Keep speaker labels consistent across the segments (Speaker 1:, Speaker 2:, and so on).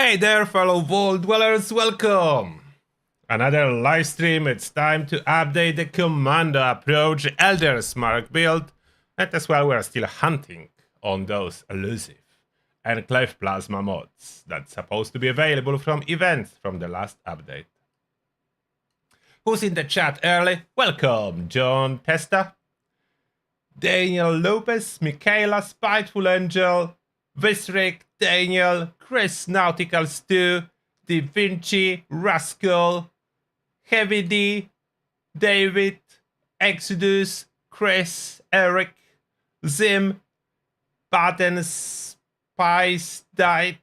Speaker 1: Hey there, fellow Vault Dwellers, welcome! Another live stream. It's time to update the Commando approach, Elder's Mark build, and as well we're still hunting on those elusive Enclave Plasma mods that's supposed to be available from events from the last update. Who's in the chat early? Welcome, John Testa, Daniel Lopez, Michaela, Spiteful Angel, Visric, Daniel, Chris Nautical Stew, Da Vinci, Rascal, Heavy D, David, Exodus, Chris, Eric, Zim, Baden Spice Diet,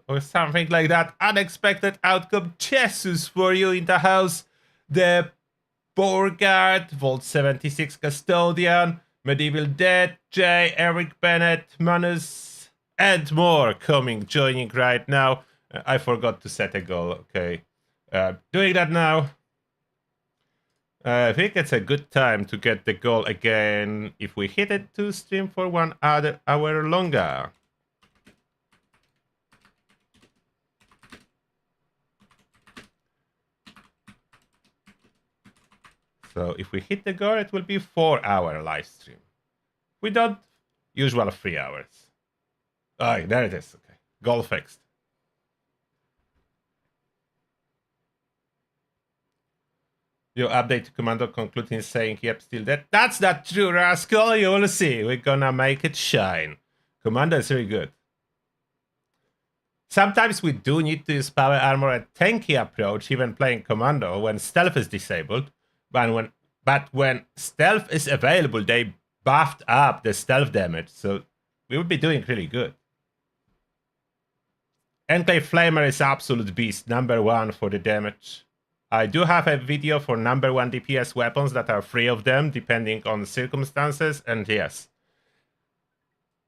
Speaker 1: or something like that. Unexpected outcome. Jesus for you in the house. The Borgard, Vault 76 Custodian, Medieval Dead, Jay, Eric Bennett, Manus, and more joining right now. I forgot to set a goal. Okay, doing that now. I think it's a good time to get the goal again if we hit it to stream for 1 hour longer. So if we hit the goal, it will be 4-hour live stream. We don't, usual 3 hours. Oh, there it is. Okay, goal fixed. Your update to Commando concluding saying, yep, still dead. That's not true, Rascal. You will see. We're gonna make it shine. Commando is really good. Sometimes we do need to use power armor and tanky approach, even playing Commando, when stealth is disabled. But when stealth is available, they buffed up the stealth damage, so we would be doing really good. Enclave Flamer is absolute beast, #1 for the damage. I do have a video for #1 DPS weapons that are 3 of them, depending on circumstances, and yes.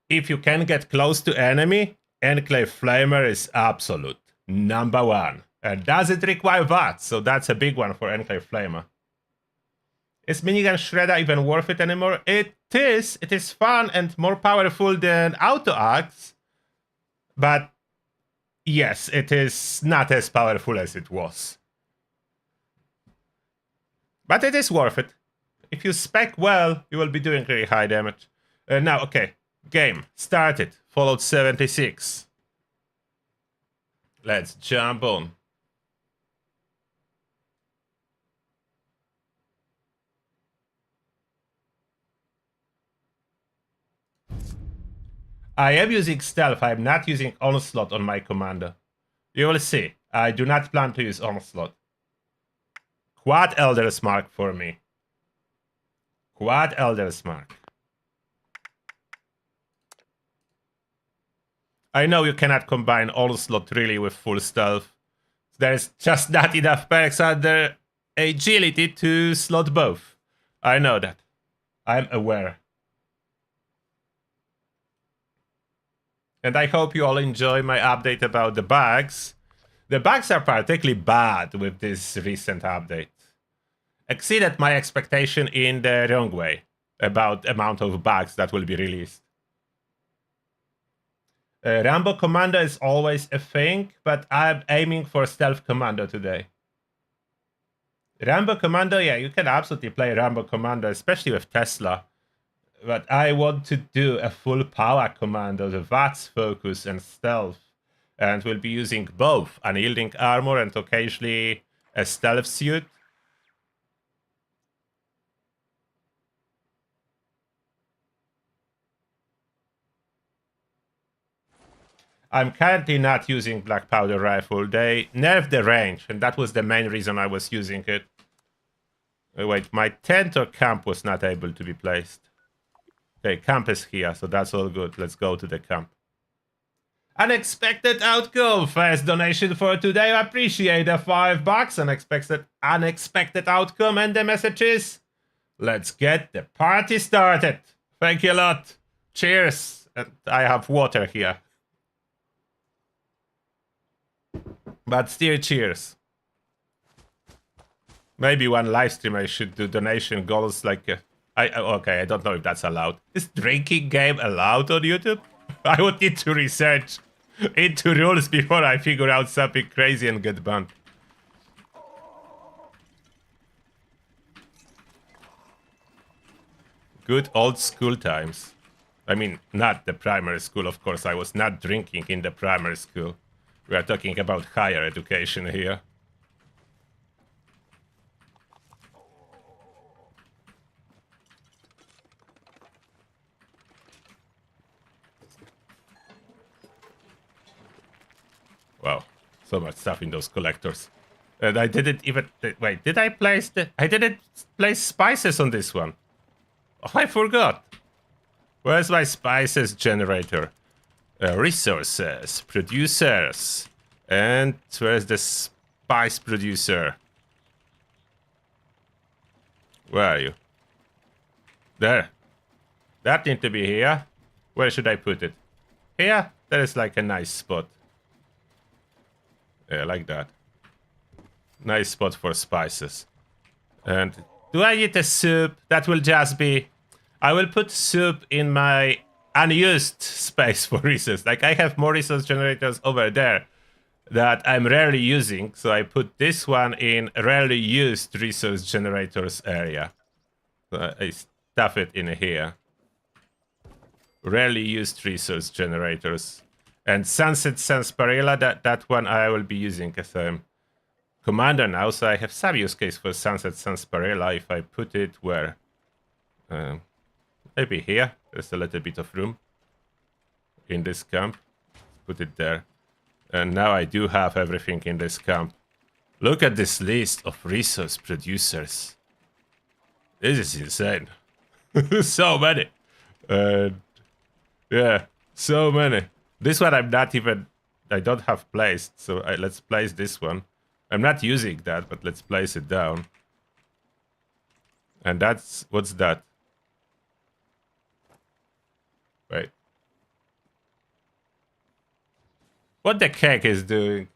Speaker 1: If you can get close to enemy, Enclave Flamer is absolute #1. And does it require VATS, so that's a big one for Enclave Flamer. Is Minigun Shredder even worth it anymore? It is. It is fun and more powerful than Auto Axe. But yes, it is not as powerful as it was. But it is worth it. If you spec well, you will be doing really high damage. Now, okay. Game started. Fallout 76. Let's jump on. I am using stealth. I am not using onslaught on my Commando. You will see. I do not plan to use onslaught. Quad Elder's Mark for me. Quad Elder's Mark. I know you cannot combine onslaught really with full stealth. There's just not enough perks under agility to slot both. I know that. I'm aware. And I hope you all enjoy my update about the bugs. The bugs are particularly bad with this recent update. Exceeded my expectation in the wrong way about amount of bugs that will be released. Rambo Commando is always a thing, but I'm aiming for Stealth Commando today. Rambo Commando, yeah, you can absolutely play Rambo Commando, especially with Tesla. But I want to do a full power Commando, the VATS focus and stealth. And we'll be using both unyielding armor and occasionally a stealth suit. I'm currently not using Black Powder Rifle. They nerfed the range, and that was the main reason I was using it. Wait, my tent or camp was not able to be placed. Okay, camp is here, so that's all good. Let's go to the camp. Unexpected outcome. First donation for today. I appreciate the $5. Unexpected outcome, and the message is, let's get the party started. Thank you a lot. Cheers. And I have water here. But still, cheers. Maybe one live stream I should do donation goals like... okay, I don't know if that's allowed. Is drinking game allowed on YouTube? I would need to research into rules before I figure out something crazy and get banned. Good old school times. I mean, not the primary school, of course. I was not drinking in the primary school. We are talking about higher education here. Wow, so much stuff in those collectors. And I didn't even... Wait, did I place the... I didn't place spices on this one. Oh, I forgot. Where's my spices generator? Resources, producers. And where's the spice producer? Where are you? There. That needs to be here. Where should I put it? Here? That is like a nice spot. Yeah, like that. Nice spot for spices. And do I eat a soup? That will just be... I will put soup in my unused space for resources. Like I have more resource generators over there that I'm rarely using. So I put this one in rarely used resource generators area. So I stuff it in here. Rarely used resource generators. And Sunset Sarsaparilla, that one I will be using as a commander now. So I have some use case for Sunset Sarsaparilla if I put it where... maybe here. There's a little bit of room in this camp. Put it there. And now I do have everything in this camp. Look at this list of resource producers. This is insane. So many. Yeah, so many. This one I'm not even... I don't have placed. So let's place this one. I'm not using that, but let's place it down. And that's... What's that? Wait. What the heck is doing?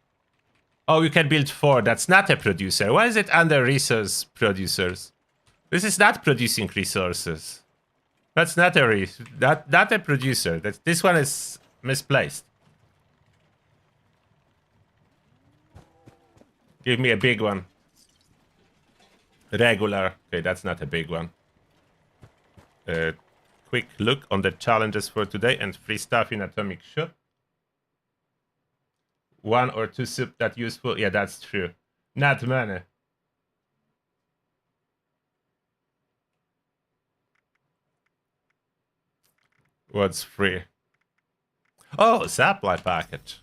Speaker 1: Oh, you can build 4. That's not a producer. Why is it under resource producers? This is not producing resources. That's not a not a producer. This one is misplaced. Give me a big one. Regular. Okay, that's not a big one. Quick look on the challenges for today and free stuff in Atomic Shop. 1 or 2 soup that useful. Yeah, that's true. Not many. What's free? Oh, supply package.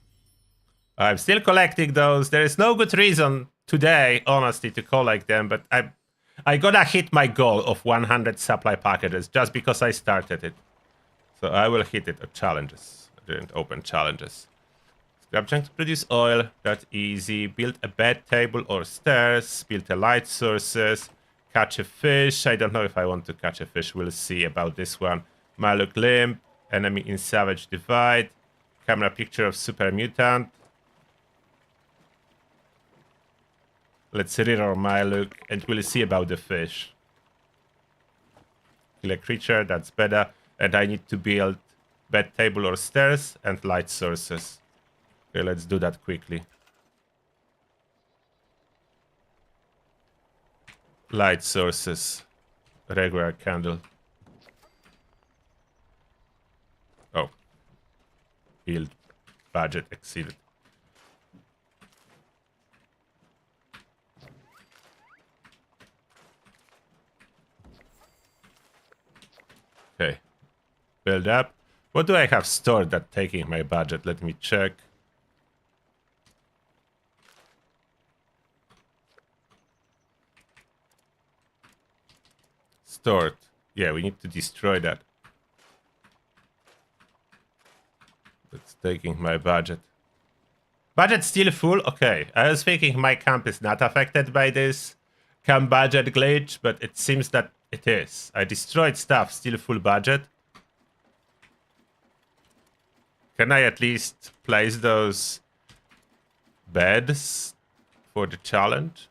Speaker 1: I'm still collecting those. There is no good reason today, honestly, to collect them, but I gotta hit my goal of 100 supply packages just because I started it. So I will hit it at challenges. I didn't open challenges. Scrap junk to produce oil. That's easy. Build a bed table or stairs. Build a light sources. Catch a fish. I don't know if I want to catch a fish. We'll see about this one. Maluk limb. Enemy in Savage Divide. Camera picture of super mutant. Let's reroll Maluk and we'll see about the fish. Kill a creature, that's better. And I need to build bed table or stairs and light sources. Okay, let's do that quickly. Light sources. Regular candle. Oh. Build budget exceeded. Okay. Build up. What do I have stored that taking my budget? Let me check. Stored. Yeah, we need to destroy that. That's taking my budget. Budget still full? Okay. I was thinking my camp is not affected by this camp budget glitch, but it seems that it is. I destroyed stuff, still full budget. Can I at least place those beds for the challenge?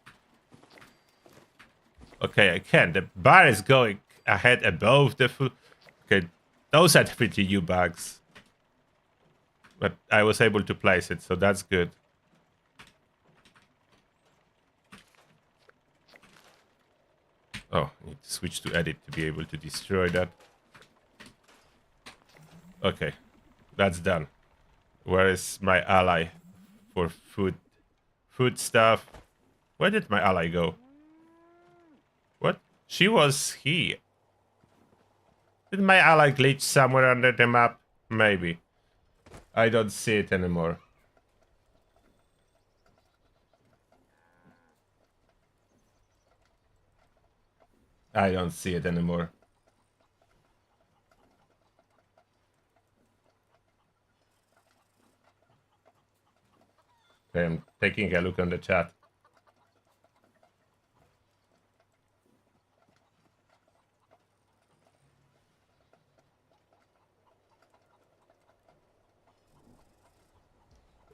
Speaker 1: Okay, I can. The bar is going ahead above the full... Okay, those are pretty new bugs. But I was able to place it, so that's good. Oh, I need to switch to edit to be able to destroy that. Okay, that's done. Where is my ally for food? Food stuff. Where did my ally go? What? She was here. Did my ally glitch somewhere under the map? Maybe. I don't see it anymore. I don't see it anymore. Okay, I'm taking a look on the chat.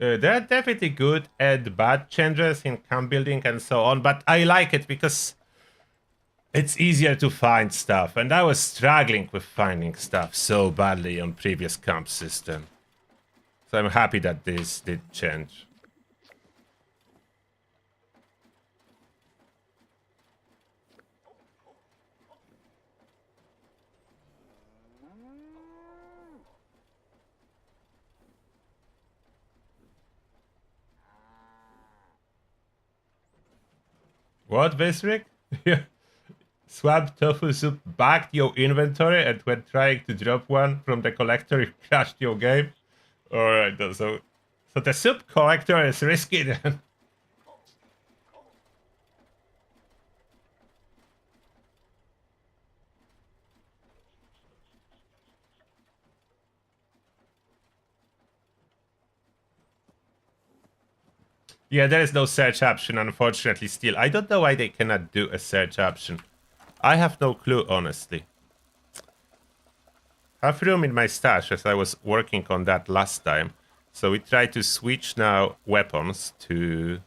Speaker 1: There are definitely good and bad changes in camp building and so on, but I like it because it's easier to find stuff, and I was struggling with finding stuff so badly on previous camp system. So I'm happy that this did change. What, Visric? Swab tofu soup backed your inventory, and when trying to drop one from the collector, you crashed your game? Alright, so the soup collector is risky then. Yeah, there is no search option, unfortunately, still. I don't know why they cannot do a search option. I have no clue, honestly. I have room in my stash as I was working on that last time. So we try to switch now weapons to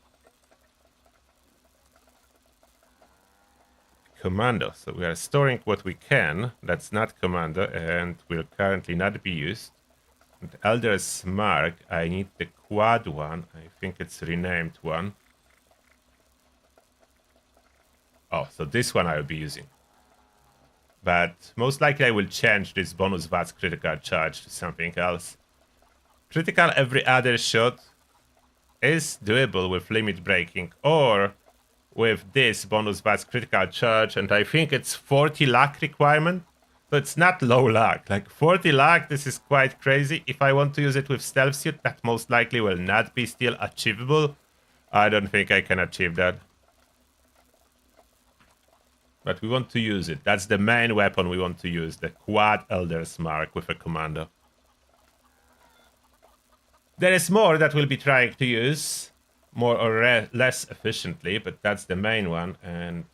Speaker 1: Commando. So we are storing what we can. That's not Commando and will currently not be used. And Elder's Mark, I need the quad one. I think it's renamed one. Oh, so this one I will be using. But most likely I will change this bonus VATS critical charge to something else. Critical every other shot is doable with limit breaking or with this bonus VATS critical charge, and I think it's 40 luck requirement. So it's not low luck. Like 40 luck, this is quite crazy. If I want to use it with stealth suit, that most likely will not be still achievable. I don't think I can achieve that. But we want to use it. That's the main weapon we want to use. The quad Elder's Mark with a Commando. There is more that we'll be trying to use. More or less efficiently. But that's the main one. And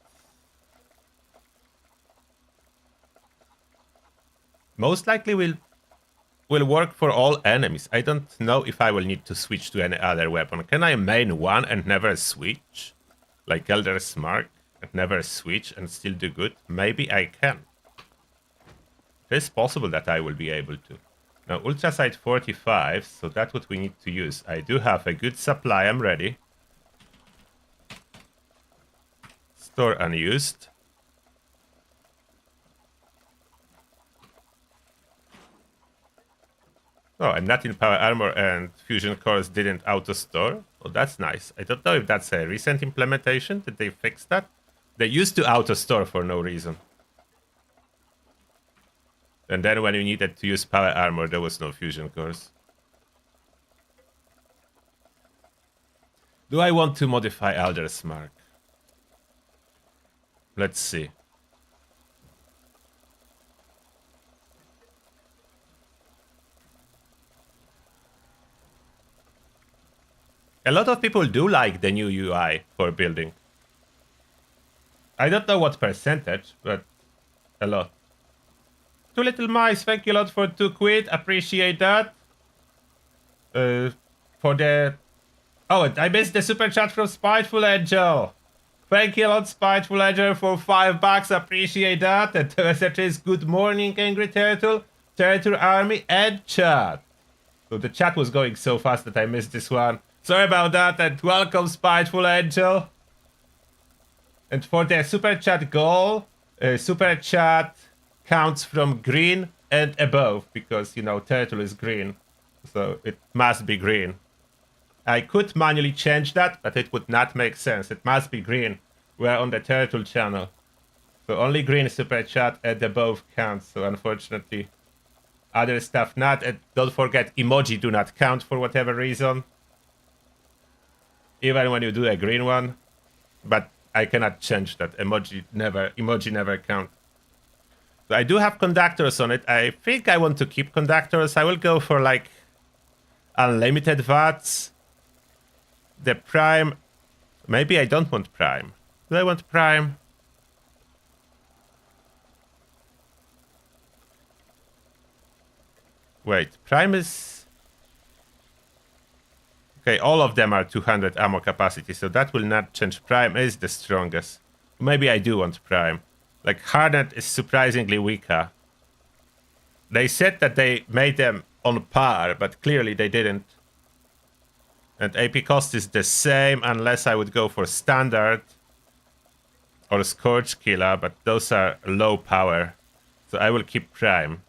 Speaker 1: most likely will work for all enemies. I don't know if I will need to switch to any other weapon. Can I main one and never switch? Like Elder's Mark? And never switch and still do good? Maybe I can. It's possible that I will be able to. Now, Ultrasight 45, so that's what we need to use. I do have a good supply, I'm ready. Store unused. Oh, and not in power armor and fusion cores didn't auto-store. Oh, that's nice. I don't know if that's a recent implementation. Did they fix that? They used to auto-store for no reason. And then when you needed to use power armor, there was no fusion cores. Do I want to modify Elder's Mark? Let's see. A lot of people do like the new UI for building. I don't know what percentage, but a lot. Two Little Mice, thank you a lot for 2 quid. Appreciate that. For the... Oh, I missed the super chat from Spiteful Angel. Thank you a lot, Spiteful Angel, for $5. Appreciate that. And message is good morning, Angry Turtle, Turtle Army, and chat. So the chat was going so fast that I missed this one. Sorry about that, and welcome, Spiteful Angel. And for the super chat goal, super chat counts from green and above, because, you know, turtle is green. So it must be green. I could manually change that, but it would not make sense. It must be green. We're on the turtle channel. So only green super chat and above counts. So unfortunately, other stuff not. And don't forget, emoji do not count for whatever reason. Even when you do a green one. But I cannot change that. Emoji never count. So I do have conductors on it. I think I want to keep conductors. I will go for like unlimited watts. The prime, maybe I don't want prime. Do I want prime? Wait, prime is... Okay, all of them are 200 ammo capacity, so that will not change. Prime is the strongest. Maybe I do want prime. Like, hardened is surprisingly weaker. They said that they made them on par, but clearly they didn't. And AP cost is the same unless I would go for standard or Scorch Killer, but those are low power. So I will keep prime.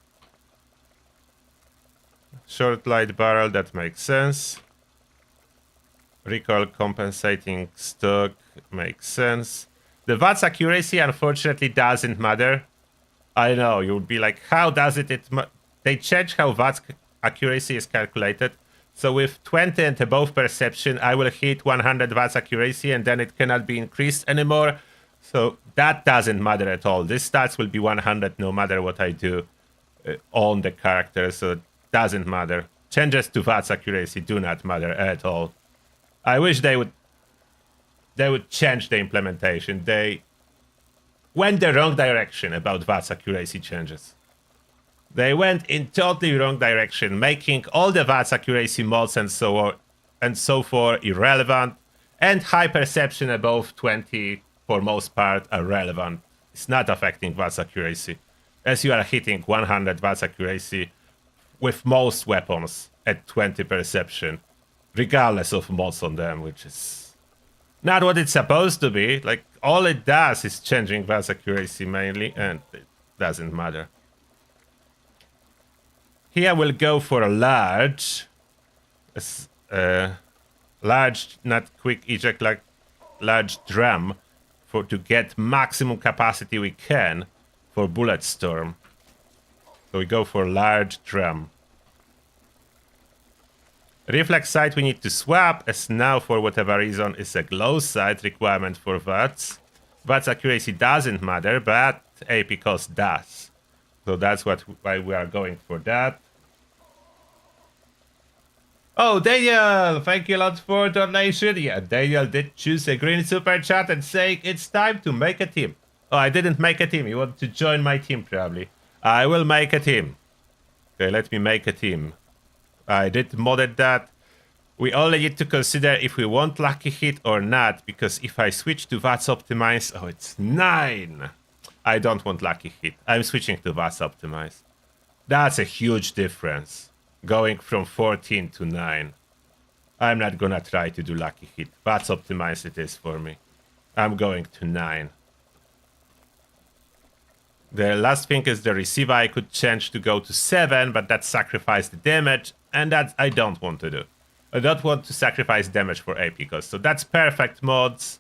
Speaker 1: Short light barrel, that makes sense. Recoil compensating stock makes sense. The VATS accuracy unfortunately doesn't matter. I know, you would be like, how does it? They change how VATS accuracy is calculated. So with 20 and above perception, I will hit 100 watts accuracy and then it cannot be increased anymore. So that doesn't matter at all. This stats will be 100 no matter what I do on the character, so it doesn't matter. Changes to watts accuracy do not matter at all. I wish they would change the implementation. They went the wrong direction about watts accuracy changes. They went in totally wrong direction, making all the watts accuracy mods and so forth irrelevant, and high perception above 20 for most part are relevant. It's not affecting watts accuracy, as you are hitting 100 watts accuracy with most weapons at 20 perception, regardless of mods on them, which is not what it's supposed to be. Like, all it does is changing watts accuracy mainly, and it doesn't matter. Here we'll go for a large, not quick eject, like large drum, to get maximum capacity we can for bullet storm. So we go for large drum. Reflex sight we need to swap, as now for whatever reason is a glow sight requirement for VATS. VATS accuracy doesn't matter, but AP cost does. So that's why we are going for that. Oh, Daniel, thank you a lot for donation. Yeah, Daniel did choose a green super chat and saying it's time to make a team. Oh, I didn't make a team. You want to join my team, probably. I will make a team. Okay, let me make a team. I did modded that. We only need to consider if we want lucky hit or not, because if I switch to VATS optimize, oh, it's 9. I don't want lucky hit. I'm switching to VATS optimize. That's a huge difference, going from 14 to 9. I'm not gonna try to do lucky hit. VATS optimize it is for me. I'm going to 9. The last thing is the receiver. I could change to go to 7, but that sacrificed the damage, and that I don't want to do. I don't want to sacrifice damage for AP cost. So that's perfect mods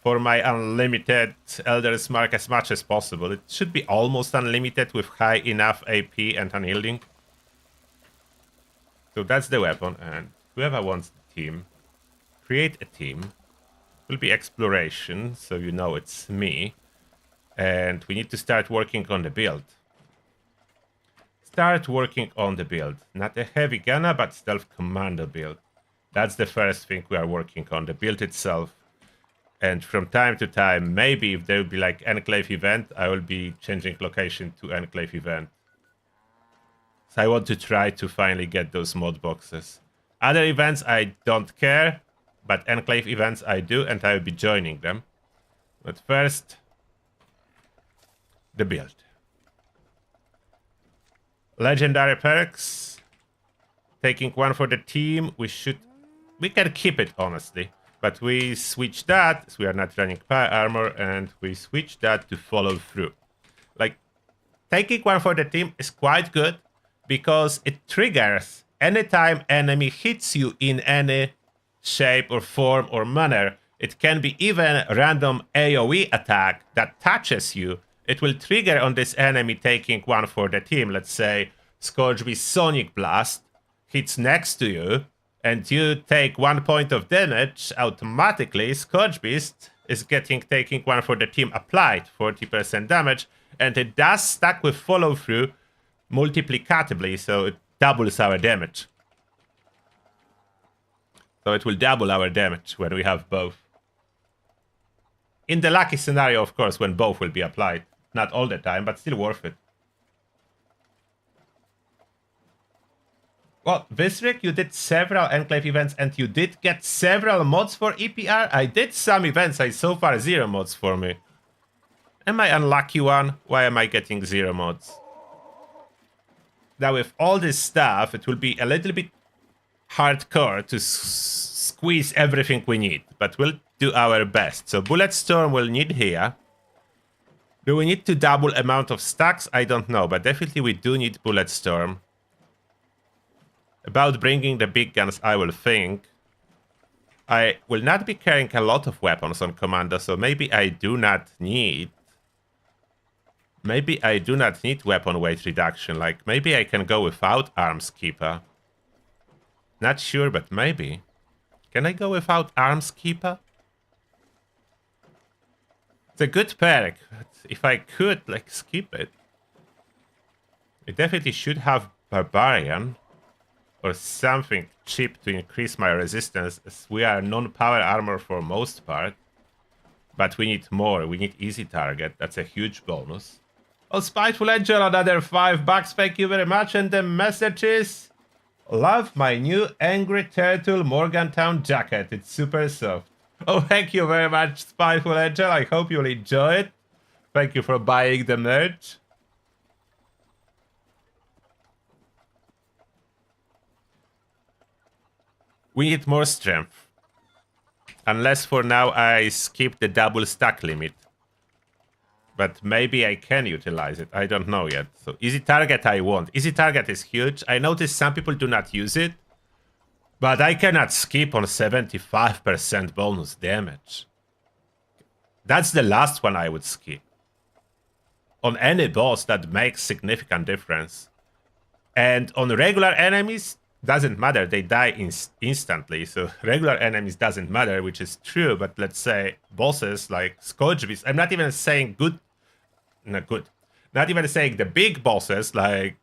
Speaker 1: for my unlimited Elder's Mark as much as possible. It should be almost unlimited with high enough AP and unyielding. So that's the weapon, and whoever wants the team, create a team. It will be exploration, so you know it's me. And we need to start working on the build. Start working on the build. Not a heavy gunner, but stealth commando build. That's the first thing we are working on, the build itself. And from time to time, maybe if there will be like enclave event, I will be changing location to enclave event. So I want to try to finally get those mod boxes. Other events I don't care, but enclave events I do, and I will be joining them. But first, the build. Legendary perks. taking one for the team. We can keep it, honestly. But we switch that, so we are not running power armor, and we switch that to follow through. Like, taking one for the team is quite good, because it triggers anytime enemy hits you in any shape or form or manner. It can be even a random AoE attack that touches you. It will trigger on this enemy taking one for the team. Let's say Scourgebeast Sonic Blast hits next to you, and you take 1 point of damage. Automatically, Scourgebeast is taking one for the team applied, 40% damage, and it does stack with follow through multiplicatively, so it doubles our damage. So it will double our damage when we have both. In the lucky scenario, of course, when both will be applied. Not all the time, but still worth it. Well, Visric, you did several Enclave events and you did get several mods for EPR. I did some events, so far 0 mods for me. Am I unlucky one? Why am I getting 0 mods? Now with all this stuff, it will be a little bit hardcore to squeeze everything we need, but we'll do our best. So Bulletstorm we'll need here. Do we need to double amount of stacks? I don't know, but definitely we do need Bulletstorm. About bringing the big guns, I will think. I will not be carrying a lot of weapons on Commando, so maybe I do not need... Maybe I do not need weapon weight reduction, like maybe I can go without Arms Keeper. Not sure, but maybe. Can I go without Arms Keeper? It's a good perk, but if I could, like, skip it. It definitely should have Barbarian or something cheap to increase my resistance, as we are non-power armor for most part. But we need more, we need easy target, that's a huge bonus. Oh, Spiteful Angel, another $5, thank you very much, and the message is... Love my new Angry Turtle Morgantown jacket, it's super soft. Oh, thank you very much, Spiteful Angel. I hope you'll enjoy it. Thank you for buying the merch. We need more strength. Unless for now I skip the double stack limit. But maybe I can utilize it. I don't know yet. So easy target I want. Easy target is huge. I noticed some people do not use it. But I cannot skip on 75% bonus damage. That's the last one I would skip. On any boss that makes significant difference. And on regular enemies, doesn't matter. They die instantly. So regular enemies doesn't matter, which is true. But let's say bosses like Scourgebeast. I'm not even saying good. Not good. Not even saying the big bosses like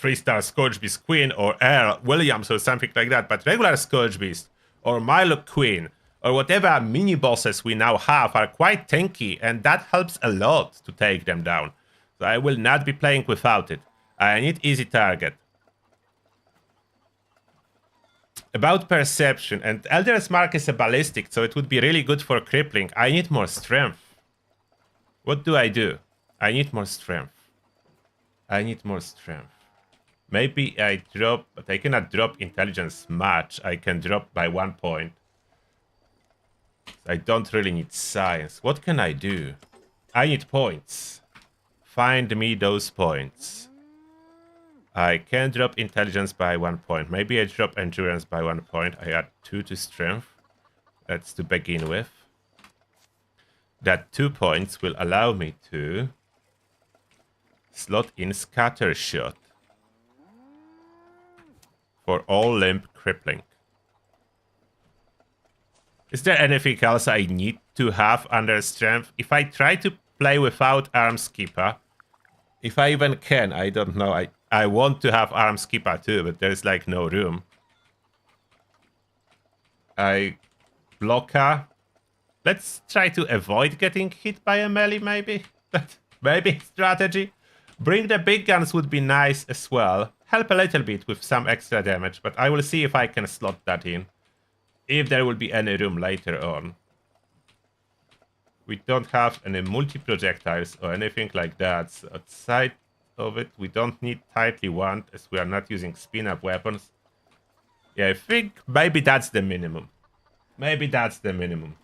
Speaker 1: 3-star Scourgebeast Queen or Earl Williams or something like that, but regular Scourgebeast or Milo Queen or whatever mini bosses we now have are quite tanky, and that helps a lot to take them down. So I will not be playing without it. I need easy target. About perception, and Elder's Mark is a ballistic, so it would be really good for crippling. I need more strength. What do? I need more strength. I need more strength. Maybe I drop, but I cannot drop intelligence much. I can drop by 1 point. I don't really need science. What can I do? I need points. Find me those points. I can drop intelligence by 1 point. Maybe I drop endurance by 1 point. I add 2 to strength. That's to begin with. That 2 points will allow me to slot in Scatter Shot for all limb crippling. Is there anything else I need to have under strength? If I try to play without Arms Keeper, if I even can, I don't know. I want to have Arms Keeper too, but there's like no room. Blocker. Let's try to avoid getting hit by a melee, maybe. Maybe strategy. Bring the big guns would be nice as well. Help a little bit with some extra damage, but I will see if I can slot that in. If there will be any room later on. We don't have any multi-projectiles or anything like that. So outside of it, we don't need tightly wound, as we are not using spin-up weapons. Yeah, I think maybe that's the minimum. Maybe that's the minimum.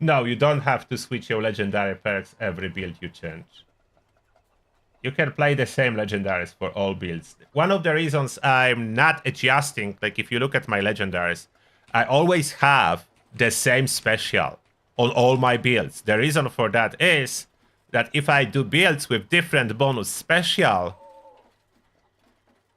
Speaker 1: No, you don't have to switch your legendary perks every build you change. You can play the same legendaries for all builds. One of the reasons I'm not adjusting, like if you look at my legendaries, I always have the same special on all my builds. The reason for that is that if I do builds with different bonus special,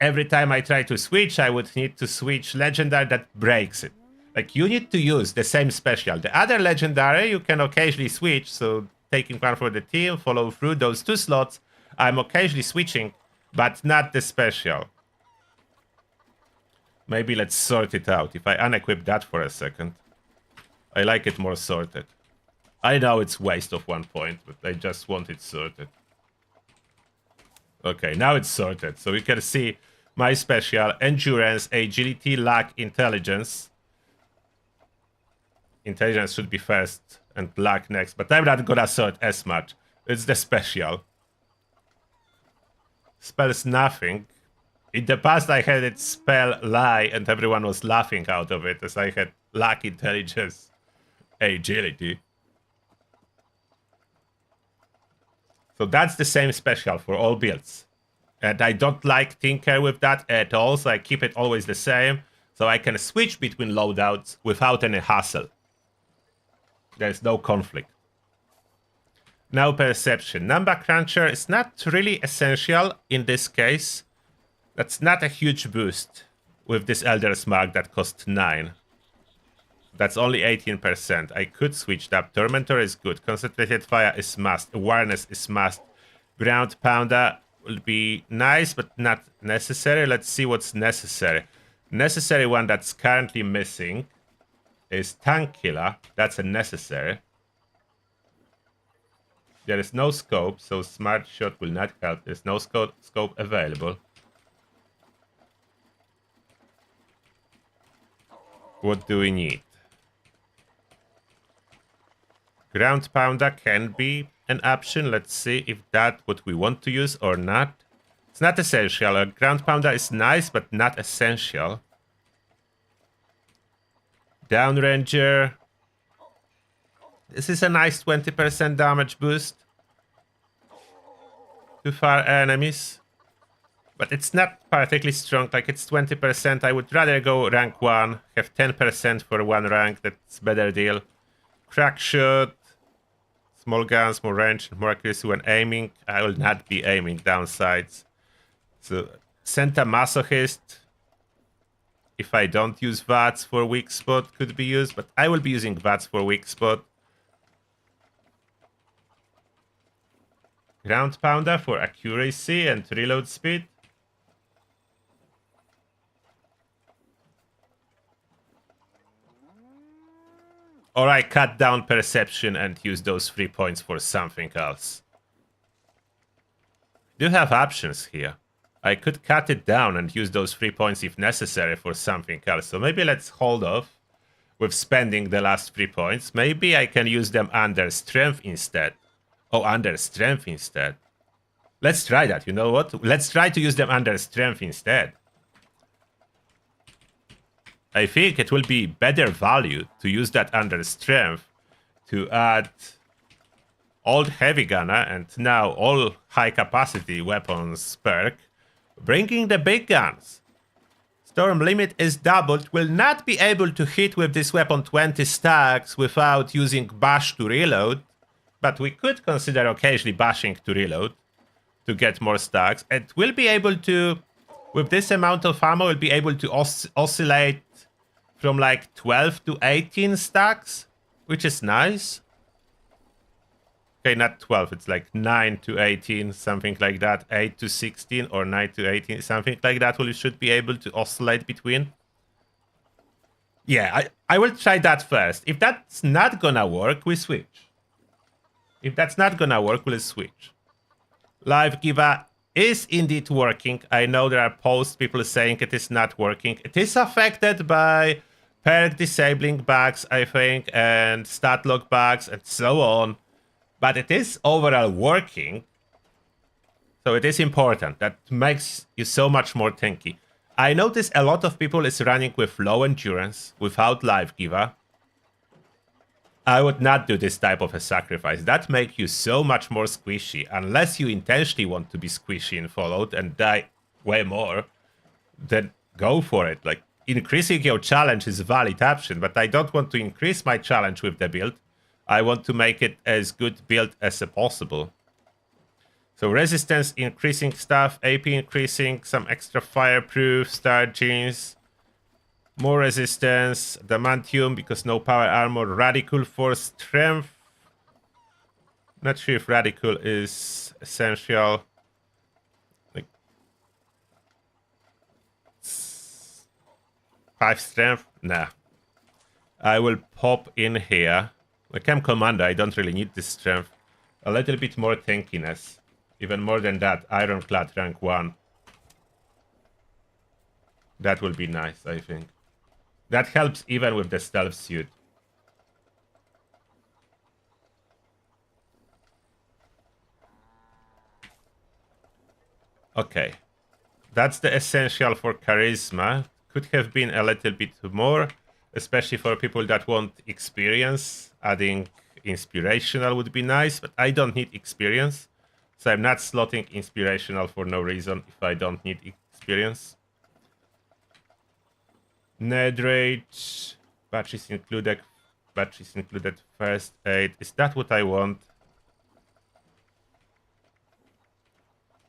Speaker 1: every time I try to switch, I would need to switch legendary that breaks it. Like, you need to use the same special. The other legendary, you can occasionally switch, so taking one for the team, follow through those 2 slots, I'm occasionally switching, but not the special. Maybe let's sort it out. If I unequip that for a second. I like it more sorted. I know it's waste of 1 point, but I just want it sorted. Okay, now it's sorted. So you can see my special: endurance, agility, luck, intelligence. Intelligence should be first and luck next, but I'm not gonna sort as much. It's the special. Spells nothing. In the past I had it spell lie and everyone was laughing out of it as I had luck, intelligence, agility. So that's the same special for all builds. And I don't like tinker with that at all, so I keep it always the same, so I can switch between loadouts without any hassle. There's no conflict. Now perception. Number cruncher is not really essential in this case. That's not a huge boost with this Elder's Mark that costs 9. That's only 18%. I could switch that. Tormentor is good. Concentrated Fire is must. Awareness is must. Ground Pounder will be nice, but not necessary. Let's see what's necessary. Necessary one that's currently missing is Tank Killer. That's a necessary. There is no scope, so Smart Shot will not help. There's no scope available. What do we need? Ground Pounder can be an option. Let's see if that's what we want to use or not. It's not essential. A Ground Pounder is nice, but not essential. Downranger. This is a nice 20% damage boost to far enemies. But it's not particularly strong, like it's 20%. I would rather go rank 1, have 10% for 1 rank, that's better deal. Crack shot, small guns, more range, more accuracy when aiming. I will not be aiming down sights. So, Senta Masochist, if I don't use VATS for weak spot, could be used, but I will be using VATS for weak spot. Ground Pounder for accuracy and reload speed. Or I cut down perception and use those 3 points for something else. Do have options here. I could cut it down and use those 3 points if necessary for something else. So maybe let's hold off with spending the last 3 points. Maybe I can use them under strength instead. Oh, under strength instead. Let's try that, you know what? Let's try to use them under strength instead. I think it will be better value to use that under strength to add old heavy gunner and now all high capacity weapons perk, bringing the big guns. Storm limit is doubled, will not be able to hit with this weapon 20 stacks without using bash to reload, but we could consider occasionally bashing to reload to get more stacks. And we'll be able to, with this amount of ammo, we'll be able to oscillate from like 12 to 18 stacks, which is nice. Okay, not 12, it's like 9 to 18, something like that. 8 to 16 or 9 to 18, something like that. We should be able to oscillate between. Yeah, I will try that first. If that's not gonna work, we switch. If that's not gonna work, we'll switch. Life Giver is indeed working. I know there are posts, people saying it is not working. It is affected by perk disabling bugs, I think, and stat log bugs and so on. But it is overall working. So it is important. That makes you so much more tanky. I notice a lot of people is running with low endurance, without life giver. I would not do this type of a sacrifice. That makes you so much more squishy. Unless you intentionally want to be squishy in Fallout and die way more, then go for it. Like, increasing your challenge is a valid option, but I don't want to increase my challenge with the build. I want to make it as good build as possible. So resistance increasing stuff, AP increasing, some extra fireproof, star jeans, more resistance, adamantium because no power armor, radical for strength. Not sure if radical is essential. Like 5 strength? Nah. I will pop in here. Like I'm Commando, I don't really need this strength. A little bit more tankiness. Even more than that, Ironclad rank 1. That will be nice, I think. That helps even with the stealth suit. Okay. That's the essential for charisma. Could have been a little bit more, especially for people that want experience. Adding inspirational would be nice, but I don't need experience. So I'm not slotting inspirational for no reason if I don't need experience. Nedrage, batteries included, first aid. Is that what I want?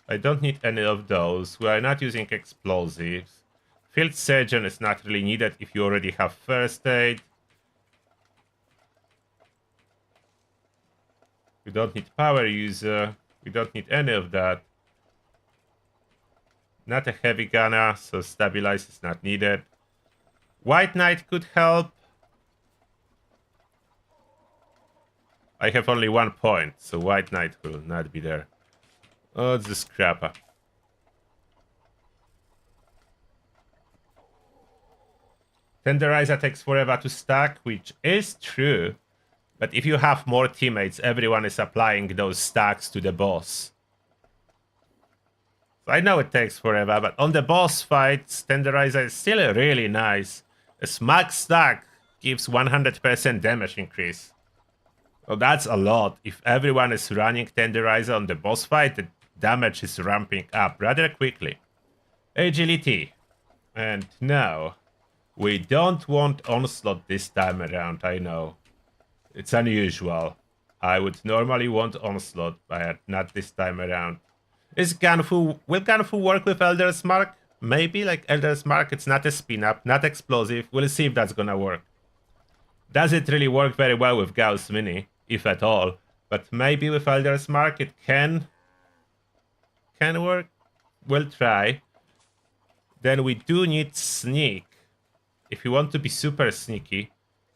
Speaker 1: I don't need any of those. We are not using explosives. Field surgeon is not really needed if you already have first aid. We don't need power user. We don't need any of that. Not a heavy gunner, so stabilize is not needed. White Knight could help. I have only 1 point, so White Knight will not be there. Oh, it's the scrapper. Tenderizer takes forever to stack, which is true. But if you have more teammates, everyone is applying those stacks to the boss. So I know it takes forever, but on the boss fights, Tenderizer is still really nice. A smug stack gives 100% damage increase. So that's a lot. If everyone is running Tenderizer on the boss fight, the damage is ramping up rather quickly. Agility. And no, we don't want Onslaught this time around, I know. It's unusual. I would normally want Onslaught, but not this time around. Will Ganfu work with Elder's Mark? Maybe, like Elder's Mark, it's not a spin-up, not explosive. We'll see if that's gonna work. Does it really work very well with Gauss Mini, if at all? But maybe with Elder's Mark it can work. We'll try. Then we do need Sneak. If you want to be super sneaky,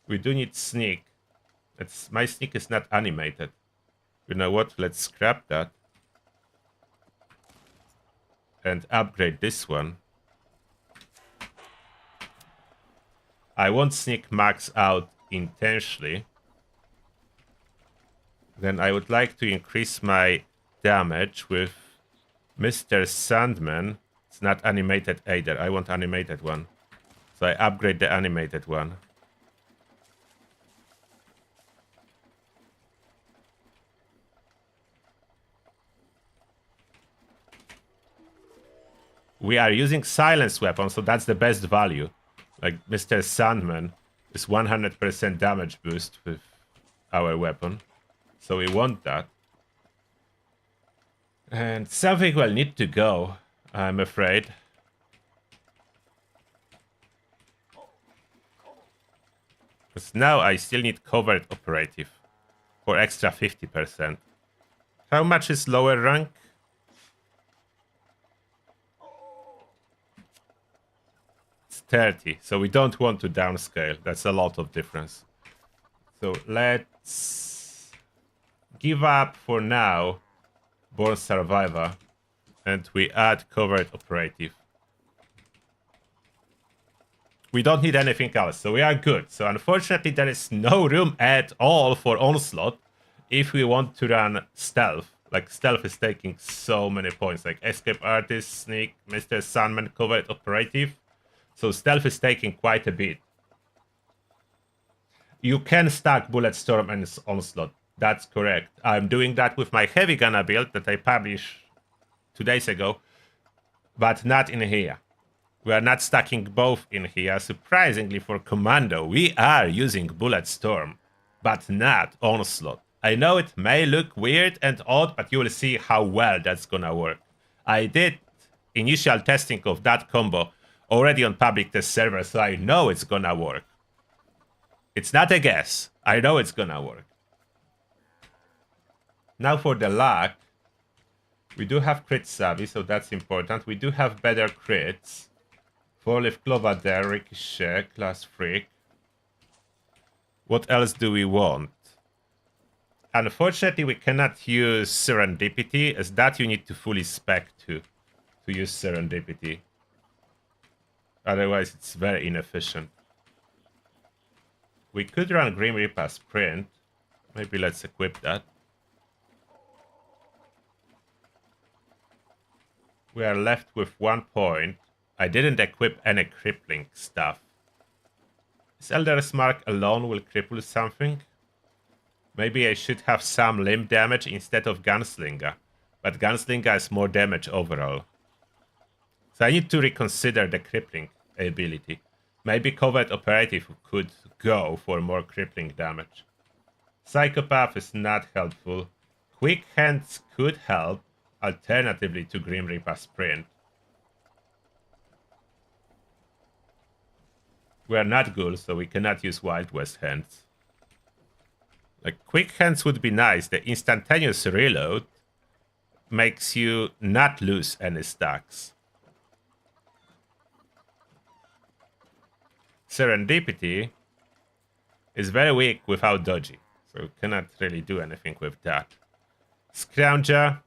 Speaker 1: we do need Sneak. My Sneak is not animated. You know what? Let's scrap that. And upgrade this one. I want Sneak max out intentionally. Then I would like to increase my damage with Mr. Sandman. It's not animated either. I want animated one. So I upgrade the animated one. We are using silence weapon, so that's the best value. Like Mr. Sandman is 100% damage boost with our weapon. So we want that. And something will need to go, I'm afraid. Because now I still need covert operative for extra 50%. How much is lower rank? It's 30, so we don't want to downscale. That's a lot of difference. So let's give up for now Born Survivor And we add covert operative. We don't need anything else, so we are good. So unfortunately, there is no room at all for onslaught if we want to run stealth. Like, stealth is taking so many points, like escape artist, sneak, Mr. Sandman, covert operative. So stealth is taking quite a bit. You can stack Bulletstorm and onslaught. That's correct. I'm doing that with my heavy gunner build that I published 2 days ago, but not in here. We are not stacking both in here. Surprisingly for Commando, we are using Bulletstorm, but not Onslaught. I know it may look weird and odd, but you will see how well that's gonna work. I did initial testing of that combo already on public test server, so I know it's gonna work. It's not a guess. I know it's gonna work. Now for the luck. We do have crit savvy, so that's important. We do have better crits. 4-leaf clover there, ricochet, class freak. What else do we want? Unfortunately, we cannot use serendipity, as that you need to fully spec to use serendipity. Otherwise, it's very inefficient. We could run Grim Reaper Sprint. Maybe let's equip that. We are left with 1 point. I didn't equip any crippling stuff. Is Elder's Mark alone will cripple something? Maybe I should have some limb damage instead of Gunslinger. But Gunslinger is more damage overall. So I need to reconsider the crippling ability. Maybe Covert Operative could go for more crippling damage. Psychopath is not helpful. Quick Hands could help, alternatively to Grim Reaper Sprint. We are not ghouls, so we cannot use Wild West Hands. Like, Quick Hands would be nice. The instantaneous reload makes you not lose any stacks. Serendipity is very weak without dodgy, so we cannot really do anything with that. Scrounger.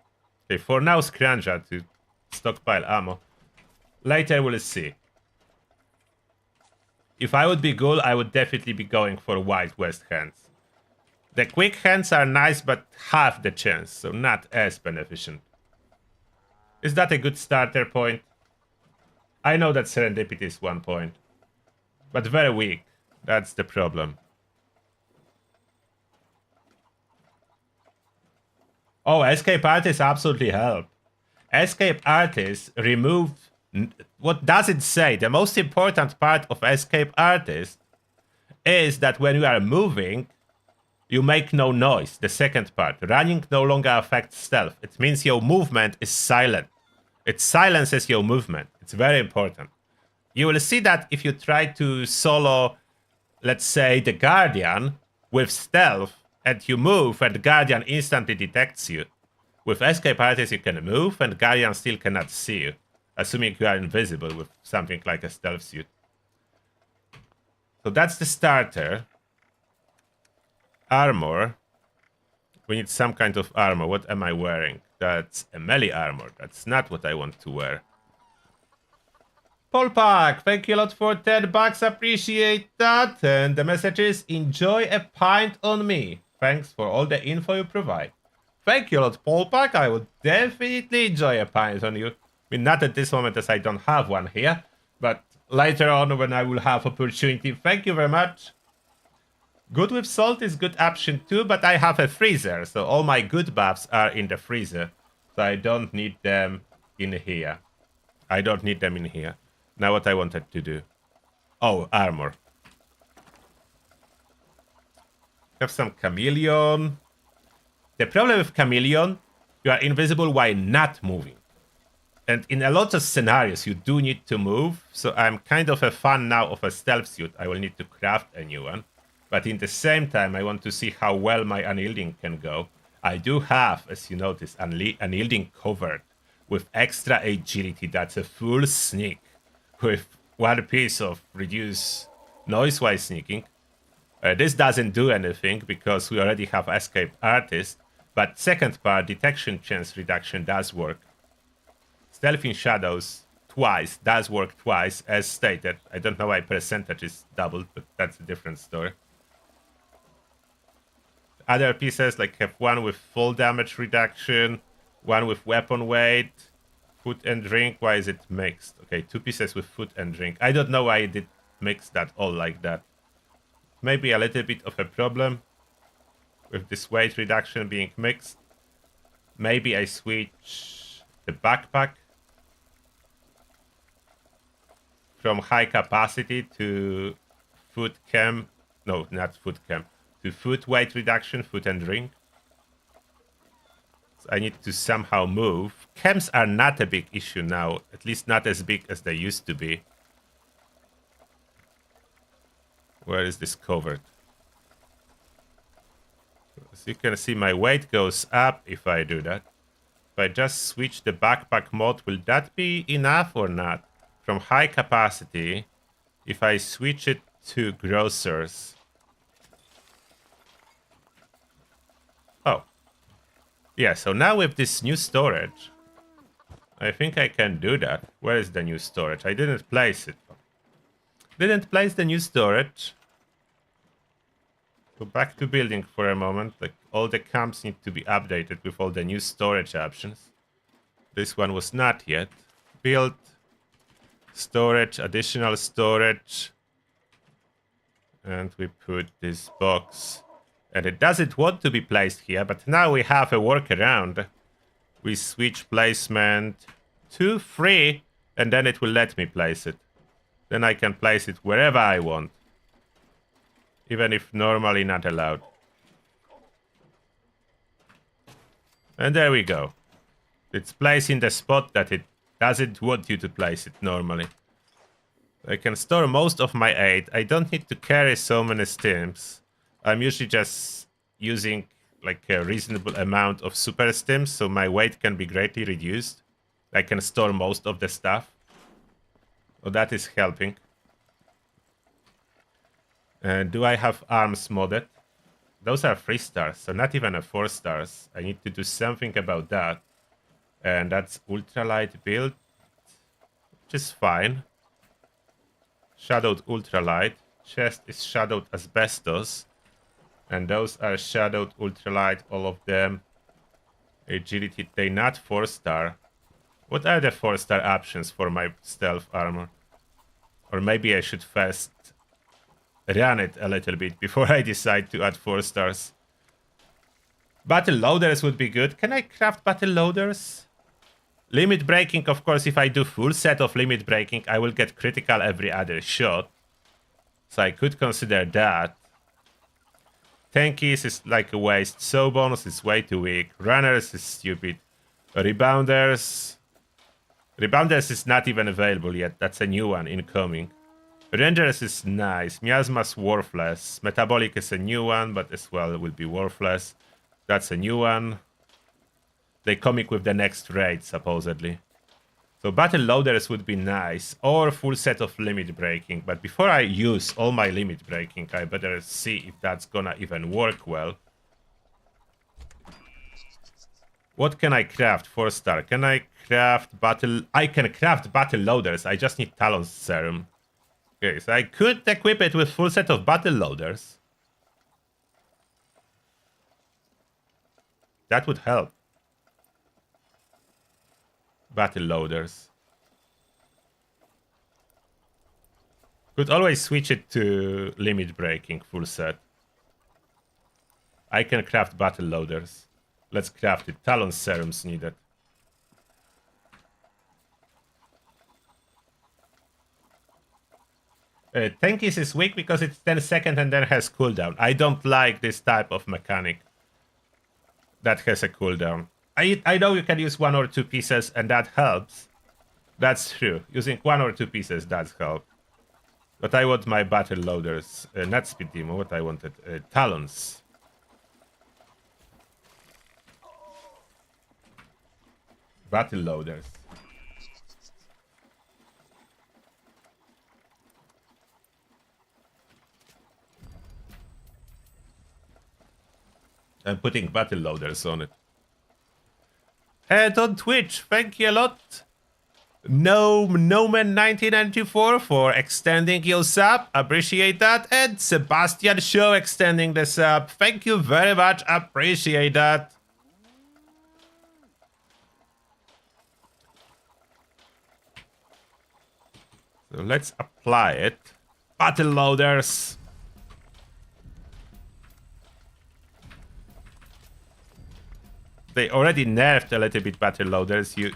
Speaker 1: Okay, for now, Scrounger to stockpile ammo. Later we'll see. If I would be Ghoul, I would definitely be going for Wild West Hands. The Quick Hands are nice, but half the chance, so not as beneficent. Is that a good starter point? I know that Serendipity is 1 point, but very weak. That's the problem. Oh, Escape Artist absolutely help. Escape Artist removed... What does it say? The most important part of Escape Artist is that when you are moving, you make no noise. The second part. Running no longer affects stealth. It means your movement is silent. It silences your movement. It's very important. You will see that if you try to solo, let's say, the Guardian with stealth, and you move, and the Guardian instantly detects you. With Escape Artist, you can move, and Guardian still cannot see you. Assuming you are invisible with something like a stealth suit. So that's the starter. Armor. We need some kind of armor. What am I wearing? That's a melee armor. That's not what I want to wear. Polpak, thank you a lot for 10 bucks. Appreciate that. And the message is, enjoy a pint on me. Thanks for all the info you provide. Thank you a lot, Polpak. I would definitely enjoy a pint on you. I mean, not at this moment as I don't have one here, but later on when I will have opportunity. Thank you very much. Good with salt is good option too, but I have a freezer, so all my good buffs are in the freezer. So I don't need them in here. I don't need them in here. Now what I wanted to do. Oh, armor. Have some chameleon. The problem with chameleon, you are invisible while not moving. And in a lot of scenarios, you do need to move. So I'm kind of a fan now of a stealth suit. I will need to craft a new one. But in the same time, I want to see how well my unyielding can go. I do have, as you notice, unyielding covered with extra agility. That's a full sneak with 1 piece of reduced noise while sneaking. This doesn't do anything because we already have Escape Artist. But second part, detection chance reduction does work. Stealth in shadows twice does work twice, as stated. I don't know why percentage is doubled, but that's a different story. Other pieces like have one with full damage reduction, one with weapon weight, food and drink. Why is it mixed? Okay, 2 pieces with food and drink. I don't know why it did mix that all like that. Maybe a little bit of a problem with this weight reduction being mixed. Maybe I switch the backpack from high capacity to food chem. No, not food chem. To food weight reduction, food and drink. So I need to somehow move. Chems are not a big issue now, at least not as big as they used to be. Where is this covered? As you can see, my weight goes up if I do that. If I just switch the backpack mode, will that be enough or not? From high capacity, if I switch it to grocers. Oh. Yeah, so now with this new storage, I think I can do that. Where is the new storage? I didn't place it. Didn't place the new storage. Go back to building for a moment. Like, all the camps need to be updated with all the new storage options. This one was not yet. Build, storage, additional storage. And we put this box. And it doesn't want to be placed here, but now we have a workaround. We switch placement to free, and then it will let me place it. Then I can place it wherever I want. Even if normally not allowed. And there we go. It's placed in the spot that it doesn't want you to place it normally. I can store most of my aid. I don't need to carry so many stims. I'm usually just using like a reasonable amount of super stims, so my weight can be greatly reduced. I can store most of the stuff. So that is helping. Do I have arms modded? Those are 3 stars, so not even a 4 stars. I need to do something about that. And that's ultralight build, which is fine. Shadowed ultralight. Chest is shadowed asbestos. And those are shadowed ultralight, all of them. Agility, they not 4 star. What are the 4 star options for my stealth armor? Or maybe I should first run it a little bit before I decide to add 4 stars. Battle loaders would be good. Can I craft battle loaders? Limit breaking, of course, if I do full set of limit breaking, I will get critical every other shot. So I could consider that. Tankies is like a waste. Sawbones is way too weak. Runners is stupid. Rebounders. Rebounders is not even available yet. That's a new one incoming. Rangers is nice. Miasma's worthless. Metabolic is a new one, but as well will be worthless. That's a new one. They coming with the next raid, supposedly. So battle loaders would be nice. Or full set of limit breaking. But before I use all my limit breaking, I better see if that's gonna even work well. What can I craft? 4 star. Can I craft battle... I can craft battle loaders. I just need Talon's serum. Okay, so I could equip it with full set of battle loaders. That would help. Battle loaders. Could always switch it to limit breaking full set. I can craft battle loaders. Let's craft it. Talon serums needed. Tankies is weak because it's 10 seconds and then has cooldown. I don't like this type of mechanic that has a cooldown. I know you can use 1 or 2 pieces and that helps. That's true. Using 1 or 2 pieces does help. But I want my battle loaders. Not speed demo, what I wanted. Talons. Battle loaders. I'm putting battle loaders on it. And on Twitch, thank you a lot. No Man 1994 for extending your sub. Appreciate that. And Sebastian Show extending the sub. Thank you very much. Appreciate that. So let's apply it. Battle loaders. They already nerfed a little bit battle loaders. You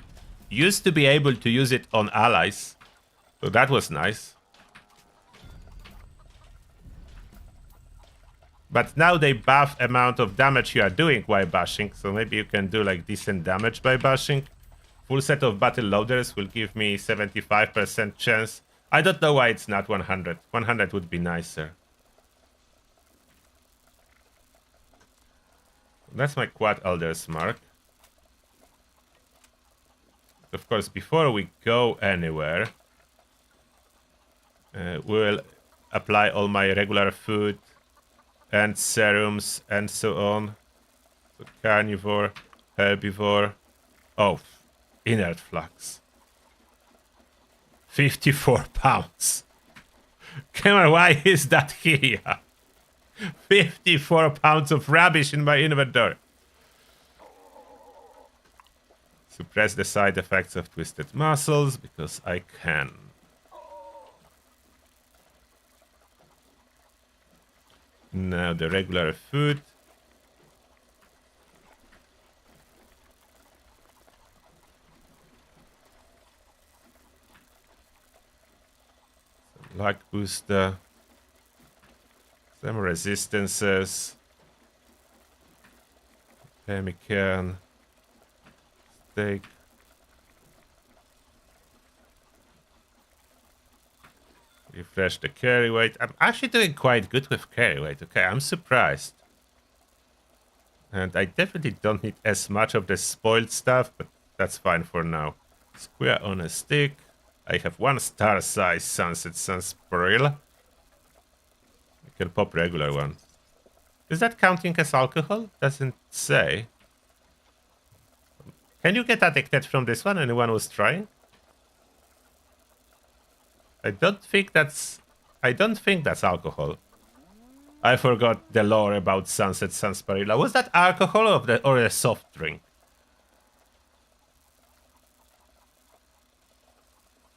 Speaker 1: used to be able to use it on allies. So that was nice. But now they buff amount of damage you are doing while bashing. So maybe you can do like decent damage by bashing. Full set of battle loaders will give me 75% chance. I don't know why it's not 100. 100 would be nicer. That's my quad elders mark. Of course, before we go anywhere, we'll apply all my regular food and serums and so on. So carnivore, herbivore. Oh, inert flux. 54 pounds. Come on, why is that here? 54 pounds of rubbish in my inventory. Suppress the side effects of twisted muscles because I can. Now the regular food. Some luck booster. Some resistances. Pemmican. Steak. Refresh the carry weight. I'm actually doing quite good with carry weight. Okay, I'm surprised. And I definitely don't need as much of the spoiled stuff, but that's fine for now. Square on a stick. I have 1 star size Sunset Sarsaparilla. I can pop regular one. Is that counting as alcohol? Doesn't say. Can you get addicted from this one? Anyone was trying? I don't think that's alcohol. I forgot the lore about Sunset Sarsaparilla. Was that alcohol or a soft drink?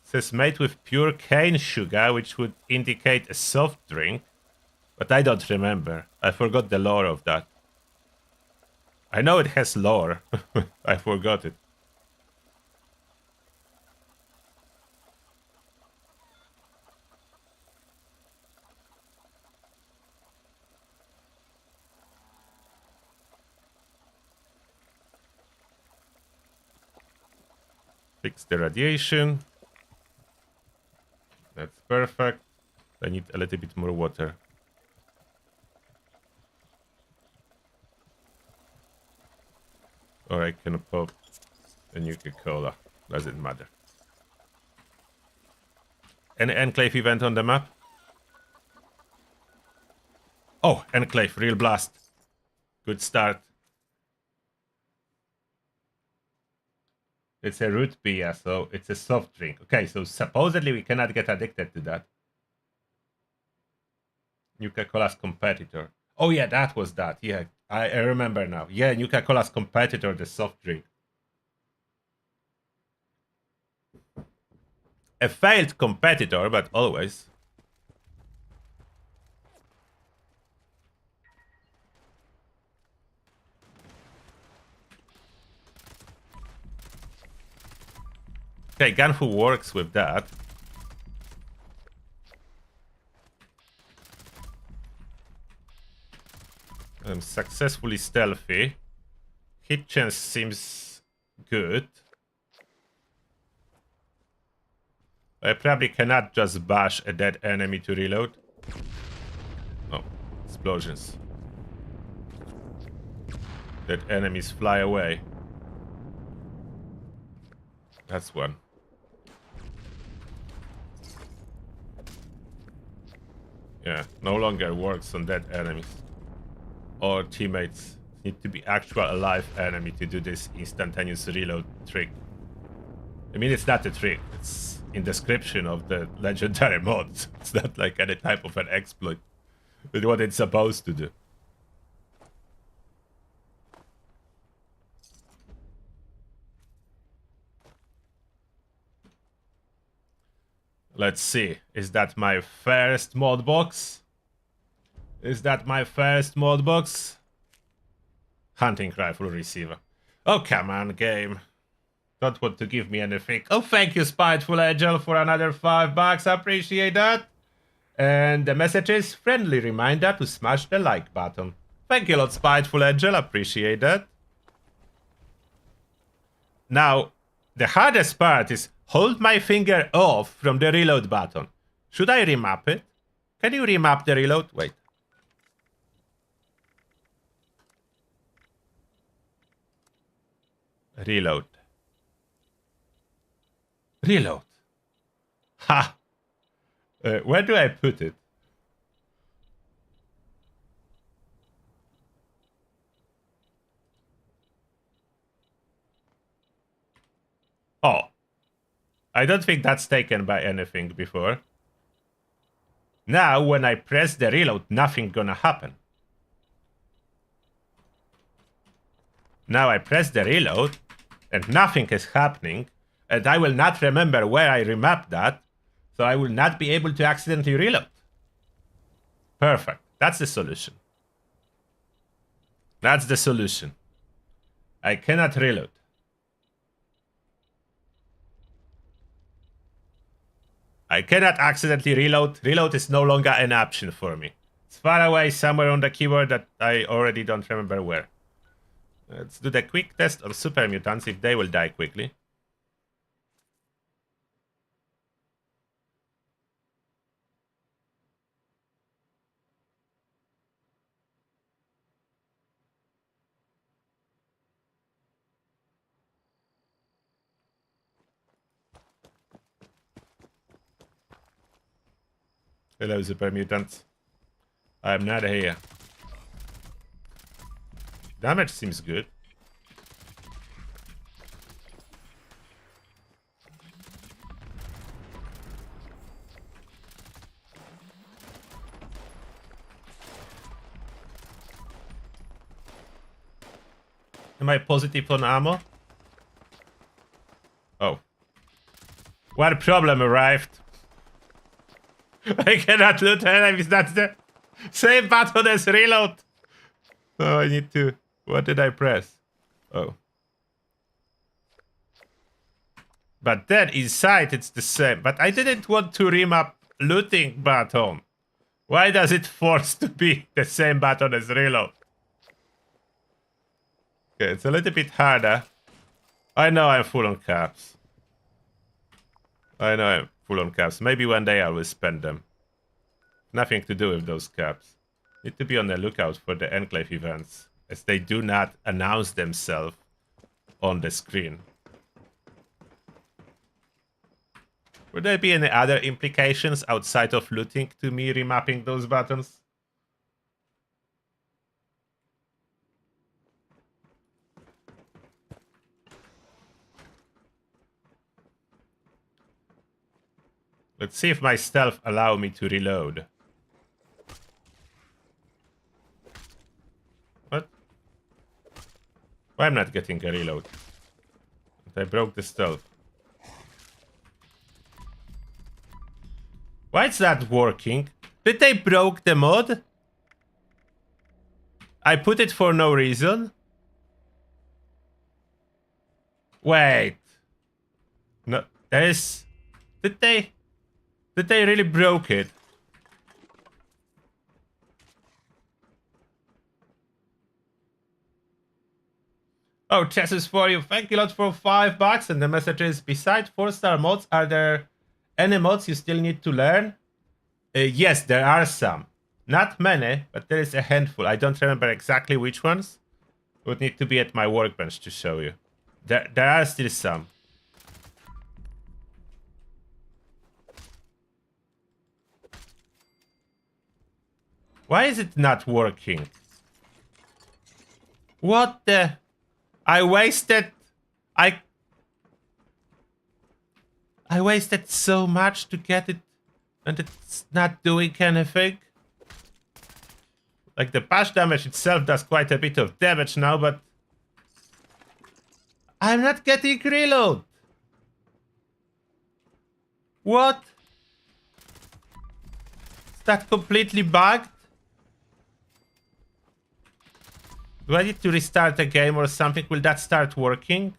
Speaker 1: It says made with pure cane sugar, which would indicate a soft drink, but I don't remember. I forgot the lore of that. I know it has lore. I forgot it. Fix the radiation. That's perfect. I need a little bit more water. Or I can pop a Nuka-Cola. Doesn't matter. Any Enclave event on the map? Oh, Enclave, real blast. Good start. It's a root beer, so it's a soft drink. Okay, so supposedly we cannot get addicted to that. Nuka-Cola's competitor. Oh yeah, that was that. Yeah, I remember now. Yeah, Nuka-Cola's competitor, the soft drink. A failed competitor, but always. Okay, Ganfu works with that. I'm successfully stealthy. Hit chance seems good. I probably cannot just bash a dead enemy to reload. Oh, explosions. Dead enemies fly away. That's one. Yeah, no longer works on dead enemies. Or teammates. Need to be actual alive enemy to do this instantaneous reload trick. I mean, it's not a trick. It's in description of the legendary mods. It's not like any type of an exploit. It's what it's supposed to do. Let's see. Is that my first mod box? Is that my first mod box? Hunting rifle receiver. Oh, come on, game. Don't want to give me anything. Oh, thank you, Spiteful Angel, for another $5. Appreciate that. And the message is friendly reminder to smash the like button. Thank you a lot, Spiteful Angel. Appreciate that. Now, the hardest part is hold my finger off from the reload button. Should I remap it? Can you remap the reload? Wait. Reload. Reload. Ha! Where do I put it? Oh. I don't think that's taken by anything before. Now, when I press the reload, nothing gonna happen. Now I press the reload, and nothing is happening, and I will not remember where I remapped that, so I will not be able to accidentally reload. Perfect. That's the solution. That's the solution. I cannot reload. I cannot accidentally reload. Reload is no longer an option for me. It's far away somewhere on the keyboard that I already don't remember where. Let's do the quick test on super mutants if they will die quickly. Hello, super mutants. I'm not here. Damage seems good. Am I positive on ammo? Oh. What problem arrived? I cannot loot enemies. That's the same button as reload. Oh, I need to... What did I press? Oh. But then inside it's the same. But I didn't want to remap looting button. Why does it force to be the same button as reload? Okay, it's a little bit harder. I know I'm full on caps. I know I'm full on caps. Maybe one day I will spend them. Nothing to do with those caps. Need to be on the lookout for the Enclave events, as they do not announce themselves on the screen. Would there be any other implications outside of looting to me remapping those buttons? Let's see if my stealth allow me to reload. What? Why I'm not getting a reload? I broke the stealth. Why is that working? Did they broke the mod? I put it for no reason. Wait. No, there is... Did they really broke it? Oh, chess is for you. Thank you a lot for $5. And the message is, besides 4-star mods, are there any mods you still need to learn? Yes, there are some. Not many, but there is a handful. I don't remember exactly which ones. Would need to be at my workbench to show you. There are still some. Why is it not working? What the... I wasted... I wasted so much to get it, and it's not doing anything. Like, the bash damage itself does quite a bit of damage now, but I'm not getting reload. What? Is that completely bugged? Do I need to restart the game or something? Will that start working?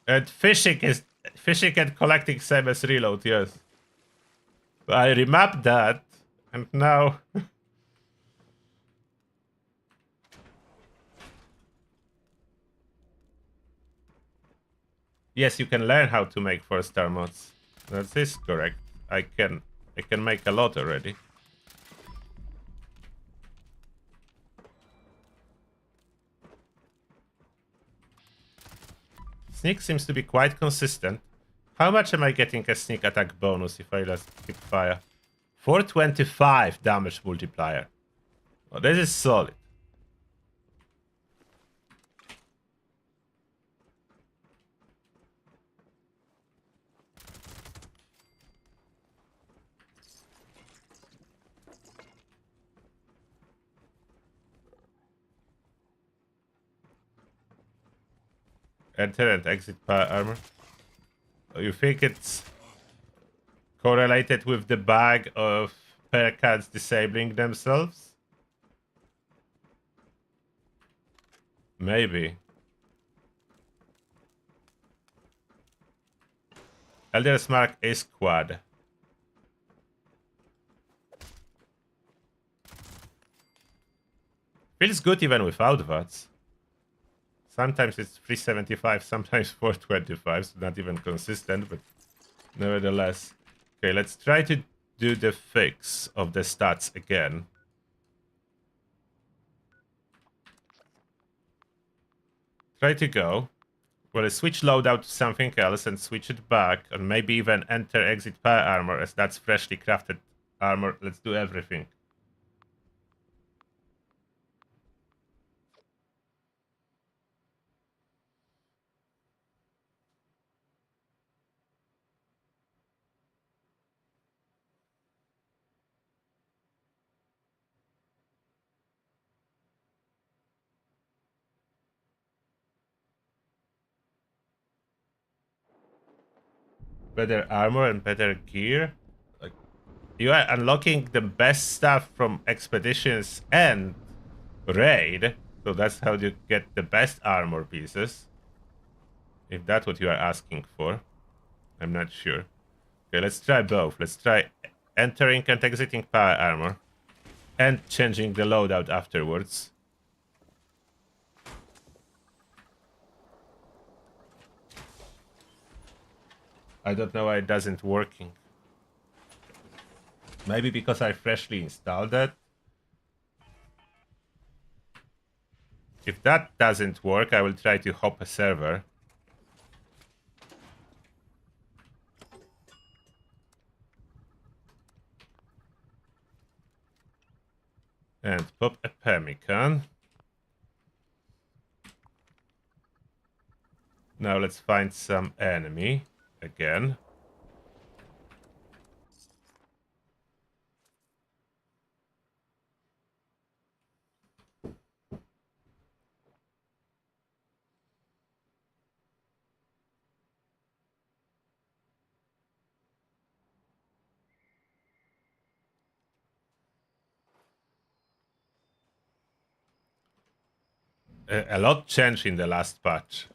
Speaker 1: And fishing and collecting same as reload, yes. I remapped that, and now yes, you can learn how to make 4-star mods. That is correct. I can make a lot already. Sneak seems to be quite consistent. How much am I getting a sneak attack bonus if I just keep fire? 425 damage multiplier. Oh, this is solid. Enter and exit power armor. You think it's correlated with the bug of pair cards disabling themselves? Maybe. Elder's Mark is quad. Feels good even without VATs. Sometimes it's 375, sometimes 425, so not even consistent, but nevertheless. Okay, let's try to do the fix of the stats again. Try to go. Well, switch loadout to something else and switch it back, and maybe even enter exit power armor, as that's freshly crafted armor. Let's do everything. Better armor and better gear. Like, you are unlocking the best stuff from expeditions and raid, so that's how you get the best armor pieces. If that's what you are asking for, I'm not sure. Okay, let's try both. Let's try entering and exiting power armor and changing the loadout afterwards. I don't know why it doesn't working. Maybe because I freshly installed it. If that doesn't work, I will try to hop a server. And pop a pemmican. Now let's find some enemy again. A lot changed in the last patch.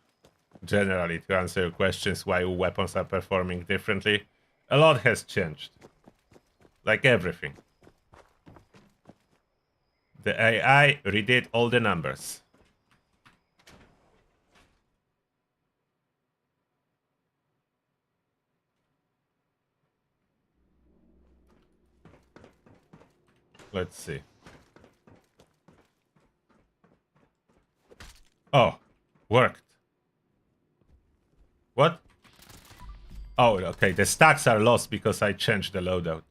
Speaker 1: Generally, to answer your questions why weapons are performing differently, a lot has changed. Like everything. The AI redid all the numbers. Let's see. Oh, worked. What? Oh, okay. The stacks are lost because I changed the loadout.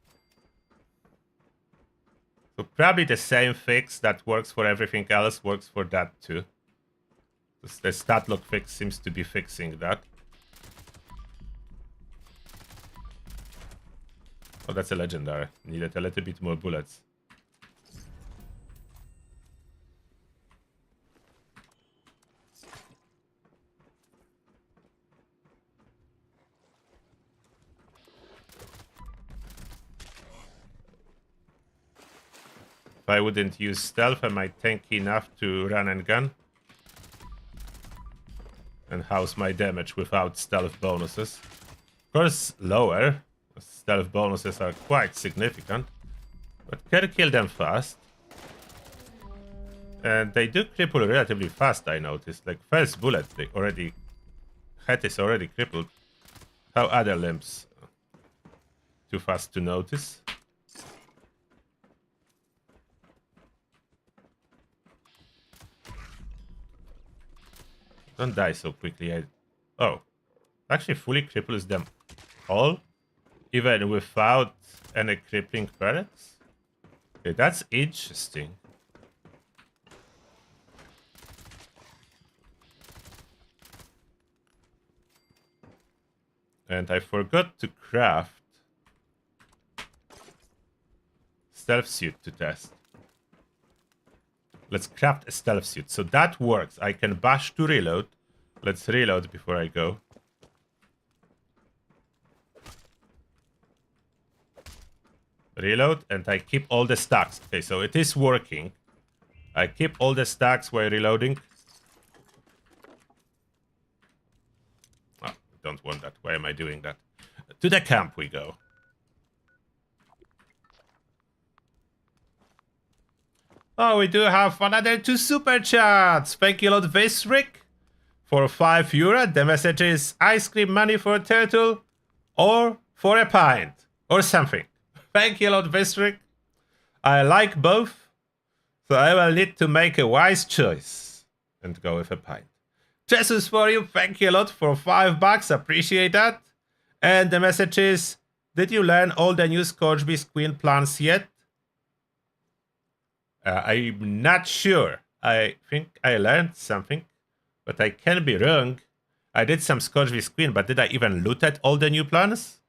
Speaker 1: So probably the same fix that works for everything else works for that too. The stat lock fix seems to be fixing that. Oh, that's a legendary. Needed a little bit more bullets. If I wouldn't use stealth, I might tank enough to run and gun. And house my damage without stealth bonuses. Of course, lower. Stealth bonuses are quite significant. But can kill them fast. And they do cripple relatively fast, I noticed. Like, first bullet, they already... Head is already crippled. How other limbs? Too fast to notice. Don't die so quickly. Oh. Actually fully cripples them all? Even without any crippling perks? Okay, that's interesting. And I forgot to craft stealth suit to test. Let's craft a stealth suit. So that works. I can bash to reload. Let's reload before I go. Reload, and I keep all the stacks. Okay, so it is working. I keep all the stacks while reloading. Oh, don't want that. Why am I doing that? To the camp we go. Oh, we do have another 2 super chats. Thank you, Lord Visric, for €5. The message is ice cream money for a turtle or for a pint or something. Thank you, Lord Visric. I like both, so I will need to make a wise choice and go with a pint. Jesus for you, thank you a lot for $5. Appreciate that. And the message is, did you learn all the new Scorchbeast Queen plans yet? I'm not sure. I think I learned something, but I can be wrong. I did some Scorchbeast Queen, but did I even loot at all the new plans?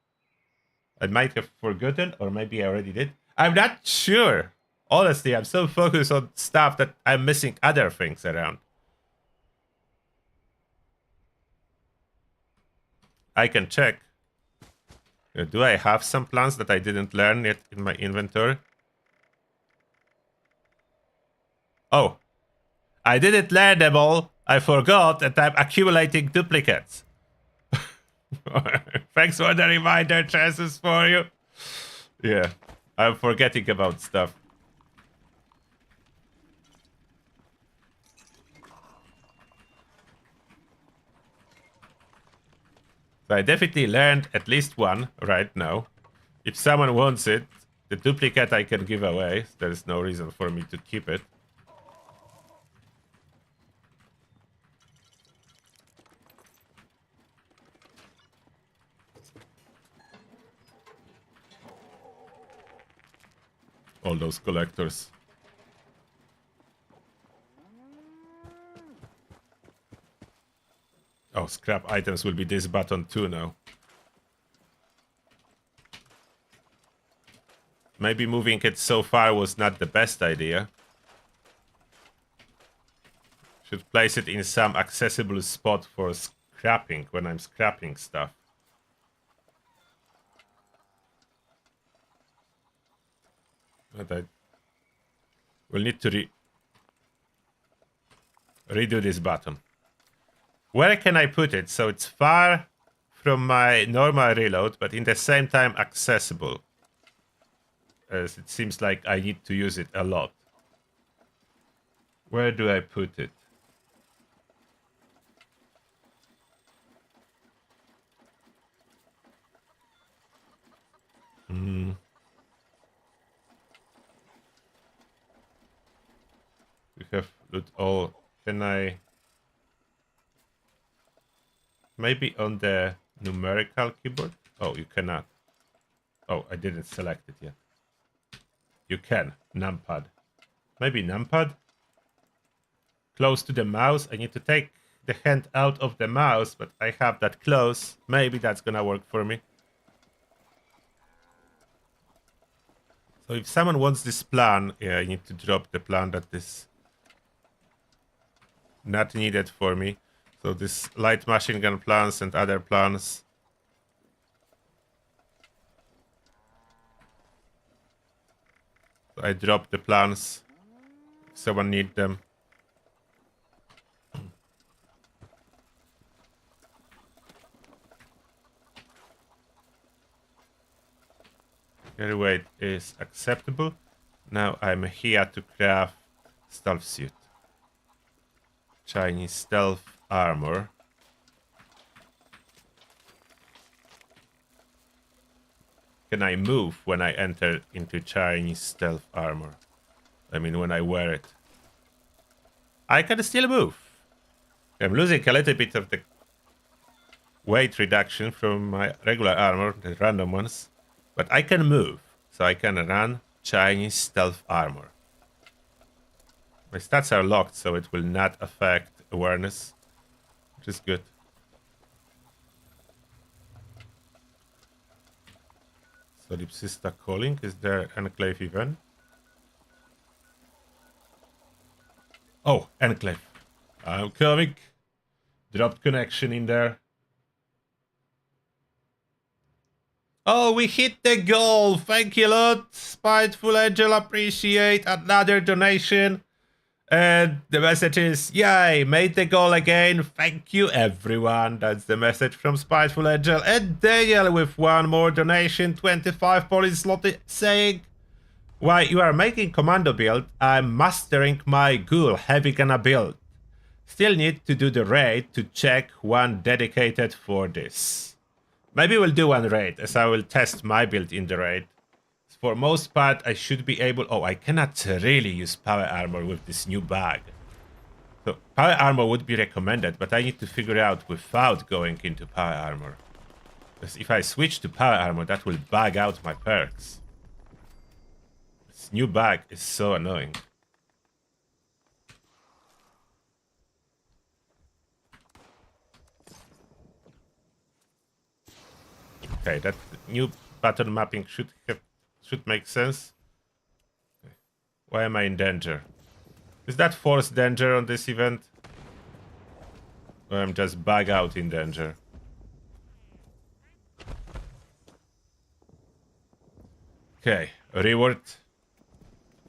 Speaker 1: I might have forgotten, or maybe I already did. I'm not sure. Honestly, I'm so focused on stuff that I'm missing other things around. I can check. Do I have some plans that I didn't learn yet in my inventory? Oh, I didn't learn them all. I forgot that I'm accumulating duplicates. Thanks for the reminder, chances for you. Yeah, I'm forgetting about stuff. So I definitely learned at least one right now. If someone wants it, the duplicate I can give away. There is no reason for me to keep it. All those collectors. Oh, scrap items will be this button too now. Maybe moving it so far was not the best idea. Should place it in some accessible spot for scrapping when I'm scrapping stuff. But I will need to redo this button. Where can I put it so it's far from my normal reload, but in the same time accessible? As it seems like I need to use it a lot. Where do I put it? We have loot all. Can I... Maybe on the Numerical keyboard? Oh, you cannot. Oh, I didn't select it yet. You can. Numpad. Maybe numpad? Close to the mouse. I need to take the hand out of the mouse, but I have that close. Maybe that's gonna work for me. So if someone wants this plan, yeah, I need to drop the plan that is not needed for me. So this light machine gun plans and other plans. So I drop the plans if someone need them. Carry weight is acceptable. Now I'm here to craft stealth suit. Chinese stealth armor. Can I move when I enter into Chinese stealth armor? I mean, when I wear it. I can still move. I'm losing a little bit of the weight reduction from my regular armor, the random ones. But I can move, so I can run Chinese stealth armor. My stats are locked, so it will not affect awareness, which is good. Solipsista calling. Is there enclave event? Oh, enclave. I'm coming. Dropped connection in there. Oh, we hit the goal. Thank you a lot. Spiteful Angel, appreciate another donation. And the message is, yay, made the goal again. Thank you, everyone. That's the message from Spiteful Angel. And Daniel with one more donation, 25 Polish zloty, saying, while you are making Commando build, I'm mastering my ghoul heavy gunner build. Still need to do the raid to check one dedicated for this. Maybe we'll do one raid, as I will test my build in the raid. For most part, I should be able... Oh, I cannot really use power armor with this new bag. So, power armor would be recommended, but I need to figure out without going into power armor. Because if I switch to power armor, that will bug out my perks. This new bag is so annoying. Okay, that new button mapping should make sense. Okay. Why am I in danger? Is that forced danger on this event? Or I'm just bug out in danger? Okay, reward.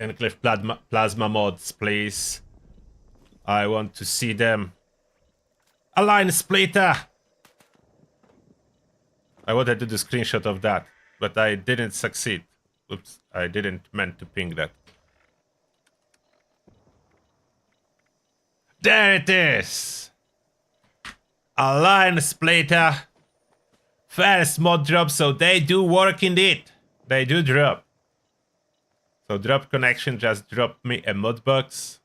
Speaker 1: Enclave plasma mods, please. I want to see them. Align splitter! I wanted to do a screenshot of that, but I didn't succeed. Oops, I didn't meant to ping that. There it is! Align splitter. First mod drop, so they do work indeed. They do drop. So drop connection just dropped me a mod box.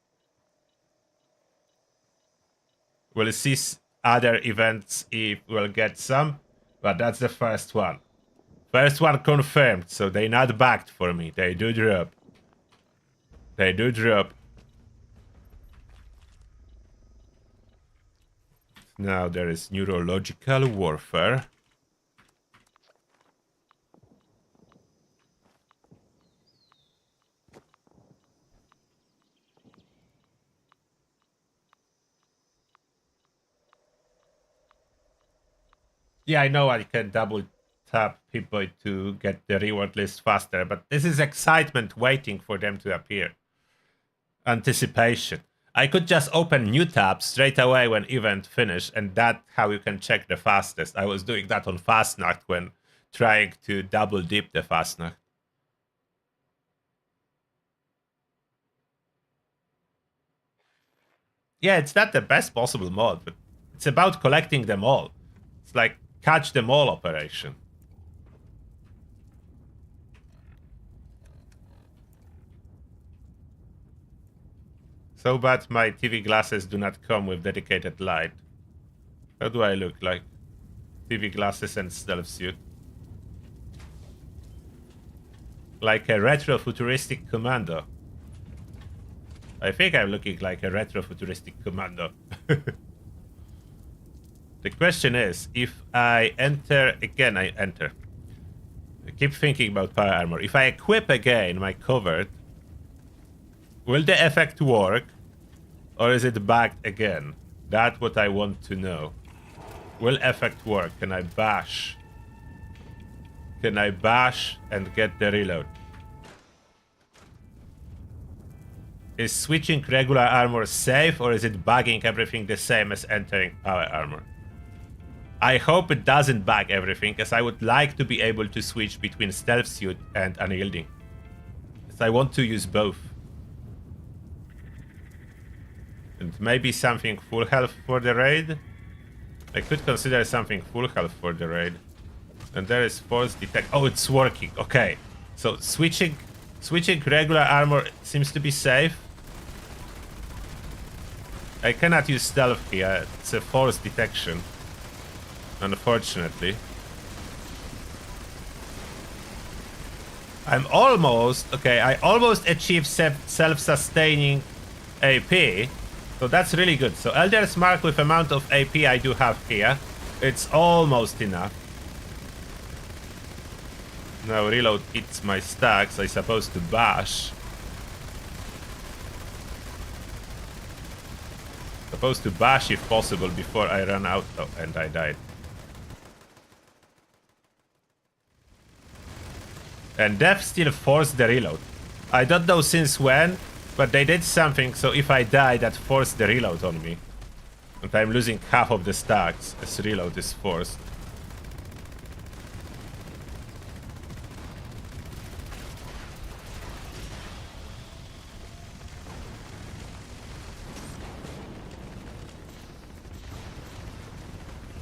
Speaker 1: We'll see other events if we'll get some. But that's the first one. First one confirmed, so they not backed for me. They do drop. They do drop. Now there is neurological warfare. Yeah, I know I can double tap people to get the reward list faster, but this is excitement waiting for them to appear. Anticipation. I could just open new tabs straight away when event finish, and that's how you can check the fastest. I was doing that on Fastnacht when trying to double dip the Fastnacht. Yeah, it's not the best possible mod, but it's about collecting them all. It's like catch them all operation. So bad my TV glasses do not come with dedicated light. How do I look like? TV glasses and stealth suit. Like a retro-futuristic commando. I think I'm looking like a retro-futuristic commando. The question is, if I enter again, I keep thinking about power armor. If I equip again my covert, will the effect work? Or is it bugged again? That's what I want to know. Will effect work? Can I bash? Can I bash and get the reload? Is switching regular armor safe, or is it bugging everything the same as entering power armor? I hope it doesn't bug everything, as I would like to be able to switch between stealth suit and unyielding. As I want to use both. And maybe something full health for the raid? I could consider something full health for the raid. And there is force detect. Oh, it's working. Okay. So switching regular armor seems to be safe. I cannot use stealth here. It's a force detection. Unfortunately. I almost achieved self-sustaining AP. So that's really good. So Elder's Mark with amount of AP I do have here. It's almost enough. Now reload eats my stacks. I supposed to bash. Supposed to bash if possible before I run out. Oh, and I died. And Death still forced the reload. I don't know since when, but they did something, so if I die, that forced the reload on me. And I'm losing half of the stacks as reload is forced.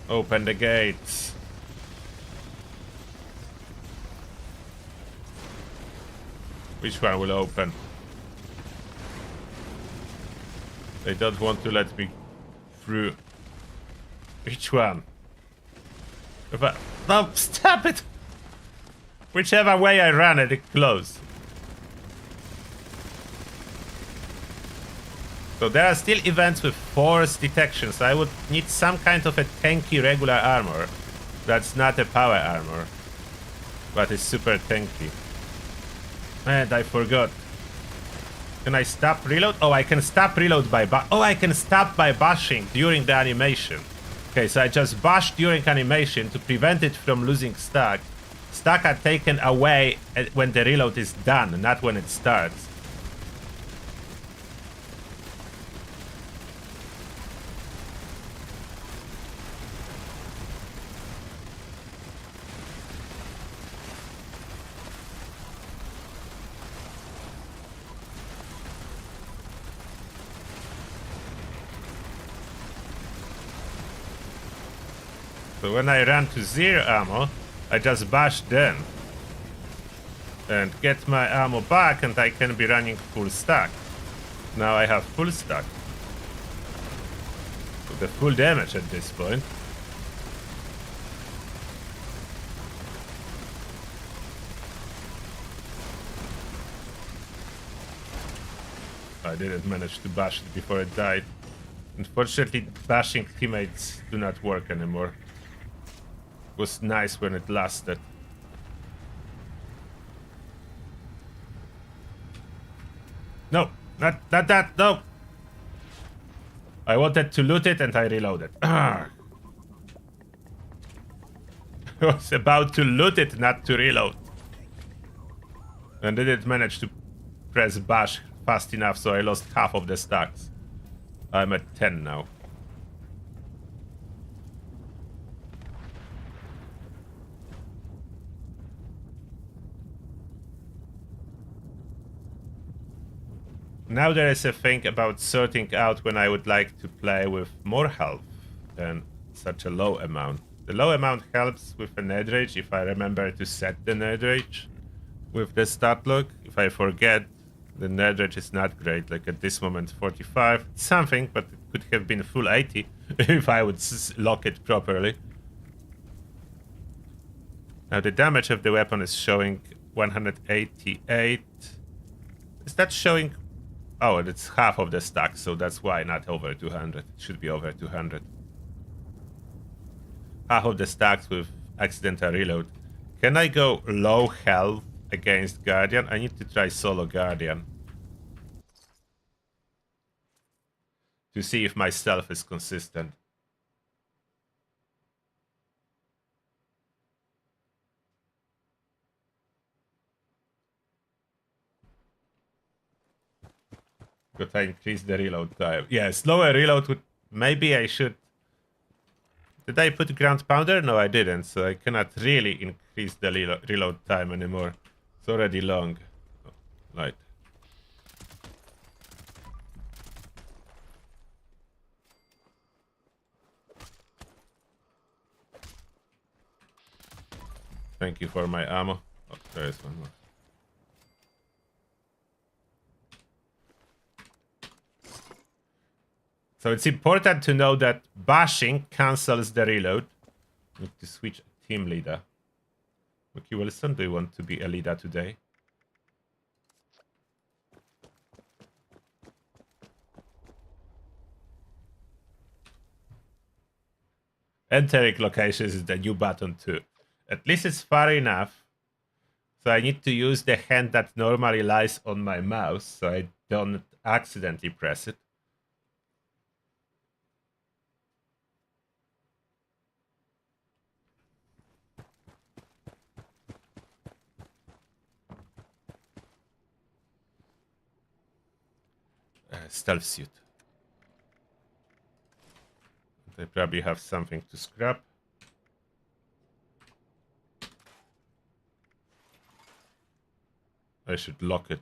Speaker 1: Open the gates. Which one will open? They don't want to let me through. Which one? No, stop it! Whichever way I run it closed. So there are still events with force detection, so I would need some kind of a tanky regular armor. That's not a power armor, but it's super tanky. And I forgot. Can I stop reload? Oh, I can stop reload by I can stop by bashing during the animation. Okay, so I just bash during animation to prevent it from losing stack. Stack are taken away when the reload is done, not when it starts. So when I run to zero ammo, I just bash then. And get my ammo back and I can be running full stack. Now I have full stack. So the full damage at this point. I didn't manage to bash it before it died. Unfortunately, bashing teammates do not work anymore. It was nice when it lasted. No, not that, no! I wanted to loot it and I reloaded. I was about to loot it, not to reload. And didn't manage to press bash fast enough, so I lost half of the stacks. I'm at 10 now. Now there is a thing about sorting out when I would like to play with more health than such a low amount. The low amount helps with a nerd rage if I remember to set the nerd rage with the stat lock. If I forget, the nerd rage is not great. Like at this moment 45, something, but it could have been full 80 if I would lock it properly. Now the damage of the weapon is showing 188. Is that showing? Oh, it's half of the stack, so that's why not over 200. It should be over 200. Half of the stacks with accidental reload. Can I go low health against Guardian? I need to try solo Guardian to see if my stealth is consistent. But I increase the reload time. Yeah, slower reload would... Maybe I should... Did I put ground pounder? No, I didn't. So I cannot really increase the reload time anymore. It's already long. Oh, light. Thank you for my ammo. Oh, there is one more. So it's important to know that bashing cancels the reload. Need to switch team leader. Okay, Wilson, do you want to be a leader today? Entering locations is the new button too. At least it's far enough. So I need to use the hand that normally lies on my mouse so I don't accidentally press it. Stealth suit. They probably have something to scrap. I should lock it.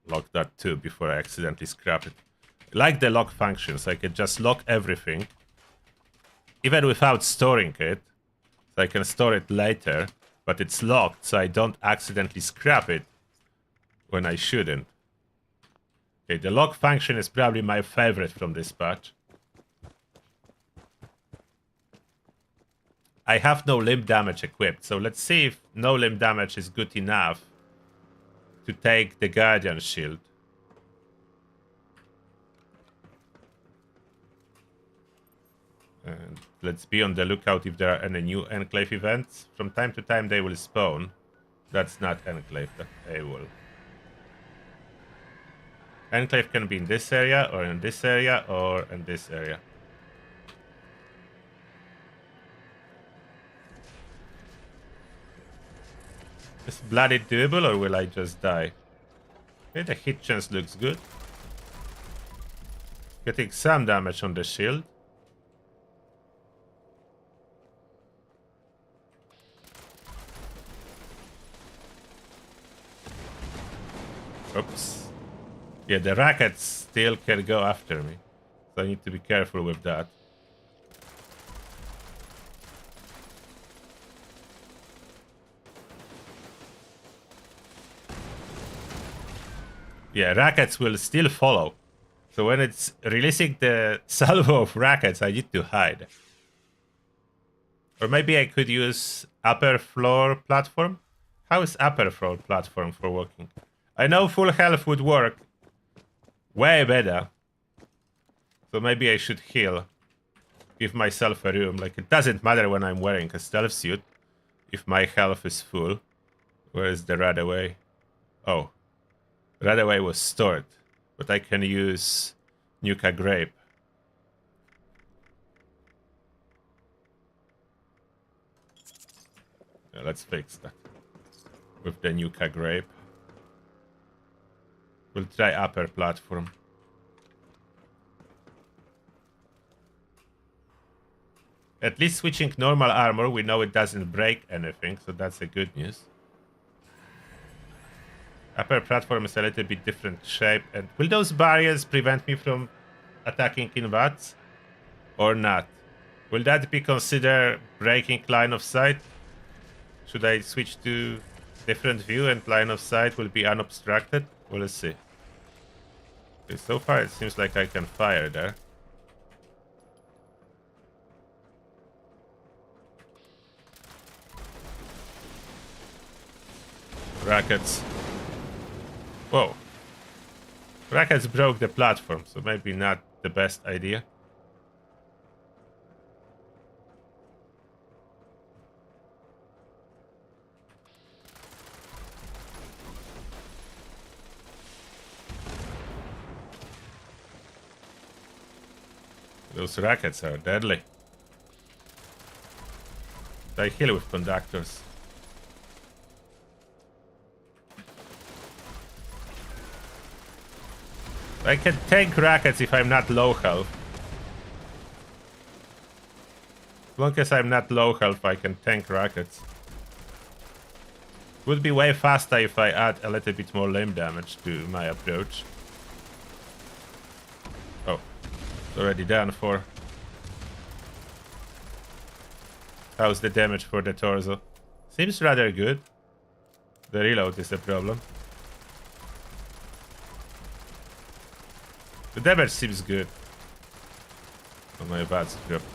Speaker 1: Lock that too before I accidentally scrap it. I like the lock function, so I can just lock everything. Even without storing it. So I can store it later. But it's locked, so I don't accidentally scrap it when I shouldn't. Okay, the lock function is probably my favorite from this patch. I have no limb damage equipped, so let's see if no limb damage is good enough to take the Guardian shield. And let's be on the lookout if there are any new Enclave events. From time to time they will spawn. That's not Enclave, that's AWOL. Enclave can be in this area, or in this area, or in this area. Is bloody doable, or will I just die? Okay, the hit chance looks good. Getting some damage on the shield. Oops. Yeah, the rockets still can go after me. So I need to be careful with that. Yeah, rockets will still follow. So when it's releasing the salvo of rockets, I need to hide. Or maybe I could use upper floor platform? How is upper floor platform for walking? I know full health would work way better. So maybe I should heal. Give myself a room. Like, it doesn't matter when I'm wearing a stealth suit if my health is full. Where is the Radaway? Oh. Radaway was stored. But I can use Nuka Grape. Yeah, let's fix that. With the Nuka Grape. We'll try upper platform. At least switching normal armor, we know it doesn't break anything, so that's a good news. Upper platform is a little bit different shape. And will those barriers prevent me from attacking in VATS? Or not? Will that be considered breaking line of sight? Should I switch to different view and line of sight will be unobstructed? We'll see. Okay, so far it seems like I can fire there. Rockets. Whoa. Rockets broke the platform, so maybe not the best idea. Those rockets are deadly. They heal with conductors. I can tank rockets if I'm not low health. As long as I'm not low health, I can tank rockets. Would be way faster if I add a little bit more limb damage to my approach. Oh, it's already done for. How's the damage for the torso? Seems rather good. The reload is a problem. The damage seems good. Oh, my bad script.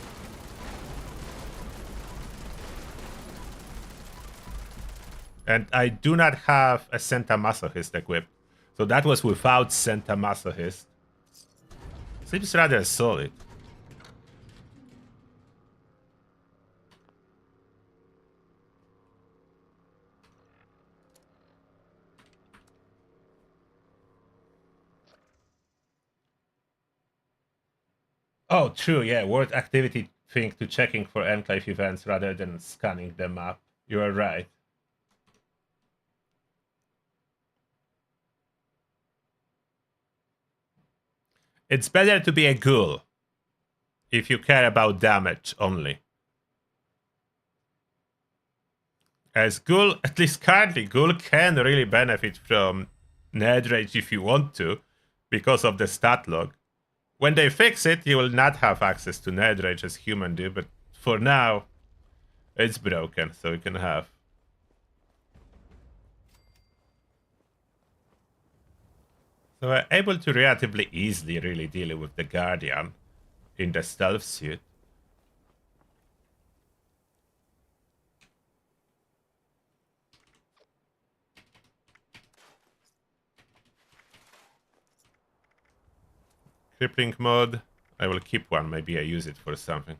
Speaker 1: And I do not have a Santa Masochist equipped. So that was without Santa Masochist. Seems rather solid. Oh, true, yeah. Word activity thing to checking for enclave events rather than scanning the map. You are right. It's better to be a ghoul if you care about damage only. As ghoul, at least currently, ghoul can really benefit from Ned Rage if you want to, because of the stat log. When they fix it, you will not have access to Ned Rage as human do, but for now, it's broken, so you can have. So we're able to relatively easily really deal with the Guardian in the stealth suit. Crippling mod. I will keep one. Maybe I use it for something.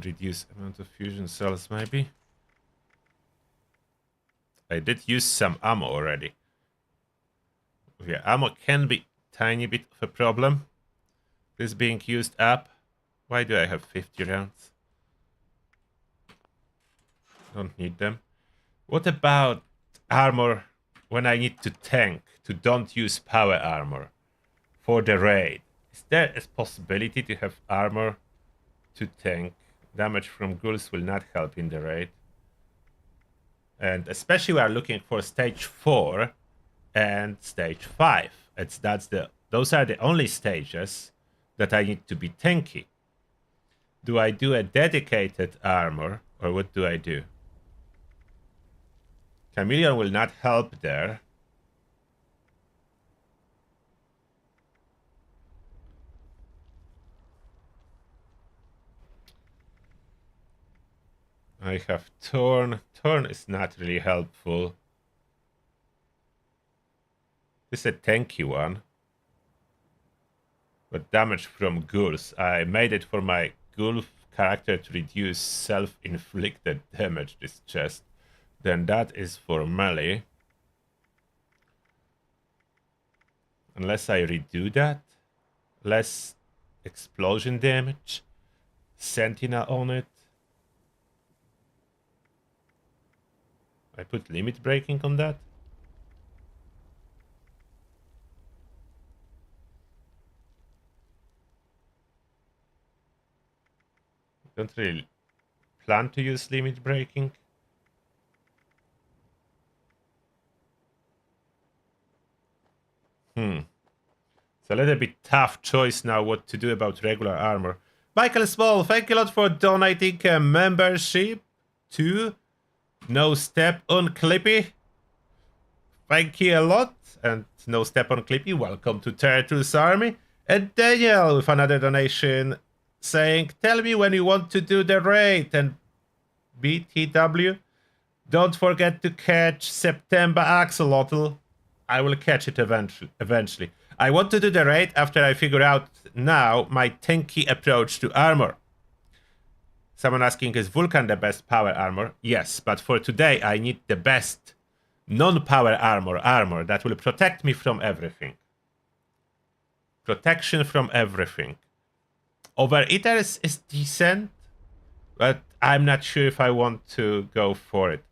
Speaker 1: Reduce amount of fusion cells, maybe. I did use some ammo already. Yeah, ammo can be tiny bit of a problem. This being used up. Why do I have 50 rounds? Don't need them. What about armor when I need to tank, to don't use power armor for the raid? Is there a possibility to have armor to tank? Damage from ghouls will not help in the raid. And especially we are looking for stage 4 and stage 5. Those are the only stages that I need to be tanky. Do I do a dedicated armor or what do I do? Chameleon will not help there. I have Torn. Torn is not really helpful. This is a tanky one. But damage from ghouls. I made it for my ghoul character to reduce self-inflicted damage this chest. Then that is for melee. Unless I redo that. Less explosion damage. Sentinel on it. I put limit breaking on that. Don't really plan to use limit breaking. It's a little bit tough choice now what to do about regular armor. Michael Small, thank you a lot for donating a membership to No Step on Clippy. Thank you a lot. And No Step on Clippy, welcome to Turtles Army. And Daniel with another donation saying, tell me when you want to do the raid. And BTW, don't forget to catch September Axolotl. I will catch it eventually. I want to do the raid after I figure out now my tanky approach to armor. Someone asking, is Vulcan the best power armor? Yes, but for today I need the best non-power armor that will protect me from everything. Protection from everything. Overeaters is decent, but I'm not sure if I want to go for it.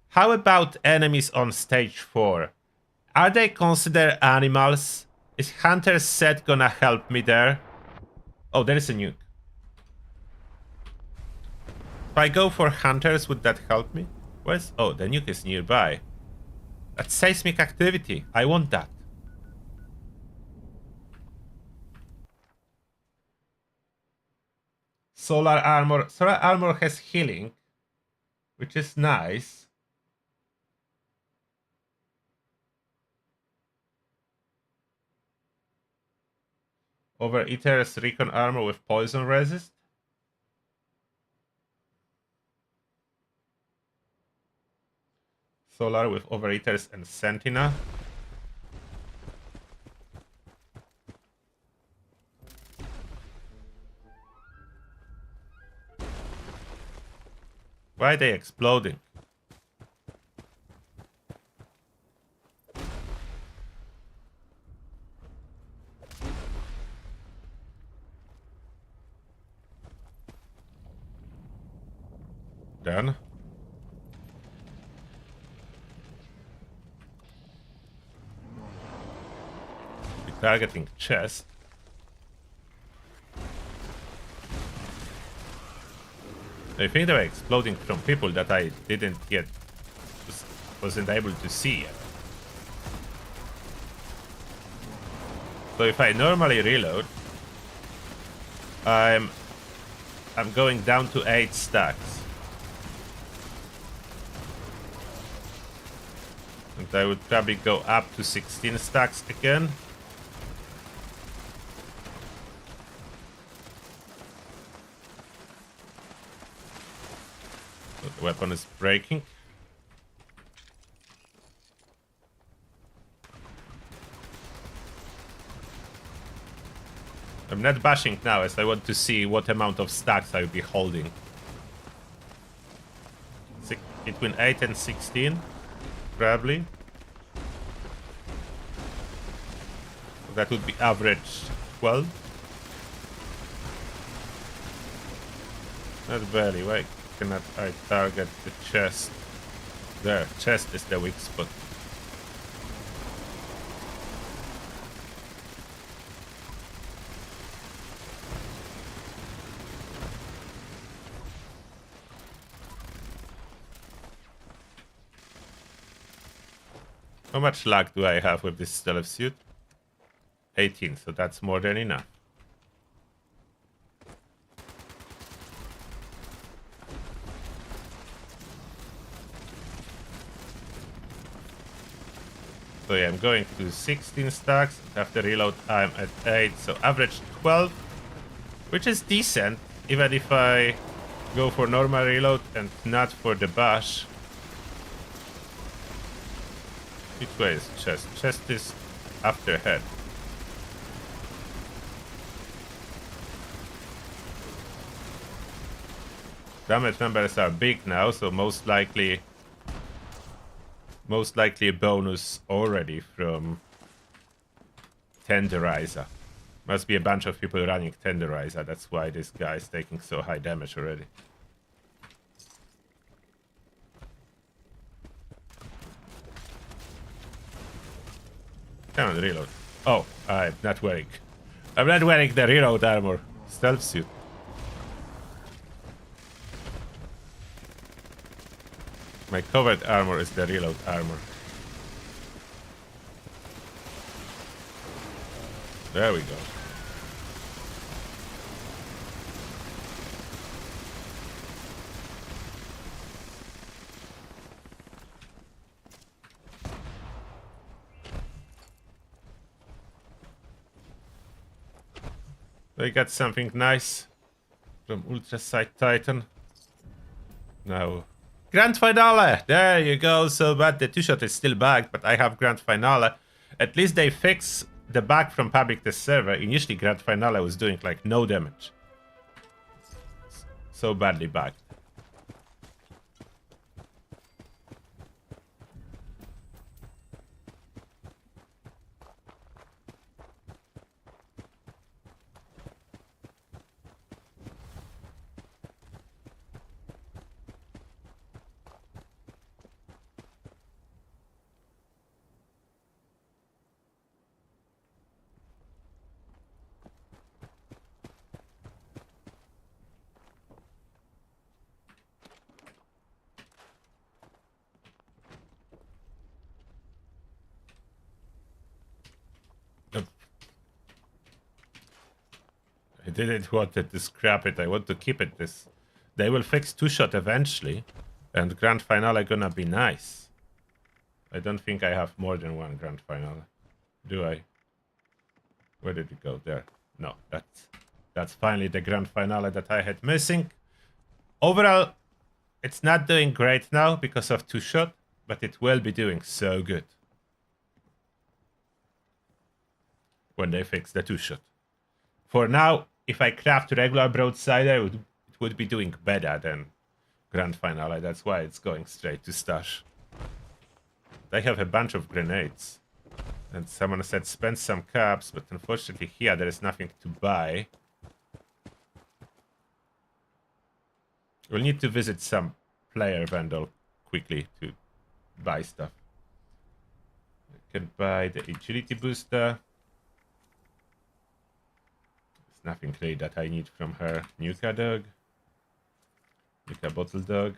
Speaker 1: How about enemies on stage 4? Are they considered animals? Is Hunter's set gonna help me there? Oh, there is a nuke. If I go for Hunters, would that help me? Where's... Oh, the nuke is nearby. That's seismic activity. I want that. Solar armor. Solar armor has healing, which is nice. Overeater's recon armor with poison resist. Solar with Overeaters and Sentinel. Why are they exploding? Done. Be targeting chest. I think they were exploding from people that I didn't yet, wasn't able to see yet. So if I normally reload, I'm going down to 8 stacks. And I would probably go up to 16 stacks again. So the weapon is breaking. I'm not bashing now as I want to see what amount of stacks I'll be holding. Between 8 and 16, probably. So that would be average 12. Not barely. Why cannot I target the chest? There, chest is the weak spot. How much luck do I have with this stealth suit? 18, so that's more than enough. So yeah, I'm going to 16 stacks. After reload, I'm at 8, so average 12, which is decent, even if I go for normal reload and not for the bash. Which way is chest? Chest is after head. Damage numbers are big now, so most likely a bonus already from Tenderizer. Must be a bunch of people running Tenderizer, that's why this guy is taking so high damage already. Come on, reload. Oh, I'm not wearing the reload armor. Stealth suit. My covered armor is the reload armor. There we go. Do I got something nice from Ultra Sight Titan? No. Grand Finale! There you go. So bad the two-shot is still back, but I have Grand Finale. At least they fix the bug from public test server. Initially, Grand Finale was doing like no damage. So badly bugged. I didn't want to scrap it. I want to keep it. They will fix two-shot eventually, and Grand Finale gonna be nice. I don't think I have more than one Grand Finale. Do I? Where did it go? There. No, that's finally the Grand Finale that I had missing. Overall, it's not doing great now because of two-shot, but it will be doing so good when they fix the two-shot. For now, if I craft regular broadsider, it would be doing better than Grand Finale. That's why it's going straight to stash. They have a bunch of grenades. And someone said spend some caps, but unfortunately here there is nothing to buy. We'll need to visit some player vendor quickly to buy stuff. I can buy the agility booster. There's nothing really that I need from her. Nuka dog. Nuka bottle dog.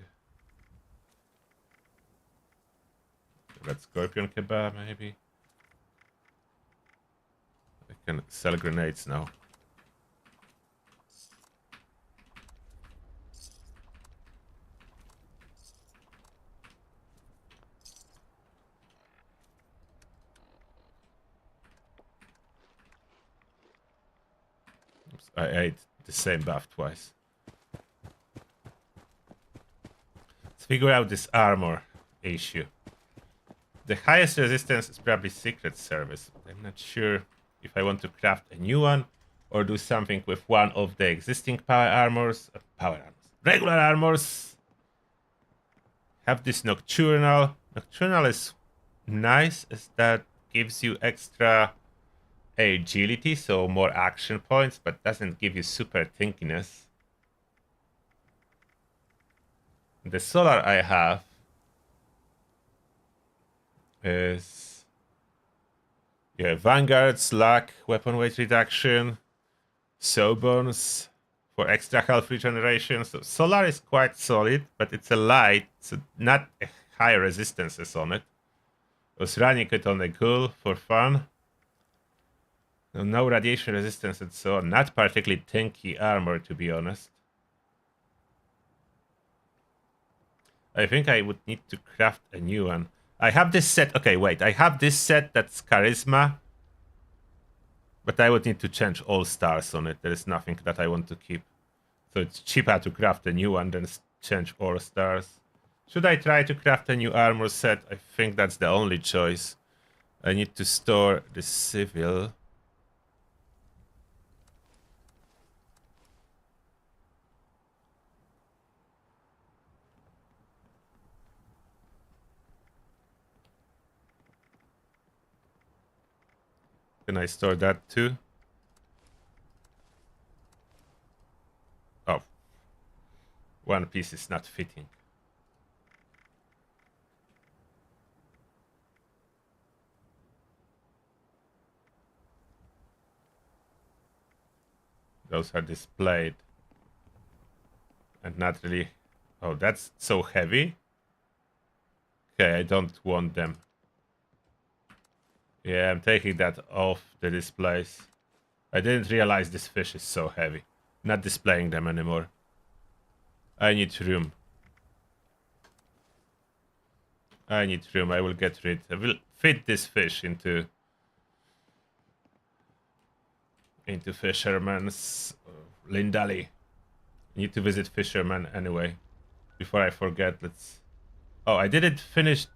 Speaker 1: Red scorpion kebab maybe. I can sell grenades now. Oops, I ate the same buff twice. Let's figure out this armor issue. The highest resistance is probably Secret Service. I'm not sure if I want to craft a new one or do something with one of the existing power armors. Regular armors. Have this Nocturnal. Nocturnal is nice as that gives you extra agility, so more action points, but doesn't give you super tinkiness. The Solar I have is Vanguard's luck, weapon weight reduction, Sawbones for extra health regeneration. So Solar is quite solid, but it's a light, so not a high resistances on it. I was running it on a ghoul for fun. No radiation resistance and so on. Not particularly tanky armor, to be honest. I think I would need to craft a new one. I have this set. Okay, wait. I have this set that's charisma. But I would need to change all stars on it. There is nothing that I want to keep. So it's cheaper to craft a new one than change all stars. Should I try to craft a new armor set? I think that's the only choice. I need to store the civil. Can I store that too? Oh. One piece is not fitting. Those are displayed. And not really... Oh, that's so heavy. Okay, I don't want them. Yeah, I'm taking that off the displays. I didn't realize this fish is so heavy. Not displaying them anymore. I need room. I need room. I will get rid. I will fit this fish into into Fisherman's Lindali. Need to visit Fisherman anyway. Before I forget, let's... Oh, I didn't finish...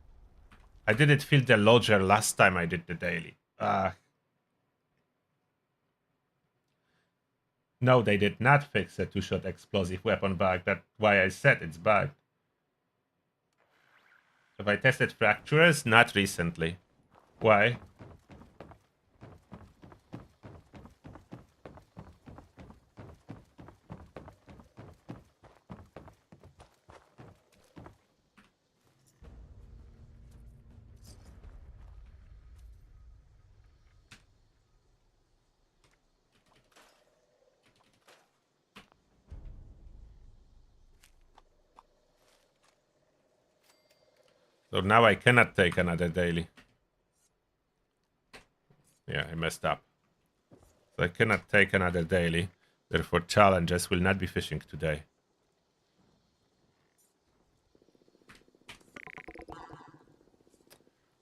Speaker 1: I didn't fill the lodger last time I did the daily. No, they did not fix a two-shot explosive weapon bug. That's why I said it's bugged. Have I tested fractures? Not recently. Why? So now I cannot take another daily. Yeah, I messed up. So I cannot take another daily. Therefore, challenges will not be fishing today.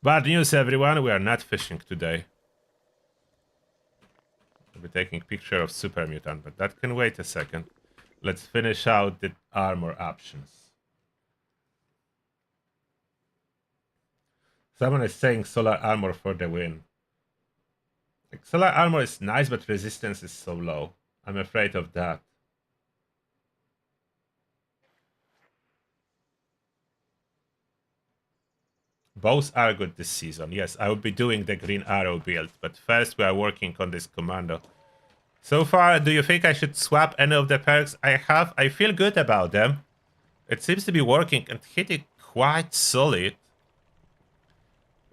Speaker 1: Bad news, everyone. We are not fishing today. I'll be taking picture of Super Mutant, but that can wait a second. Let's finish out the armor options. Someone is saying solar armor for the win. Like, solar armor is nice, but resistance is so low. I'm afraid of that. Both are good this season. Yes, I will be doing the green arrow build, but first we are working on this commando. So far, do you think I should swap any of the perks I have? I feel good about them. It seems to be working and hitting quite solid.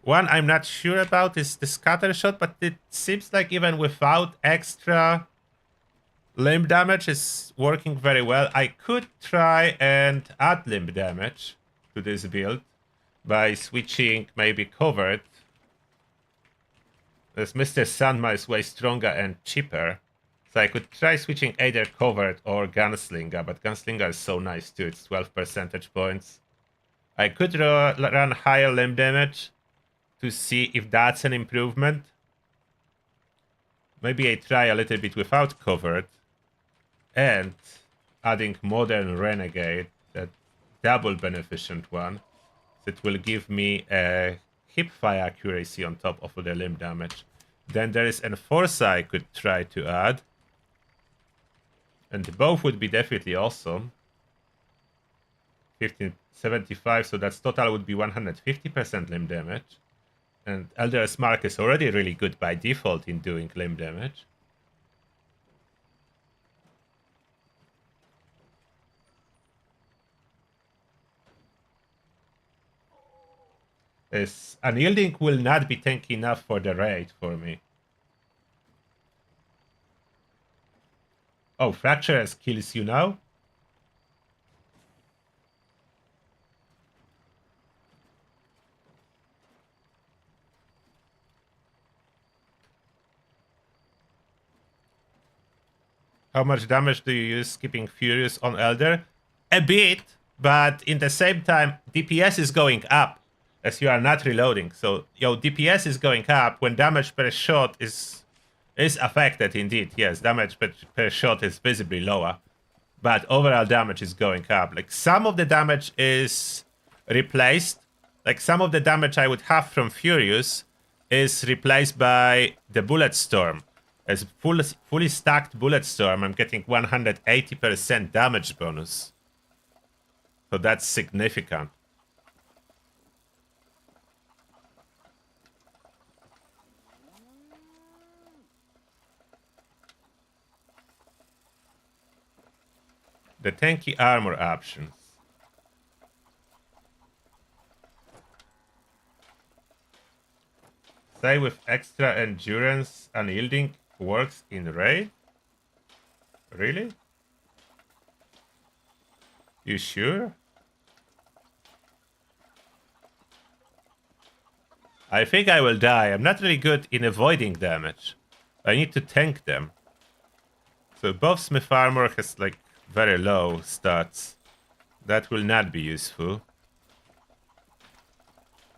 Speaker 1: One I'm not sure about is the scatter shot, but it seems like even without extra limb damage is working very well. I could try and add limb damage to this build by switching maybe covered. As Mr. Sandma is way stronger and cheaper. So I could try switching either covered or gunslinger, but gunslinger is so nice too. It's 12 percentage points. I could run higher limb damage to see if that's an improvement. Maybe I try a little bit without covered and adding modern renegade, that double beneficent one, that will give me a hip fire accuracy on top of the limb damage. Then there is enforcer I could try to add, and both would be definitely awesome. 1575, so that's total would be 150% limb damage. And Elder's Mark is already really good by default in doing limb damage. Unyielding will not be tanky enough for the raid for me. Oh, Fracture kills you now? How much damage do you use skipping Furious on Elder? A bit, but in the same time, DPS is going up as you are not reloading. So your DPS is going up when damage per shot is affected indeed. Yes, damage per shot is visibly lower, but overall damage is going up. Like, some of the damage is replaced. Like, some of the damage I would have from Furious is replaced by the Bullet Storm. As fully stacked Bullet Storm, I'm getting 180% damage bonus. So that's significant. The tanky armor options. Say with extra endurance, unyielding works in raid? Really? You sure? I think I will die. I'm not really good in avoiding damage. I need to tank them. So both Smith Armor has like very low stats. That will not be useful.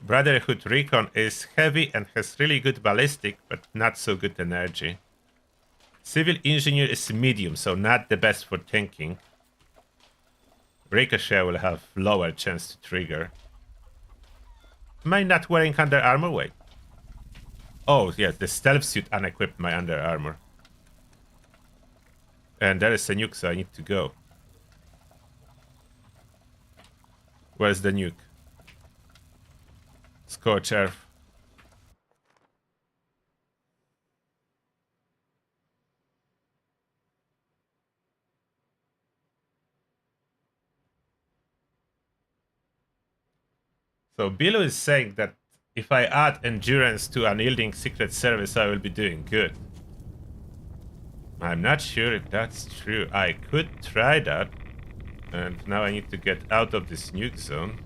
Speaker 1: Brotherhood Recon is heavy and has really good ballistic, but not so good energy. Civil engineer is medium, so not the best for tanking. Ricochet will have lower chance to trigger. Am I not wearing under armor? Wait. Oh, yes, the stealth suit unequipped my under armor. And there is a nuke, so I need to go. Where's the nuke? Scorch Earth. So Bilo is saying that if I add endurance to unyielding secret service, I will be doing good. I'm not sure if that's true. I could try that. And now I need to get out of this nuke zone.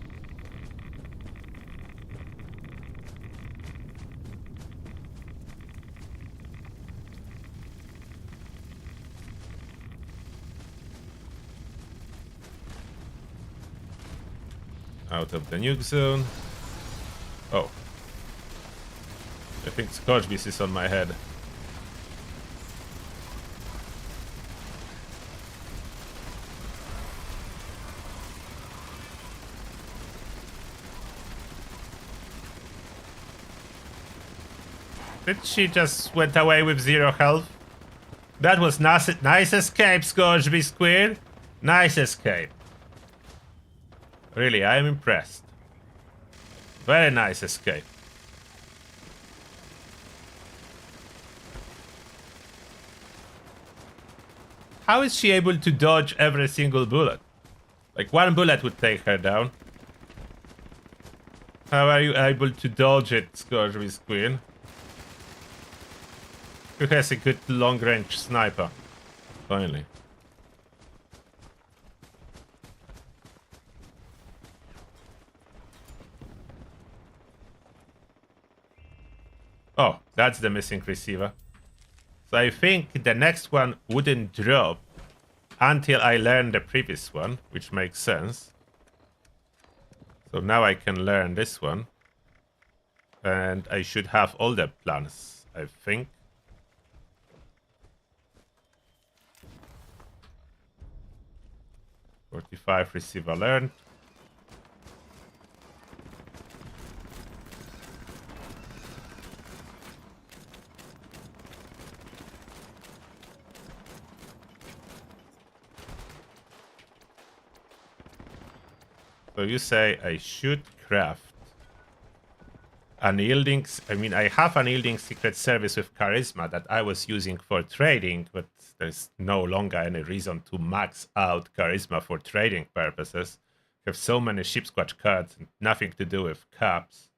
Speaker 1: Out of the nuke zone. Oh. I think Scorch Beast is on my head. Did she just went away with 0 health? That was nice escape, Scorch Beast Squid. Nice escape. Really, I am impressed. Very nice escape. How is she able to dodge every single bullet? Like, one bullet would take her down. How are you able to dodge it, Scorch Beast Queen? Who has a good long-range sniper? Finally. Oh, that's the missing receiver. So I think the next one wouldn't drop until I learn the previous one, which makes sense. So now I can learn this one. And I should have all the plans, I think. "45 receiver learned. So you say I should craft unyielding. I mean, I have unyielding secret service with charisma that I was using for trading, but there's no longer any reason to max out charisma for trading purposes. I have so many ship squatch cards and nothing to do with caps.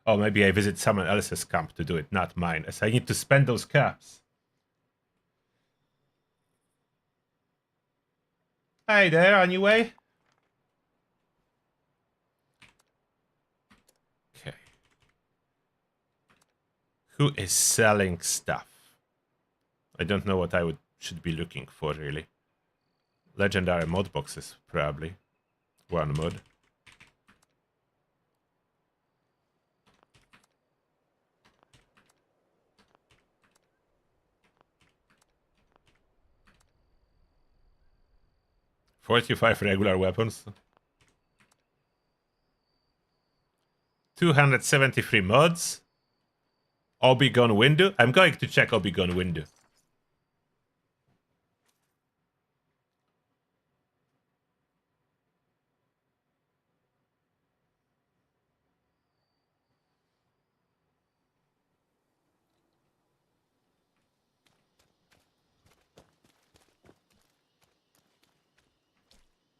Speaker 1: Oh, maybe I visit someone else's camp to do it, not mine, as I need to spend those caps. Hey there, on your way? Okay. Who is selling stuff? I don't know what I should be looking for, really. Legendary mod boxes, probably. One mod. $45 regular weapons. 273 mods. Obi-Gon window. I'm going to check Obi-Gon window.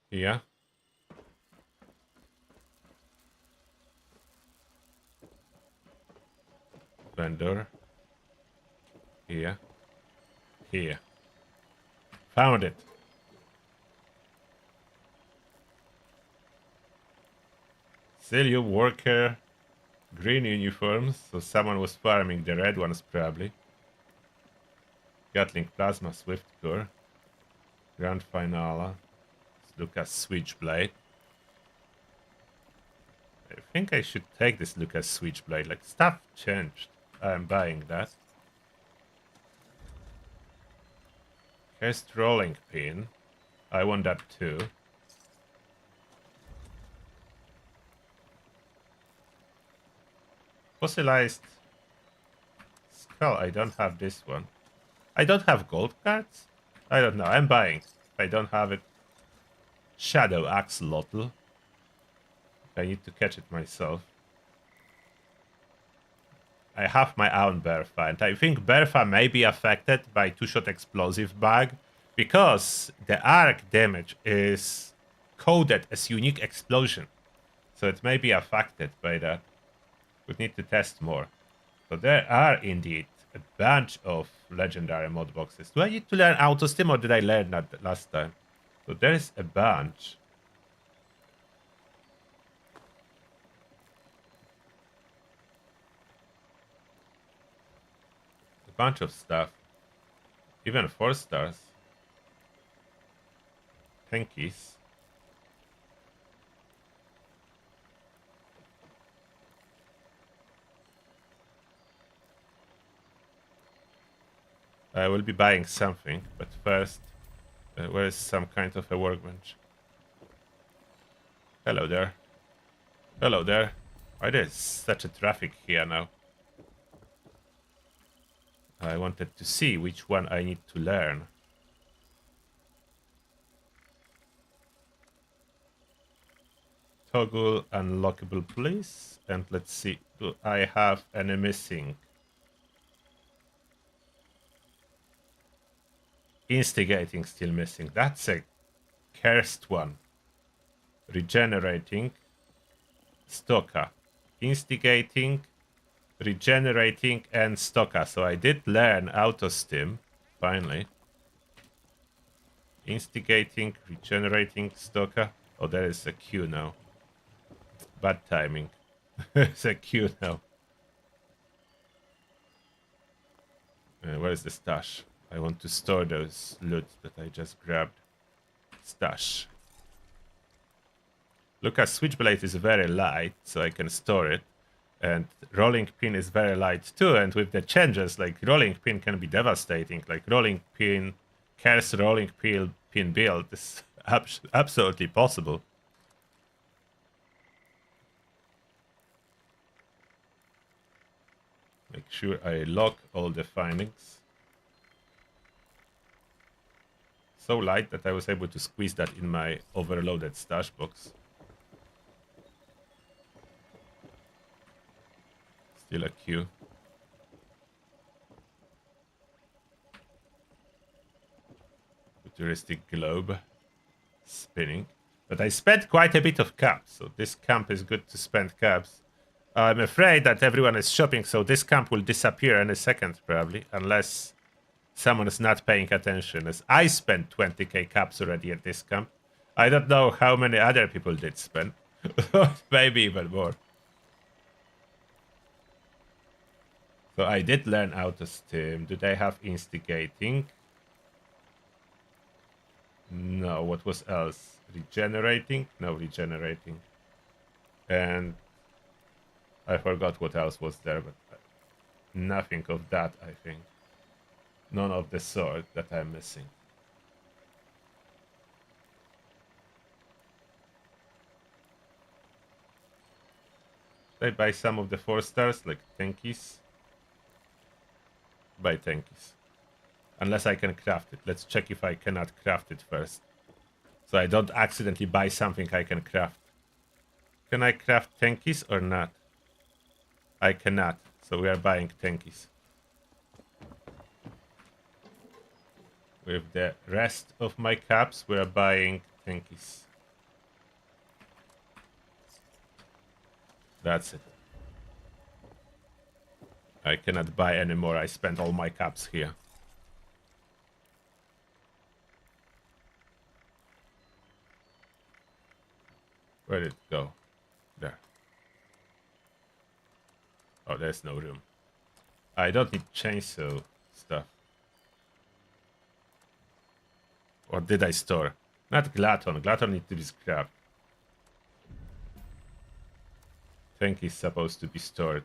Speaker 1: Yeah. Vendor. Here. Here. Found it. Celio worker. Green uniforms. So someone was farming the red ones, probably. Gatling plasma swift core. Grand finale. Lucas Switchblade. I think I should take this Lucas Switchblade. Like, stuff changed. I'm buying that. Cursed rolling pin. I want that too. Fossilized skull. I don't have this one. I don't have gold cards? I don't know. I'm buying. I don't have it. Shadow axolotl. I need to catch it myself. I have my own Bertha, and I think Bertha may be affected by two-shot explosive bug because the arc damage is coded as unique explosion. So it may be affected by that. We need to test more. So there are indeed a bunch of legendary mod boxes. Do I need to learn auto stim or did I learn that last time? So there's a bunch. A bunch of stuff. Even 4 stars. Tankies. I will be buying something, but first, where is some kind of a workbench? Hello there. Hello there. Why there's such a traffic here now? I wanted to see which one I need to learn. Toggle unlockable, please. And let's see, do I have any missing? Instigating still missing. That's a cursed one. Regenerating. Stalker. Instigating. Regenerating and Stalker. So I did learn auto stim. Finally. Instigating. Regenerating. Stalker. Oh, there is a queue now. Bad timing. There's a queue now. Where is the stash? I want to store those loot that I just grabbed. Stash. Lucas Switchblade is very light, so I can store it. And Rolling Pin is very light too, and with the changes, like Rolling Pin can be devastating. Like Rolling Pin, Curse Rolling Pin build is absolutely possible. Make sure I lock all the findings. So light that I was able to squeeze that in my overloaded stash box. Still a queue. Futuristic globe. Spinning. But I spent quite a bit of caps, so this camp is good to spend caps. I'm afraid that everyone is shopping, so this camp will disappear in a second, probably, unless someone is not paying attention, as I spent 20k caps already at this camp. I don't know how many other people did spend. Maybe even more. So I did learn auto stim. Do they have instigating? No, what was else? Regenerating? No, regenerating. And I forgot what else was there, but nothing of that, I think. None of the sort that I'm missing. Should I buy some of the 4 stars, like tankies? Buy tankies. Unless I can craft it. Let's check if I cannot craft it first. So I don't accidentally buy something I can craft. Can I craft tankies or not? I cannot. So we are buying tankies. With the rest of my caps, we are buying tankies. That's it. I cannot buy anymore. I spent all my caps here. Where did it go? There. Oh, there's no room. I don't need chainsaw stuff. Or did I store? Not Glaton. Glaton needs to be scrapped. Tank is supposed to be stored.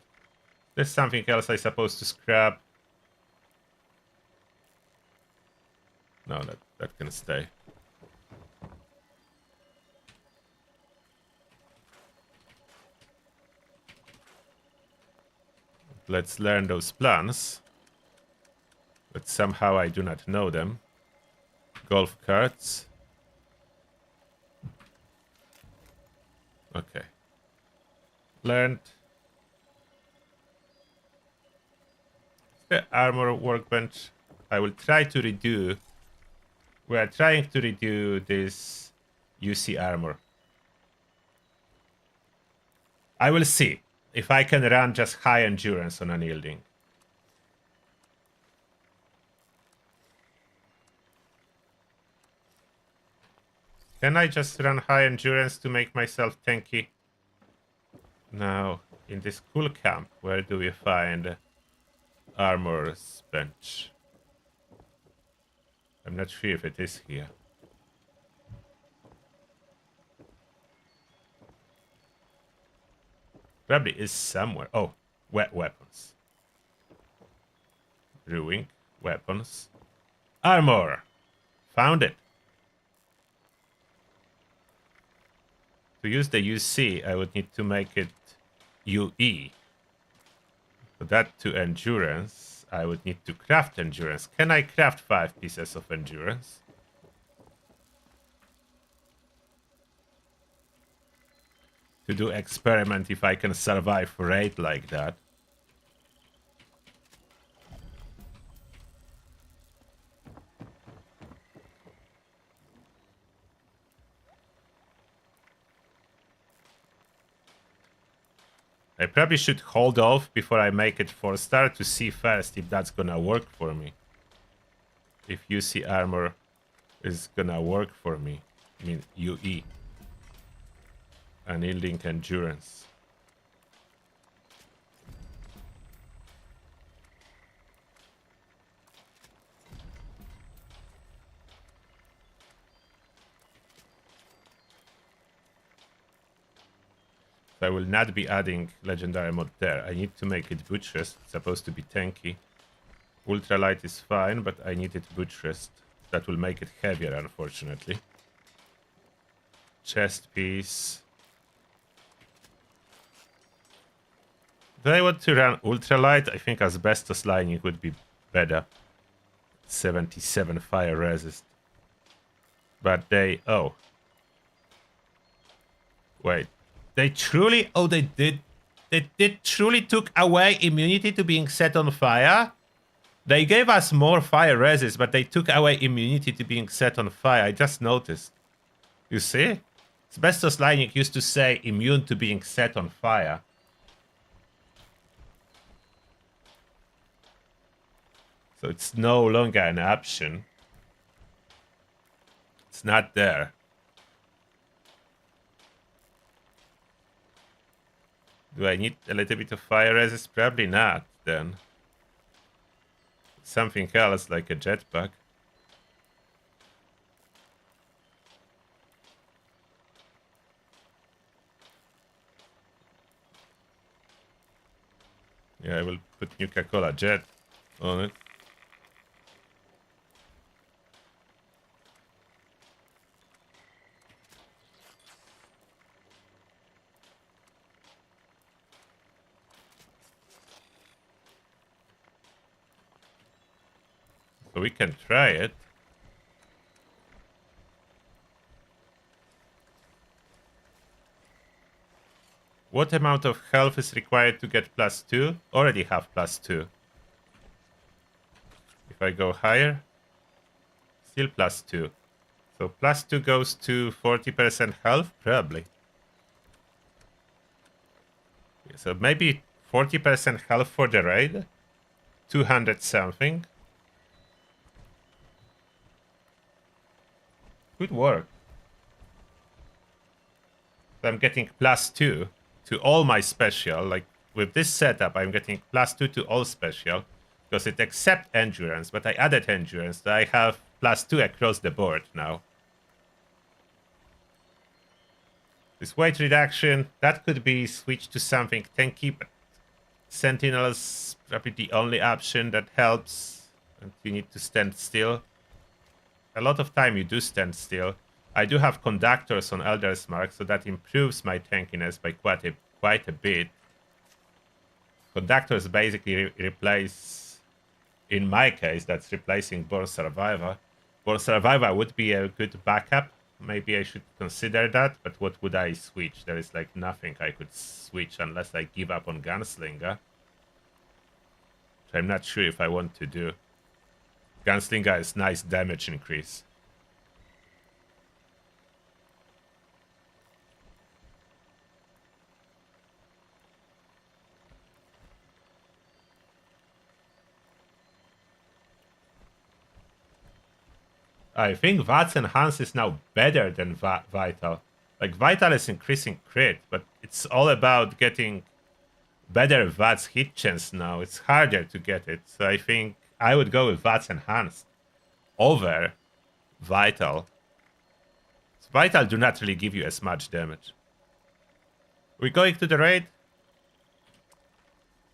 Speaker 1: There's something else I supposed to scrap. No, that can stay. Let's learn those plans. But somehow I do not know them. Golf carts. Okay. Learned. The armor workbench. I will try to redo. We are trying to redo this UC armor. I will see if I can run just high endurance on unyielding. Can I just run high endurance to make myself tanky? Now, in this cool camp, where do we find armor's bench? I'm not sure if it is here. Probably is somewhere. Oh, weapons. Brewing, weapons. Armor! Found it. To use the UC, I would need to make it UE. For that to endurance, I would need to craft endurance. Can I craft 5 pieces of endurance? To do experiment if I can survive raid like that. I probably should hold off before I make it 4-star to see first if that's gonna work for me. If UC armor is gonna work for me. I mean UE. Unyielding endurance. I will not be adding legendary mod there. I need to make it buttressed. It's supposed to be tanky. Ultralight is fine, but I need it buttressed. That will make it heavier, unfortunately. Chest piece. Do I want to run ultralight? I think asbestos lining would be better. 77 fire resist. But they... Oh. Wait. They truly... Oh, they did... They truly took away immunity to being set on fire? They gave us more fire resist, but they took away immunity to being set on fire. I just noticed. You see? Asbestos lining used to say immune to being set on fire. So it's no longer an option. It's not there. Do I need a little bit of fire resist? Probably not, then. Something else, like a jetpack. Yeah, I will put Nuka-Cola Jet on it. So we can try it. What amount of health is required to get +2? Already have +2. If I go higher, still +2. So +2 goes to 40% health? Probably. So maybe 40% health for the raid? 200 something? Good work. So I'm getting +2 to all my special. Like with this setup, I'm getting +2 to all special because it accepts endurance, but I added endurance, so I have +2 across the board now. This weight reduction, that could be switched to something tanky, but Sentinel's probably the only option that helps, and you need to stand still. a lot of time you do stand still. I do have conductors on Elder's Mark, so that improves my tankiness by quite a bit. Conductors basically replace, in my case, that's replacing Born Survivor. Born Survivor would be a good backup. Maybe I should consider that, but what would I switch? There is like nothing I could switch unless I give up on Gunslinger. Which I'm not sure if I want to do. Gunslinger is nice damage increase. I think VATS Enhance is now better than Vital. Like, Vital is increasing crit, but it's all about getting better VATS hit chance now. It's harder to get it. So I think I would go with VATS Enhanced over Vital. So Vital do not really give you as much damage. We're going to the raid.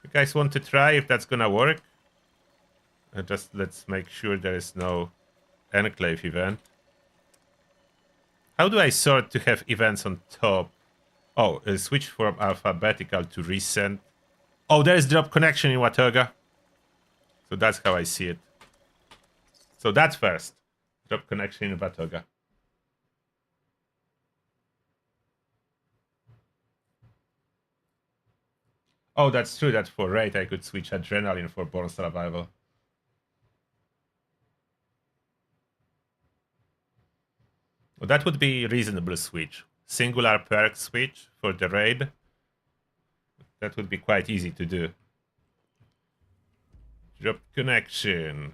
Speaker 1: You guys want to try if that's gonna work? Just let's make sure there is no Enclave event. How do I sort to have events on top? Oh, switch from alphabetical to recent. Oh, there is drop connection in Watoga. So that's how I see it. So that's first. Drop connection in Watoga. Oh, that's true that for raid I could switch Adrenaline for Born Survival. Well, that would be a reasonable switch. Singular perk switch for the raid. That would be quite easy to do. Drop connection.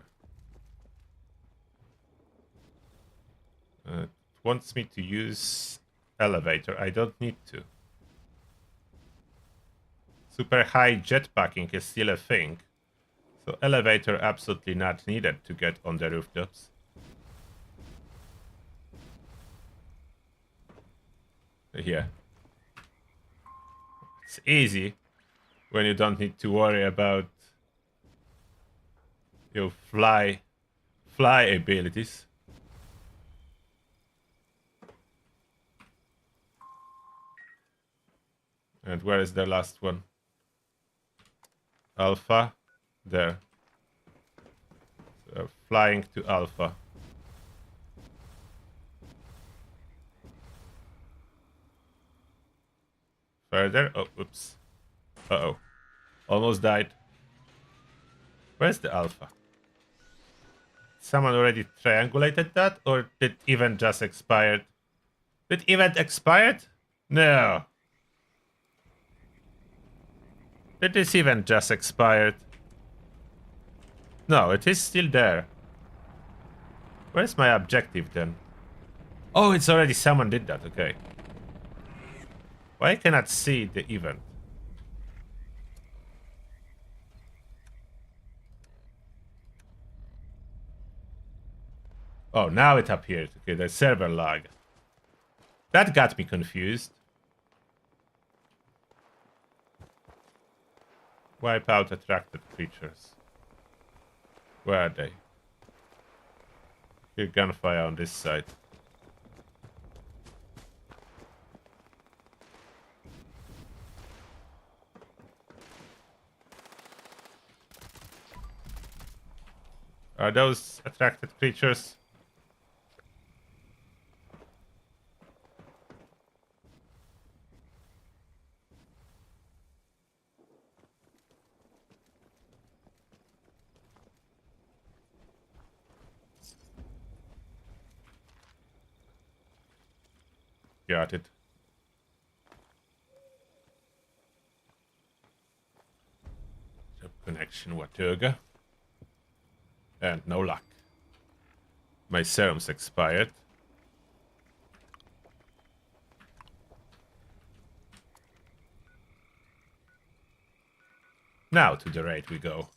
Speaker 1: It wants me to use elevator. I don't need to. Super high jetpacking is still a thing. So elevator absolutely not needed to get on the rooftops. Yeah. It's easy when you don't need to worry about your fly abilities. And where is the last one? Alpha. There. So flying to Alpha. Further. Oh, oops. Uh-oh. Almost died. Where's the Alpha? Someone already triangulated that? Or did event just expired? Did event expired? No. Did this event just expired? No, it is still there. Where's my objective then? Oh, it's already someone did that, okay. Why I cannot see the event? Oh, now it appeared. Okay, the server lag. That got me confused. Wipe out attracted creatures. Where are they? Hear gunfire on this side. Are those attracted creatures? Got it. Connection Watoga. And no luck. My serums expired. Now to the raid we go.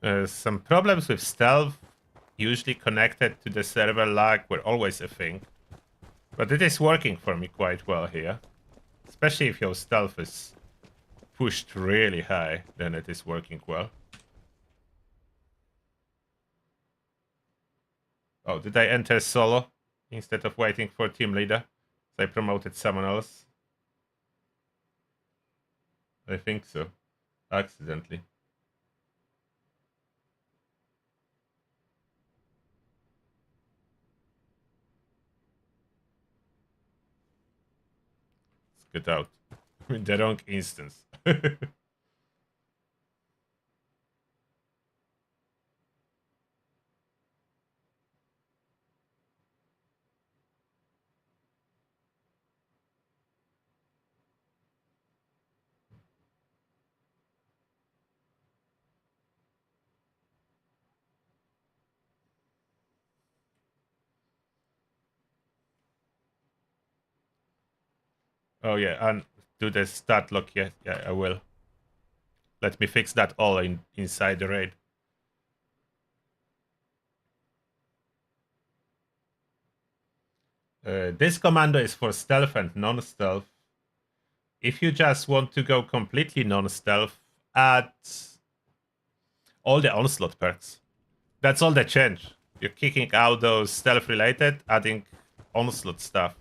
Speaker 1: Some problems with stealth, usually connected to the server lag, were always a thing. But it is working for me quite well here. Especially if your stealth is pushed really high, then it is working well. Oh, did I enter solo instead of waiting for team leader? So I promoted someone else. I think so. Accidentally. Let's get out. In the wrong instance. Oh yeah, and do the stat lock. Yeah, I will. Let me fix that all inside the raid. This commando is for stealth and non-stealth. If you just want to go completely non-stealth, add all the onslaught perks. That's all the change. You're kicking out those stealth-related, adding onslaught stuff.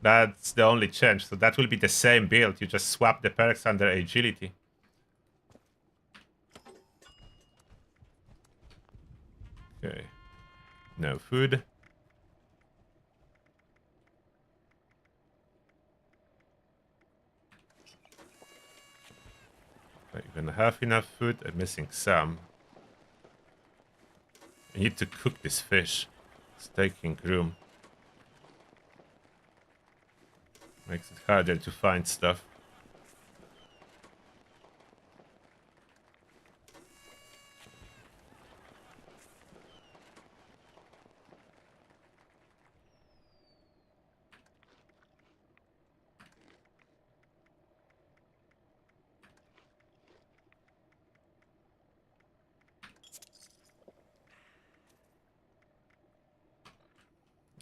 Speaker 1: That's the only change. So that will be the same build. You just swap the perks under agility. Okay. No food. I even have enough food. I'm missing some. I need to cook this fish. It's taking room. Makes it harder to find stuff.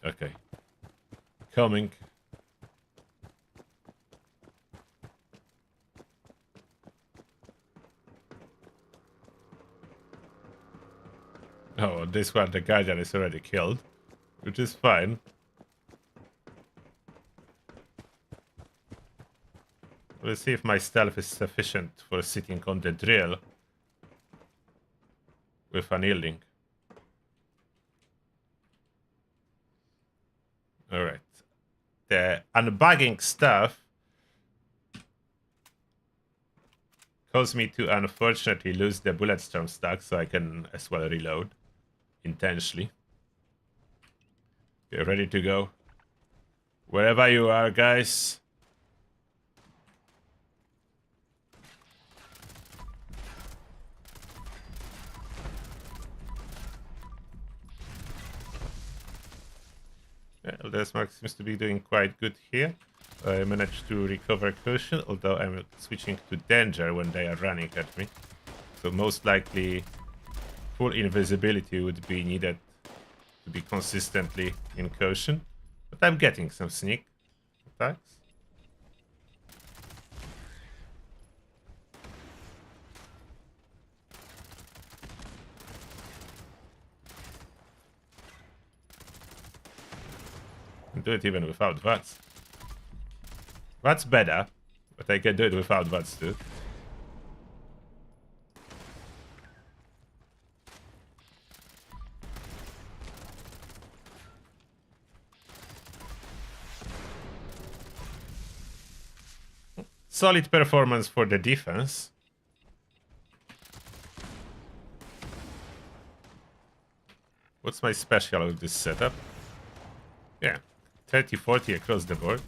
Speaker 1: Okay. Coming. Oh, this one, the guardian is already killed, which is fine. We'll see if my stealth is sufficient for sitting on the drill with unyielding. Alright. The unbugging stuff caused me to unfortunately lose the bulletstorm stack, so I can as well reload intentionally. Okay, ready to go. Wherever you are, guys. Yeah, Eldersmark seems to be doing quite good here. I managed to recover cushion, although I'm switching to danger when they are running at me. So most likely full invisibility would be needed to be consistently in caution. But I'm getting some sneak attacks. Can do it even without VATS. VATS better, but I can do it without VATS too. Solid performance for the defense. What's my special with this setup? Yeah, 30-40 across the board.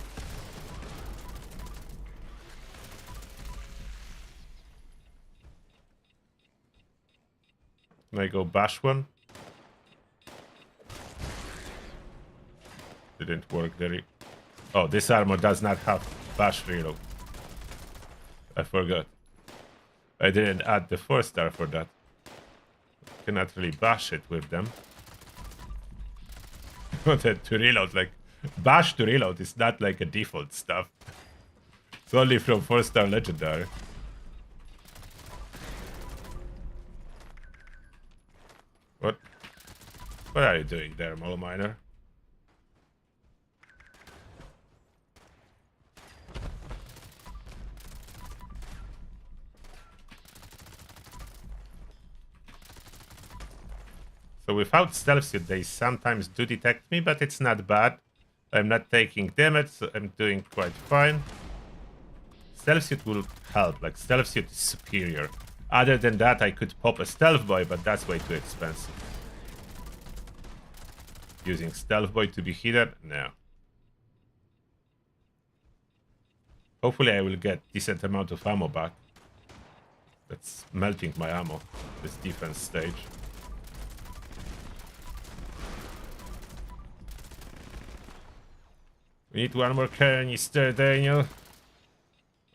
Speaker 1: Can I go bash one? Didn't work there. Oh, this armor does not have bash reload. I forgot. I didn't add the 4-star for that. Cannot really bash it with them. Wanted to reload, like, bash to reload is not like a default stuff. It's only from 4-star legendary. What? What are you doing there, Mole Miner? So without stealth suit, they sometimes do detect me, but it's not bad. I'm not taking damage, so I'm doing quite fine. Stealth suit will help, like stealth suit is superior. Other than that, I could pop a stealth boy, but that's way too expensive. Using stealth boy to be hidden? No. Hopefully I will get decent amount of ammo back. That's melting my ammo, this defense stage. We need one more canister, Daniel.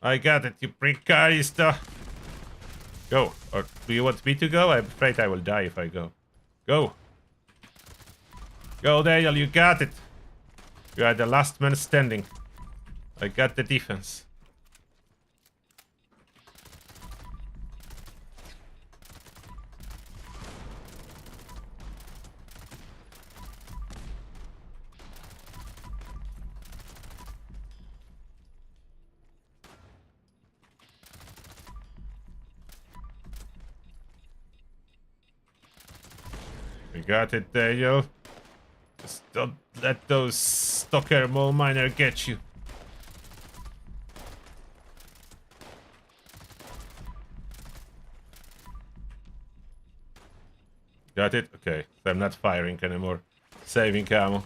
Speaker 1: I got it, you bring canister. Go. Or do you want me to go? I'm afraid I will die if I go. Go. Go, Daniel, you got it. You are the last man standing. I got the defense. You got it, Daniel. Just don't let those stalker mole miner get you. Got it? Okay, so I'm not firing anymore. Saving ammo.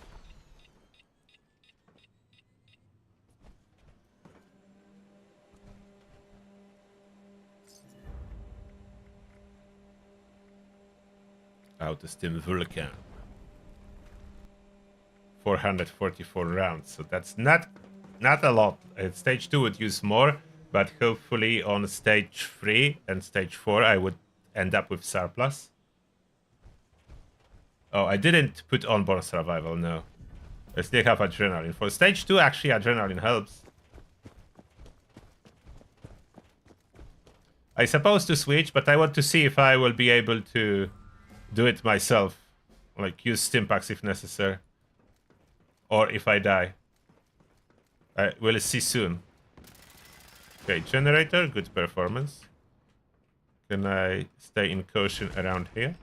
Speaker 1: Auto-stim Vulcan. 444 rounds, so that's not a lot. Stage 2 would use more, but hopefully on stage 3 and stage 4 I would end up with surplus. Oh, I didn't put onboard survival, no. I still have adrenaline. For stage 2, actually, adrenaline helps. I suppose to switch, but I want to see if I will be able to do it myself. Like, use stimpaks if necessary. Or if I die. I will see soon. Okay, generator, good performance. Can I stay in caution around here?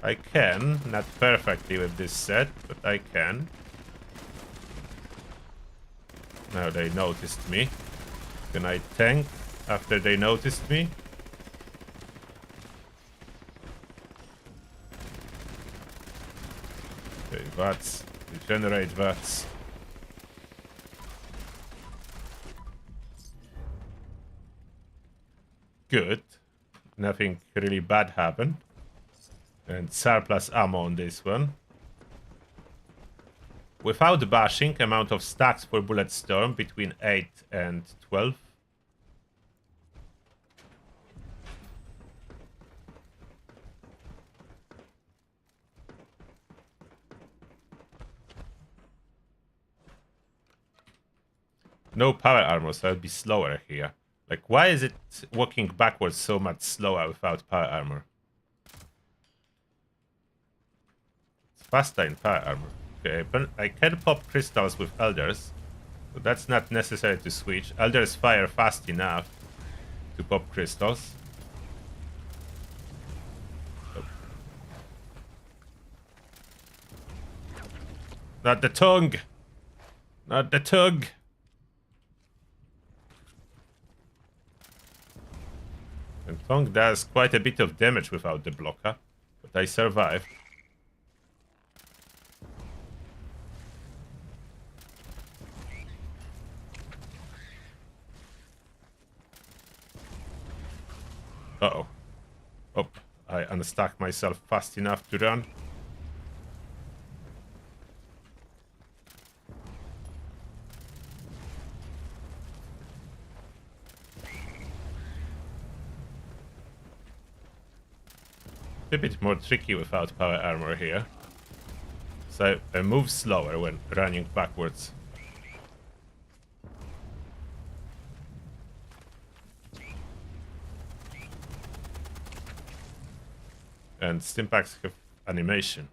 Speaker 1: I can, not perfectly with this set, but I can. Now they noticed me. Can I tank after they noticed me? Okay, VATS. Regenerate VATS. Good. Nothing really bad happened. And surplus ammo on this one. Without bashing, amount of stacks for Bullet Storm between 8 and 12. No power armor, so I'll be slower here. Like, why is it walking backwards so much slower without power armor? It's faster in power armor. Okay, but I can pop crystals with elders, but that's not necessary to switch. Elders fire fast enough to pop crystals. Oh. Not the tongue! Not the tongue! And tongue does quite a bit of damage without the blocker, but I survived. Uh-oh. Oh, I unstuck myself fast enough to run. A bit more tricky without power armor here. So I move slower when running backwards. And stimpaks have animation.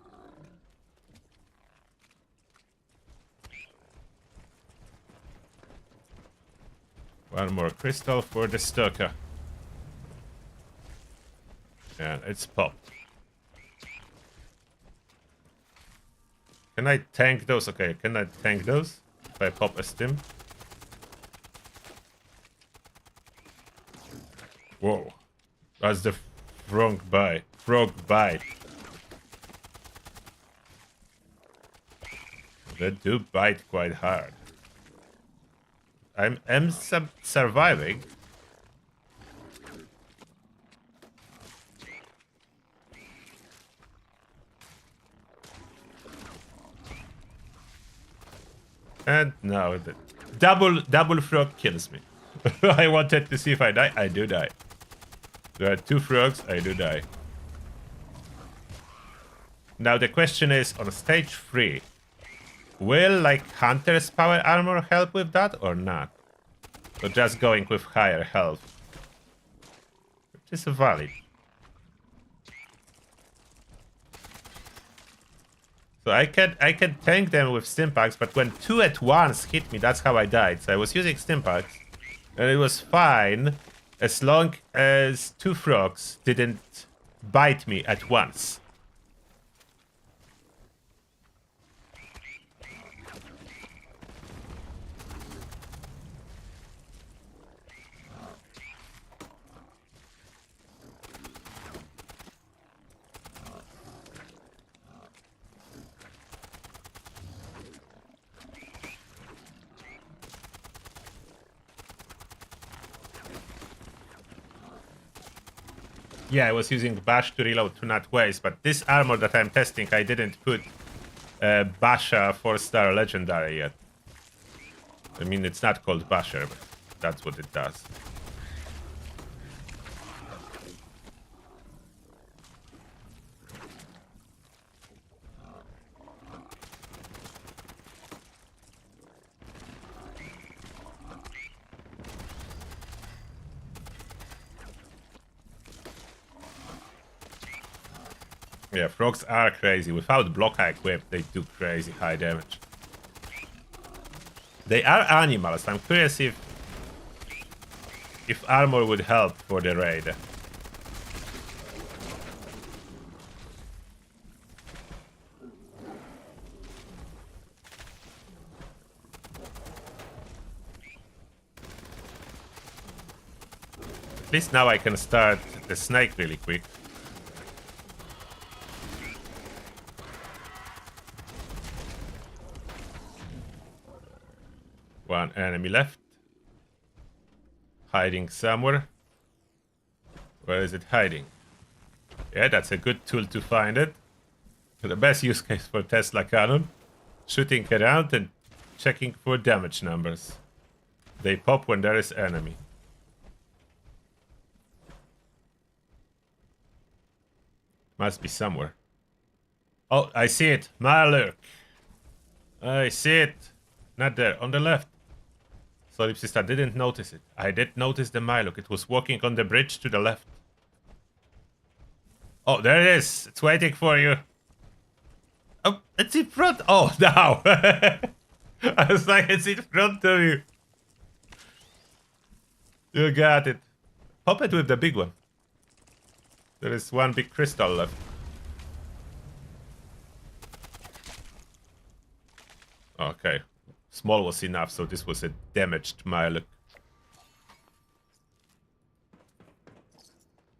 Speaker 1: One more crystal for the Stoker. And it's popped. Can I tank those? Okay, can I tank those? If I pop a stim? Whoa. That's the frog bite. Frog bite. They do bite quite hard. I'm surviving. And now the double frog kills me. I wanted to see if I die. I do die. There are 2 frogs. I do die. Now the question is, on stage 3, will like Hunter's power armor help with that or not? Or just going with higher health? Which is valid. So I can tank them with stimpaks, but when 2 at once hit me, that's how I died. So I was using stimpaks, and it was fine as long as 2 frogs didn't bite me at once. Yeah, I was using bash to reload to not waste, but this armor that I'm testing, I didn't put Basha 4-star legendary yet. I mean, it's not called Basher, but that's what it does. Yeah, frogs are crazy. Without block equipped, they do crazy high damage. They are animals. I'm curious if armor would help for the raid. At least now I can start the snake really quick. One enemy left. Hiding somewhere. Where is it hiding? Yeah, that's a good tool to find it. The best use case for Tesla cannon. Shooting around and checking for damage numbers. They pop when there is enemy. Must be somewhere. Oh, I see it. Maluk. I see it. Not there. On the left. Solipsista didn't notice it. I did notice the Mylok. It was walking on the bridge to the left. Oh, there it is. It's waiting for you. Oh, it's in front. Oh, now. I was like, it's in front of you. You got it. Pop it with the big one. There is one big crystal left. Okay. Small was enough, so this was a damaged Mylok.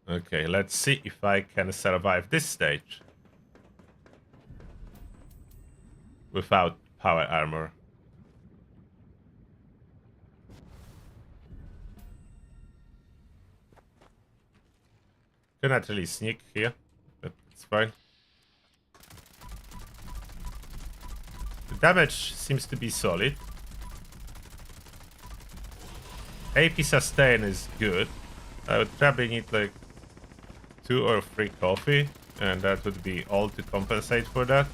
Speaker 1: Okay, let's see if I can survive this stage without power armor. Cannot really sneak here, but it's fine. The damage seems to be solid. AP sustain is good. I would probably need like 2 or 3 coffee And that would be all to compensate for that.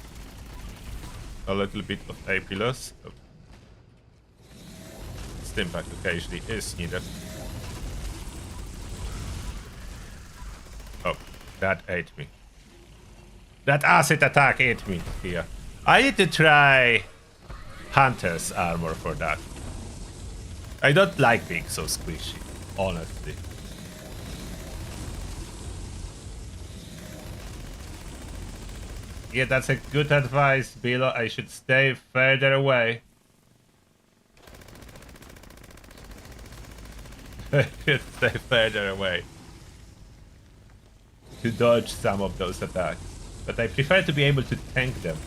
Speaker 1: A little bit of AP loss. Stimpack occasionally is needed. Oh, that ate me. That acid attack ate me here. I need to try Hunter's armor for that. I don't like being so squishy, honestly. Yeah, that's a good advice, Bilo. I should stay further away. I should stay further away to dodge some of those attacks. But I prefer to be able to tank them.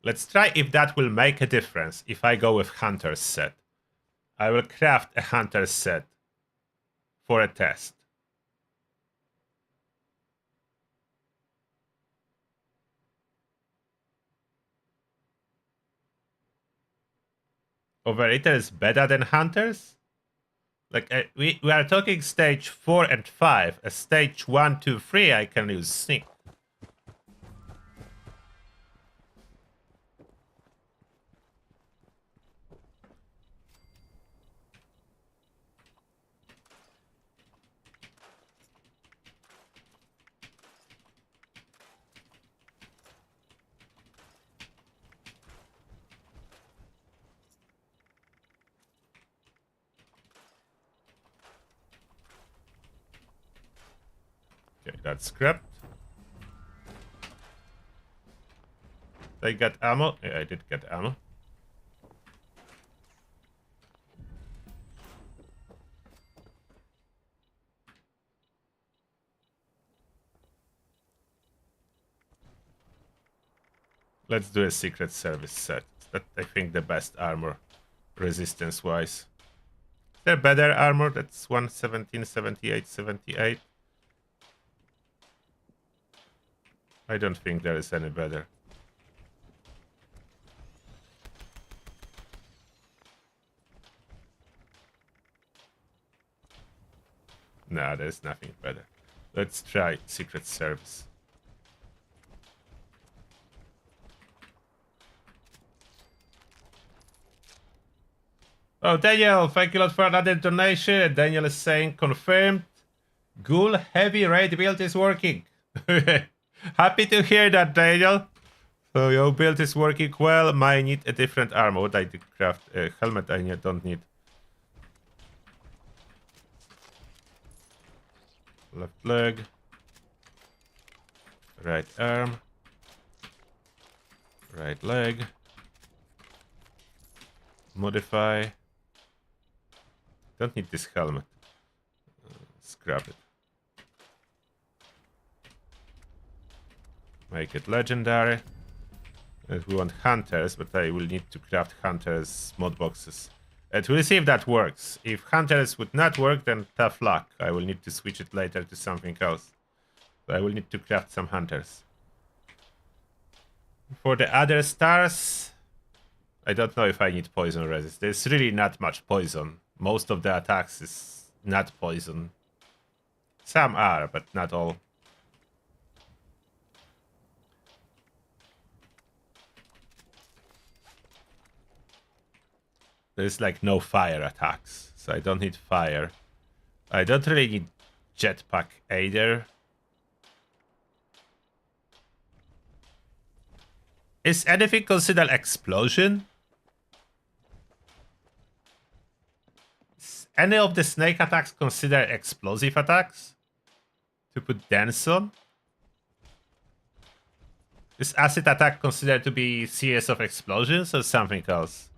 Speaker 1: Let's try if that will make a difference if I go with Hunter's set. I will craft a Hunter's set for a test. Overeater is better than Hunters? Like, we are talking stage 4 and 5. A stage 1, 2, 3, I can use Sneak. Okay, that's scrapped. I got ammo. Yeah, I did get ammo. Let's do a Secret Service set. That's, I think, the best armor, resistance-wise. Is there better armor? That's 117, 78, 78. I don't think there is any better. Nah, there's nothing better. Let's try Secret Service. Oh, Daniel, thank you a lot for another donation. Daniel is saying, confirmed, Ghoul heavy raid build is working. Happy to hear that, Daniel. So your build is working well. Might need a different armor. What I did craft a helmet I don't need. Left leg. Right arm. Right leg. Modify. Don't need this helmet. Scrap it. Make it legendary. And we want hunters, but I will need to craft hunters mod boxes. And we'll see if that works. If hunters would not work, then tough luck. I will need to switch it later to something else. So I will need to craft some hunters. For the other stars, I don't know if I need poison resist. There's really not much poison. Most of the attacks is not poison. Some are, but not all. There's like no fire attacks, so I don't need fire. I don't really need jetpack either. Is anything considered explosion? Is any of the snake attacks considered explosive attacks? To put dance on? Is acid attack considered to be series of explosions or something else?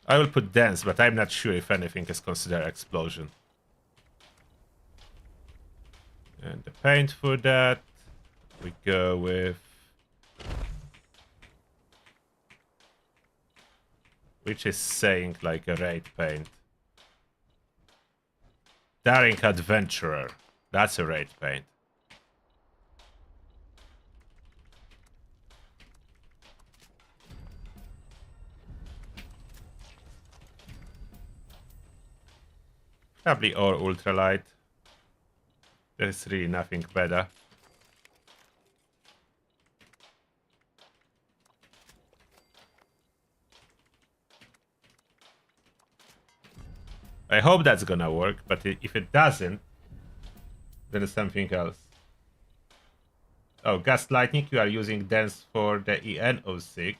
Speaker 1: I will put dance, but I'm not sure if anything is considered explosion. And the paint for that, we go with... which is saying like a raid paint. Daring Adventurer. That's a raid paint. Probably or ultralight. There's really nothing better. I hope that's gonna work, but if it doesn't, then it's something else. Oh, Gaslighting, you are using Dance for the EN06.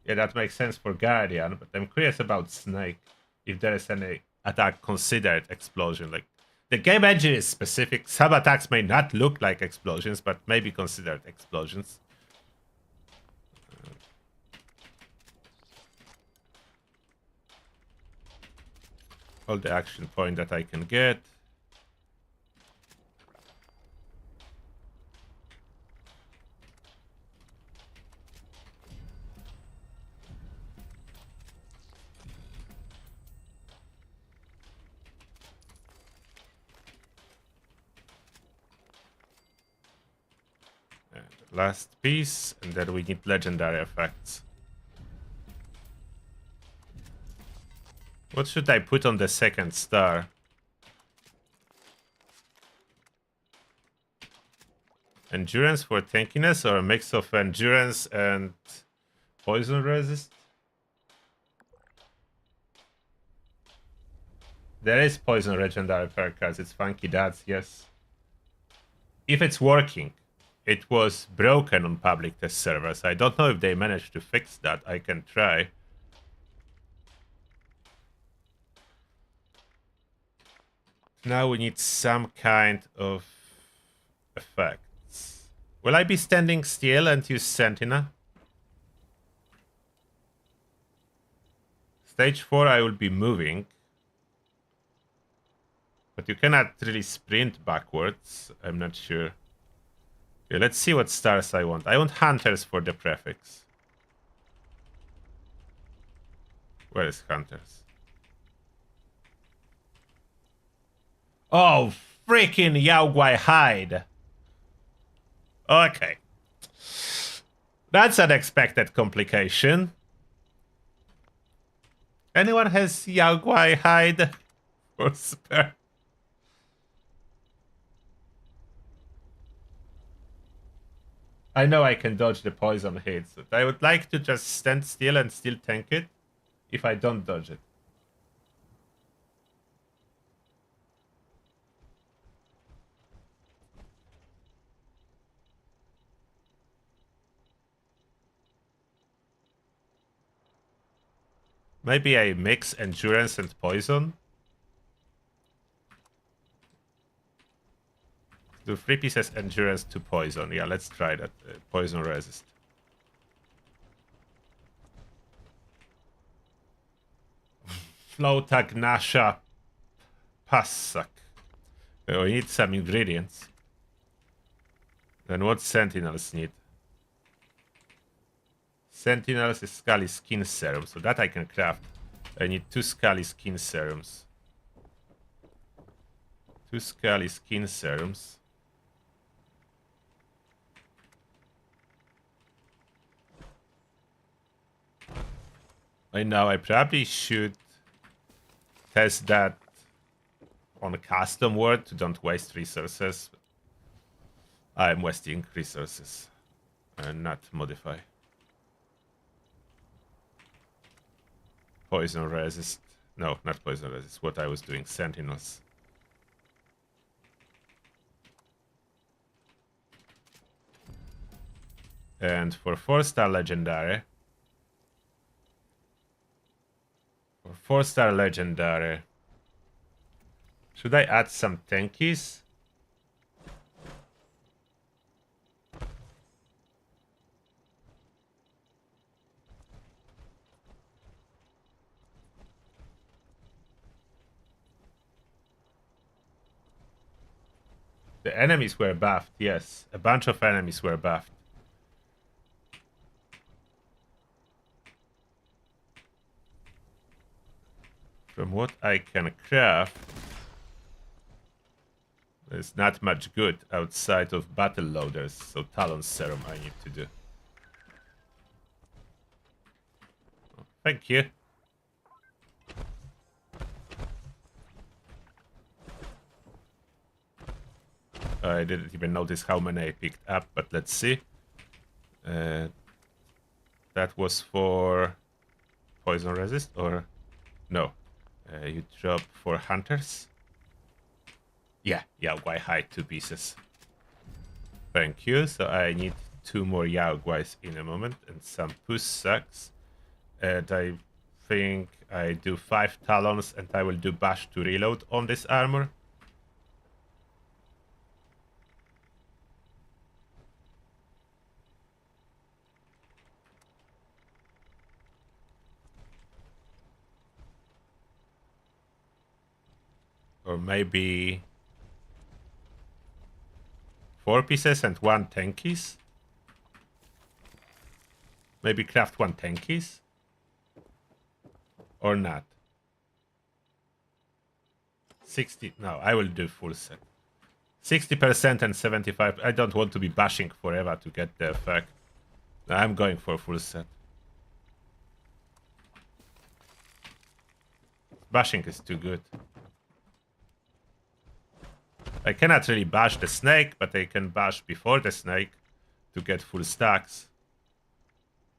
Speaker 1: Yeah, that makes sense for Guardian, but I'm curious about Snake. If there is any attack considered explosion. Like, the game engine is specific. Some attacks may not look like explosions, but may be considered explosions. All the action point that I can get. Last piece, and then we need legendary effects. What should I put on the second star? Endurance for tankiness, or a mix of endurance and poison resist? There is poison legendary perk cards. It's funky that's yes. If it's working. It was broken on public test servers. I don't know if they managed to fix that. I can try. Now we need some kind of effects. Will I be standing still and use Sentinel? Stage 4 I will be moving. But you cannot really sprint backwards. I'm not sure. Okay, let's see what stars I want. I want Hunters for the prefix. Where is Hunters? Oh, freaking Yaoguai hide. Okay. That's an unexpected complication. Anyone has Yaoguai hide for spare? I know I can dodge the poison hits, but I would like to just stand still and still tank it if I don't dodge it. Maybe I mix endurance and poison. Do 3 pieces endurance to poison. Yeah, let's try that. Poison resist. Flotagnasha Passak. We need some ingredients. Then what Sentinels need? Sentinels is Scully Skin Serum, so that I can craft. I need 2 Scully Skin Serums. 2 Scully Skin Serums. I know I probably should test that on a custom world to don't waste resources. I'm wasting resources and not modify. Poison resist. No, not poison resist. What I was doing. Sentinels. And for 4-star legendary. For 4-star legendary. Should I add some tankies? The enemies were buffed, yes. A bunch of enemies were buffed. From what I can craft, there's not much good outside of battle loaders, so Talon Serum I need to do. Oh, thank you. I didn't even notice how many I picked up, but let's see. That was for poison resist, or no? You drop for hunters. Yeah, Yaogwai hide 2 pieces. Thank you. So I need 2 more Yaogwais in a moment and some push sacks. And I think I do 5 talons and I will do bash to reload on this armor. Or maybe 4 pieces and 1 tankies. Maybe craft 1 tankies. Or not. 60. No, I will do full set. 60% and 75. I don't want to be bashing forever to get the effect. No, I'm going for full set. Bashing is too good. I cannot really bash the snake, but I can bash before the snake to get full stacks.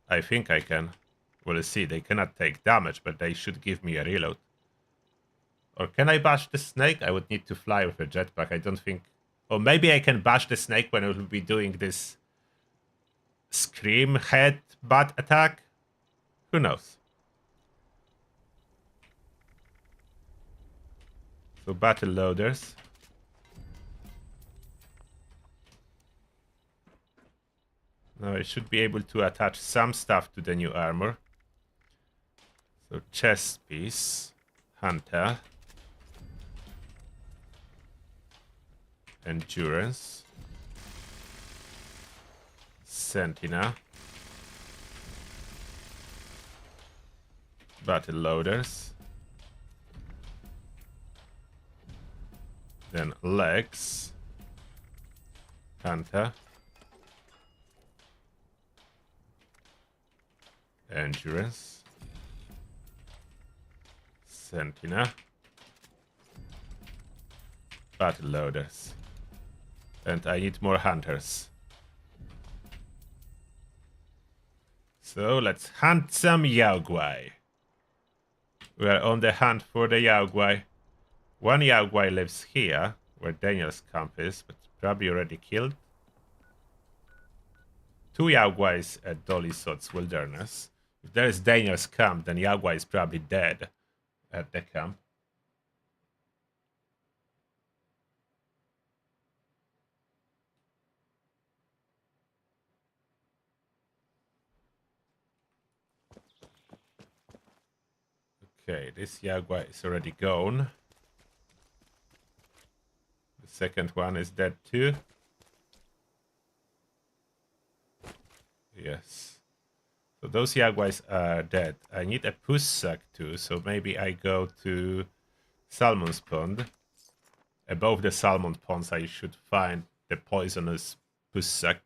Speaker 1: I think I can. We'll see. They cannot take damage, but they should give me a reload. Or can I bash the snake? I would need to fly with a jetpack. I don't think... Or maybe I can bash the snake when I will be doing this scream head butt attack. Who knows? So battle loaders. Now I should be able to attach some stuff to the new armor. So chest piece, hunter, endurance, sentinel, battle loaders, then legs, hunter, endurance, sentinel, battle loaders, and I need more hunters. So let's hunt some Yaogwai. We are on the hunt for the Yaogwai. 1 Yaogwai lives here, where Daniel's camp is, but probably already killed. 2 Yaogwais at Dolly Sod's Wilderness. If there is Daniel's camp, then Yaogwai is probably dead at the camp. Okay, this Yaogwai is already gone. The second one is dead too. Yes. So those Yaogwais are dead. I need a push sack too, so maybe I go to Salmon's Pond. Above the Salmon Ponds I should find the poisonous push sack.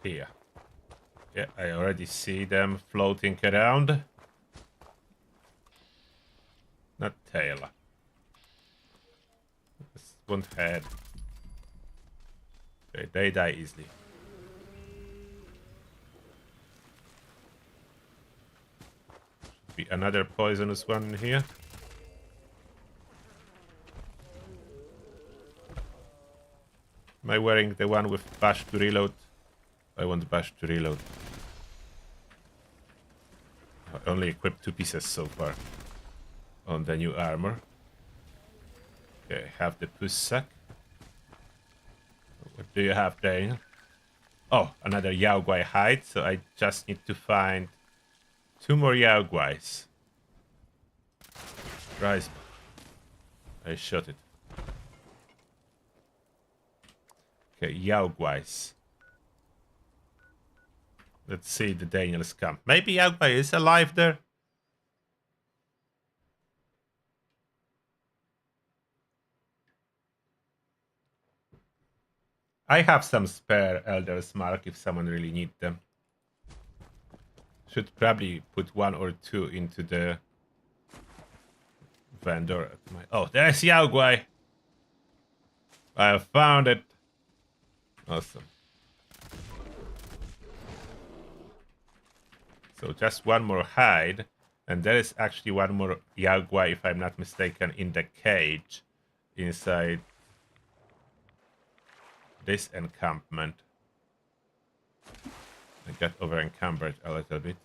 Speaker 1: Here. Yeah, I already see them floating around. Not tail. Just one head. Okay, they die easily. Should be another poisonous one in here. Am I wearing the one with bash to reload? I want bash to reload. I only equipped 2 pieces so far on the new armor. Okay, I have the push sack. What do you have, Dane? Oh, another Yaoguai hide, so I just need to find 2 more Yaoguais. Rise. I shot it. Okay, Yaoguais. Let's see the Daniel's camp. Maybe Yaoguai is alive there? I have some spare Elder's Mark if someone really needs them. Should probably put 1 or 2 into the vendor. Oh, there's Yaoguai! I found it! Awesome. So just 1 more hide. And there is actually 1 more Yaoguai, if I'm not mistaken, in the cage inside this encampment. I got over encumbered a little bit.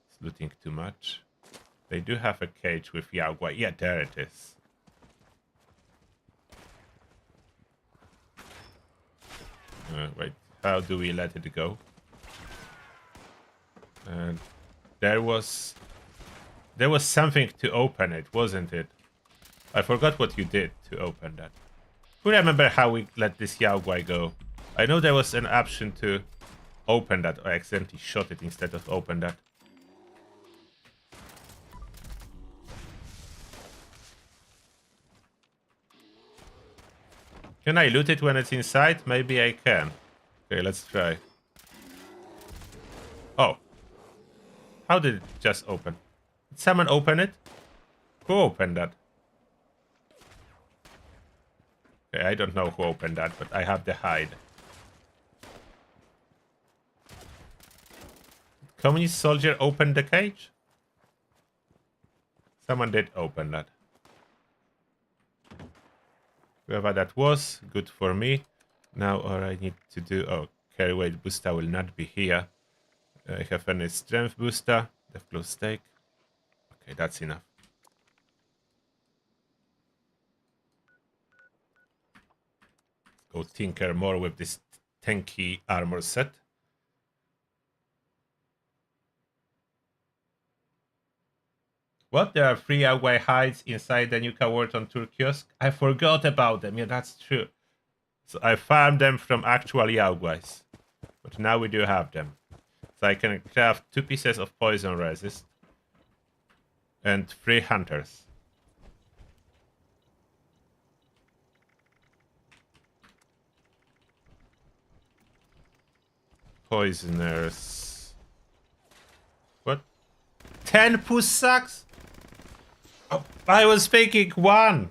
Speaker 1: It's looting too much. They do have a cage with Yaoguai. Yeah, there it is. Wait, how do we let it go? And there was something to open it, wasn't it? I forgot what you did to open that. Who remember how we let this Yaoguai go? I know there was an option to open that. I accidentally shot it instead of open that. Can I loot it when it's inside? Maybe I can. Okay, let's try. Oh. How did it just open? Did someone open it? Who opened that? Okay, I don't know who opened that, but I have the hide. Communist soldier opened the cage? Someone did open that. Whoever that was, good for me. Now all I need to do... Oh, carry weight booster will not be here. I have any strength booster. Death close stake. Okay, that's enough. Go tinker more with this tanky armor set. What? There are 3 Yaoguai hides inside the Nuka Wharton Tour kiosk? I forgot about them. Yeah, that's true. So I farmed them from actual Yaoguais. But now we do have them. So I can craft 2 pieces of poison resist. And 3 hunters. Poisoners. What? 10 push sacks? Oh, I was thinking 1.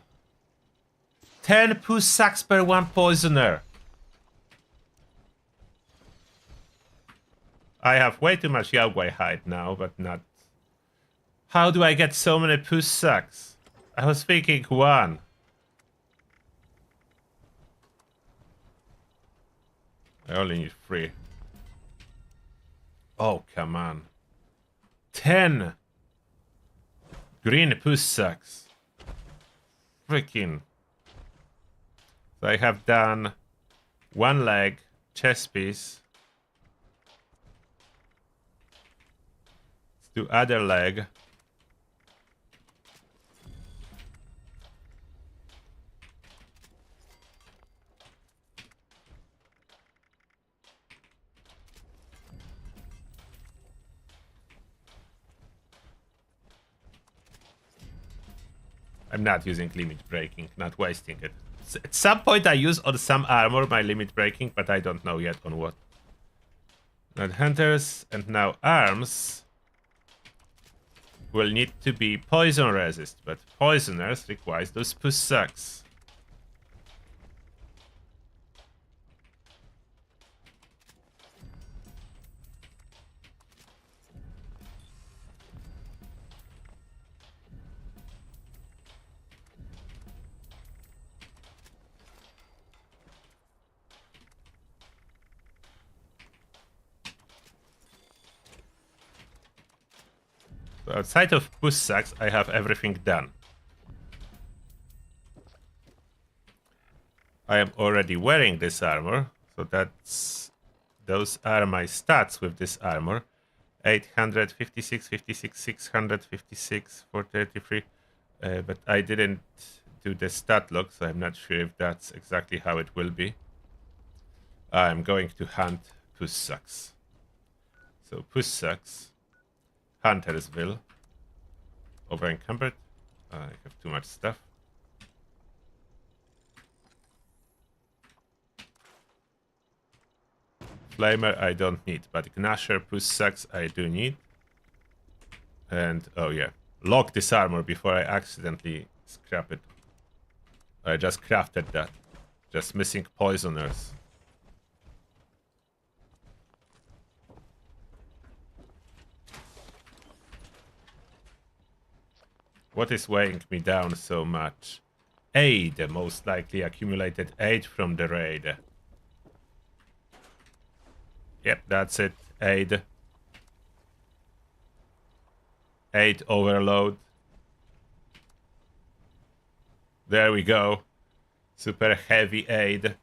Speaker 1: 10 push sacks per 1 poisoner. I have way too much Yaoguai hide now, but not... How do I get so many push sacks? I was thinking 1. I only need 3. Oh, come on. 10 green push sacks. Freaking. So I have done 1 leg, chest piece. Let's do other leg. I'm not using limit breaking, not wasting it. At some point I use on some armor my limit breaking, but I don't know yet on what. Not hunters, and now arms will need to be poison resist, but poisoners requires those push sacks. So outside of push sacks, I have everything done. I am already wearing this armor, so those are my stats with this armor. 856, 56, 656, 433. But I didn't do the stat log, so I'm not sure if that's exactly how it will be. I'm going to hunt Puss Sucks. So Puss Sucks, Huntersville, over encumbered. I have too much stuff. Flamer I don't need, but Gnasher, Puss Sucks I do need. And oh yeah, lock this armor before I accidentally scrap it. I just crafted that. Just missing poisoners. What is weighing me down so much? Aid, most likely accumulated aid from the raid. Yep, that's it. Aid. Aid overload. There we go. Super heavy aid.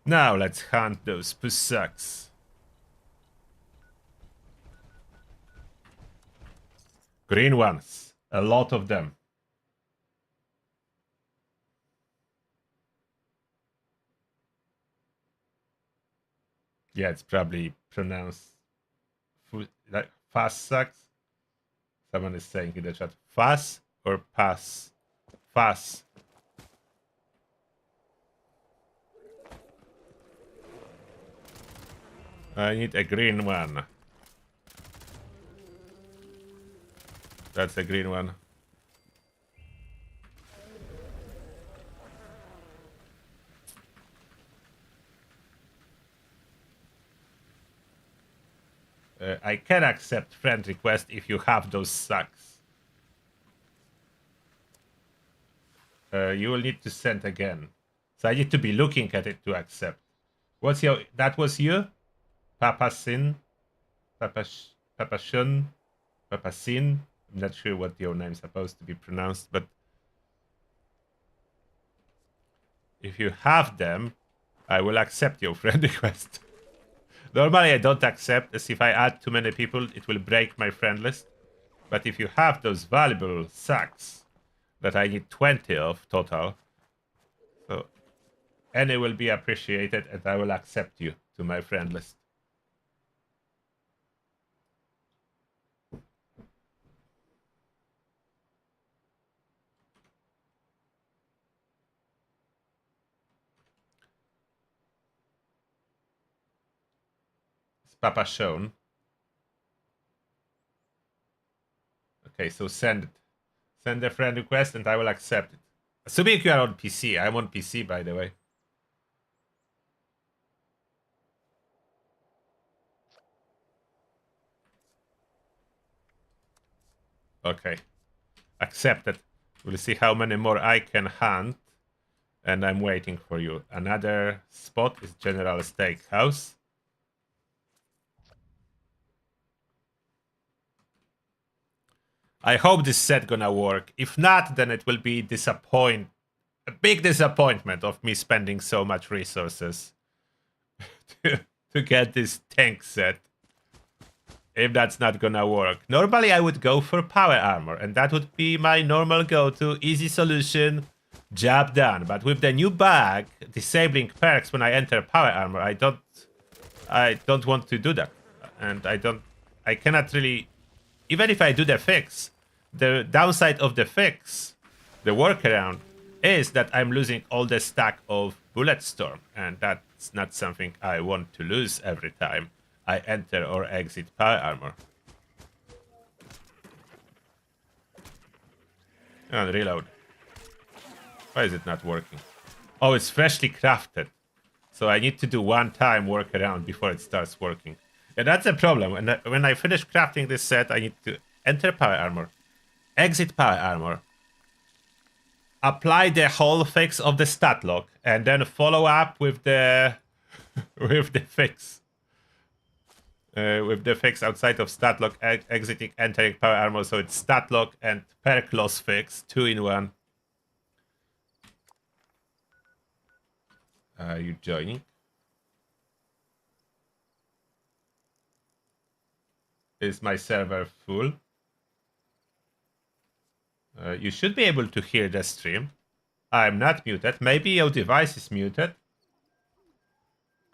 Speaker 1: Now let's hunt those Puss Sucks. Green ones. A lot of them. Yeah, it's probably pronounced like Fast Sucks. Someone is saying in the chat, Fast or Pass? Fast. I need a green one. That's a green one. I can accept friend request if you have those sucks. You will need to send again. So I need to be looking at it to accept. What's your... That was you? Papa Sin? Papa Shun? Papa Sin? I'm not sure what your name's supposed to be pronounced, but... If you have them, I will accept your friend request. Normally I don't accept, as if I add too many people, it will break my friend list. But if you have those valuable sacks, that I need 20 of total, so any will be appreciated, and I will accept you to my friend list. Is Papa shown? Okay, so send it. Send a friend request and I will accept it. Assuming you are on PC. I'm on PC, by the way. Okay. Accepted. We'll see how many more I can hunt. And I'm waiting for you. Another spot is General Steakhouse. I hope this set gonna work. If not, then it will be a big disappointment of me spending so much resources to get this tank set. If that's not gonna work. Normally I would go for power armor, and that would be my normal go-to, easy solution, job done. But with the new bag disabling perks when I enter power armor, I don't want to do that. And I cannot really, even if I do the fix, the downside of the fix, the workaround, is that I'm losing all the stack of Bulletstorm, and that's not something I want to lose every time I enter or exit power armor. And reload. Why is it not working? Oh, it's freshly crafted. So I need to do one time workaround before it starts working. And that's a problem. When I finish crafting this set, I need to enter power armor, exit power armor, apply the whole fix of the stat lock, and then follow up with the with the fix. With the fix outside of stat lock, exiting, entering power armor, so it's stat lock and perk loss fix, 2 in 1. Are you joining? Is my server full? You should be able to hear the stream. I'm not muted. Maybe your device is muted.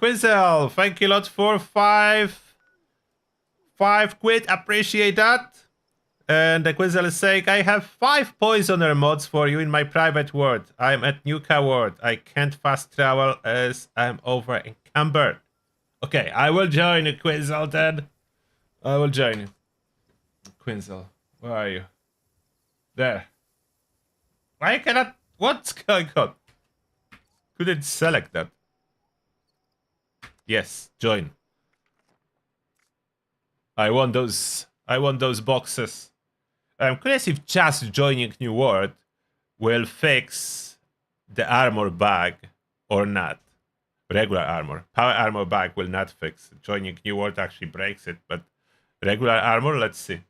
Speaker 1: Quinzel, thank you a lot for five quid. Appreciate that. And the Quinzel is saying, I have 5 poisoner mods for you in my private ward. I'm at Nuka ward. I can't fast travel as I'm over encumbered. Okay, I will join you, Quinzel, then. I will join you. Quinzel, where are you? There. Why cannot... What's going on? Couldn't select that. Yes, join. I want those boxes. I'm curious if just joining new world will fix the armor bag or not. Regular armor. Power armor bag will not fix. Joining new world actually breaks it, but regular armor, let's see.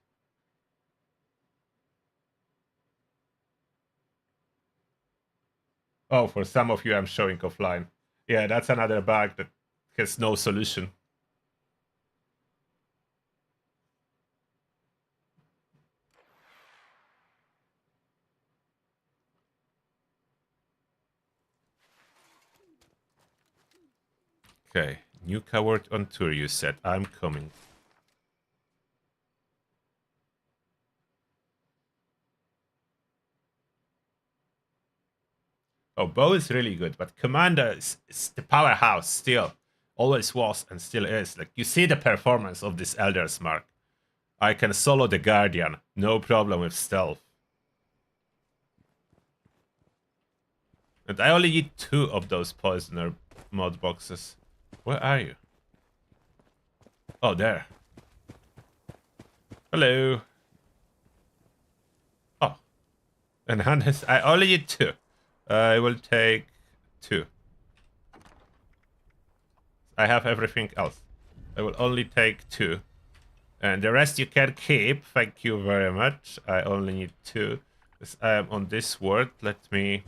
Speaker 1: Oh, for some of you I'm showing offline. Yeah, that's another bug that has no solution. Okay, new coward on tour, you said. I'm coming. Oh, Bow is really good, but Commando is the powerhouse still. Always was and still is. Like, you see the performance of this Elder's Mark. I can solo the Guardian, no problem with stealth. And I only need 2 of those Poisoner mod boxes. Where are you? Oh, there. Hello. Oh. And Hannes, I only need 2. I will take 2. I have everything else. I will only take 2. And the rest you can keep. Thank you very much. I only need 2. As I am on this ward, let me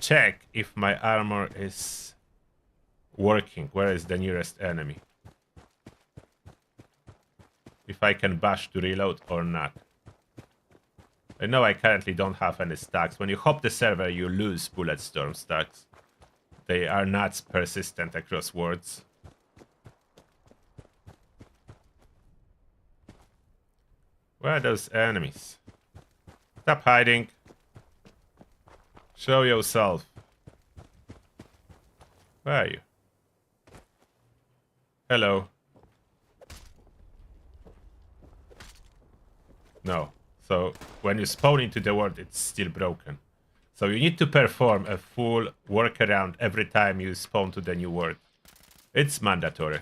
Speaker 1: check if my armor is working. Where is the nearest enemy? If I can bash to reload or not. I know I currently don't have any stacks. When you hop the server, you lose bullet storm stacks. They are not persistent across wards. Where are those enemies? Stop hiding. Show yourself. Where are you? Hello. No. So when you spawn into the world, it's still broken. So you need to perform a full workaround every time you spawn to the new world. It's mandatory.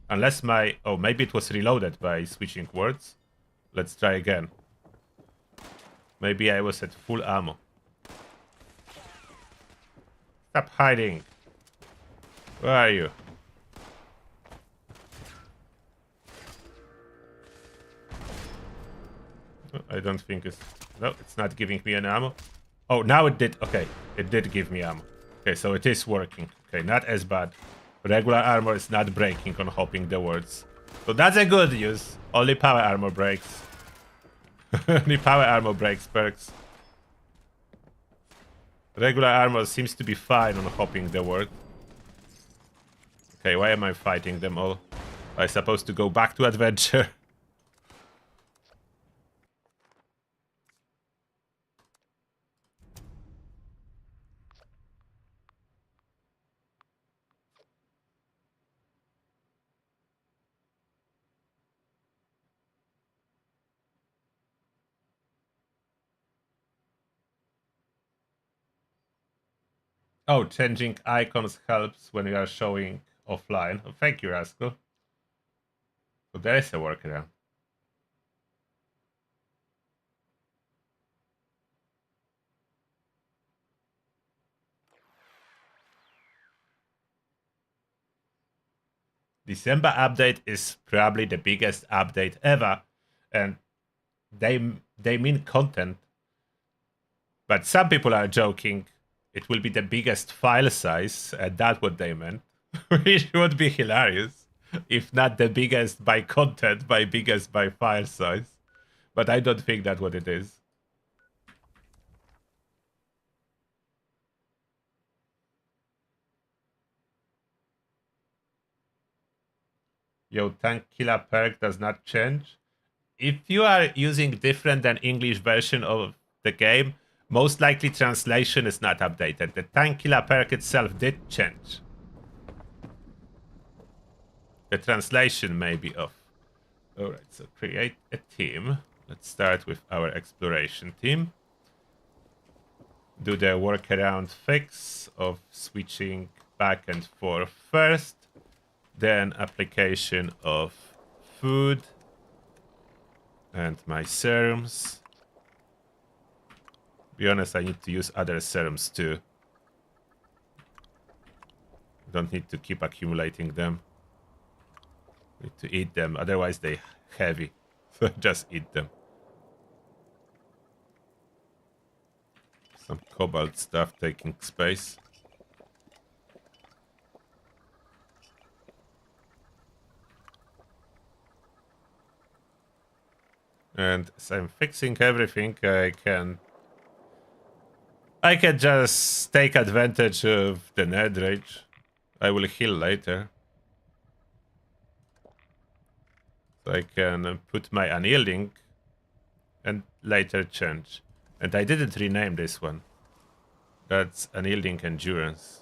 Speaker 1: Unless my... Oh, maybe it was reloaded by switching words. Let's try again. Maybe I was at full ammo. Stop hiding. Where are you? I don't think it's... No, it's not giving me any ammo. Oh, now it did. Okay, it did give me ammo. Okay, so it is working. Okay, not as bad. Regular armor is not breaking on hopping the words. So that's a good use. Only power armor breaks. Only power armor breaks perks. Regular armor seems to be fine on hopping the word. Okay, why am I fighting them all? Am I supposed to go back to adventure? Oh, changing icons helps when you are showing offline. Oh, thank you, Rascal. So there is a workaround. December update is probably the biggest update ever, and they mean content. But some people are joking. It will be the biggest file size, and that's what they meant. Which would be hilarious. If not the biggest by content, by biggest by file size. But I don't think that's what it is. Yo, tank killer perk does not change. If you are using different than English version of the game, most likely translation is not updated. The tank killer perk itself did change. The translation may be off. Alright, so create a team. Let's start with our exploration team. Do the workaround fix of switching back and forth first. Then application of food and my serums. Be honest, I need to use other serums too. Don't need to keep accumulating them. Need to eat them, otherwise they heavy. So just eat them. Some cobalt stuff taking space. And as I'm fixing everything, I can just take advantage of the nerd rage. I will heal later. So I can put my unyielding and later change. And I didn't rename this one. That's unyielding endurance.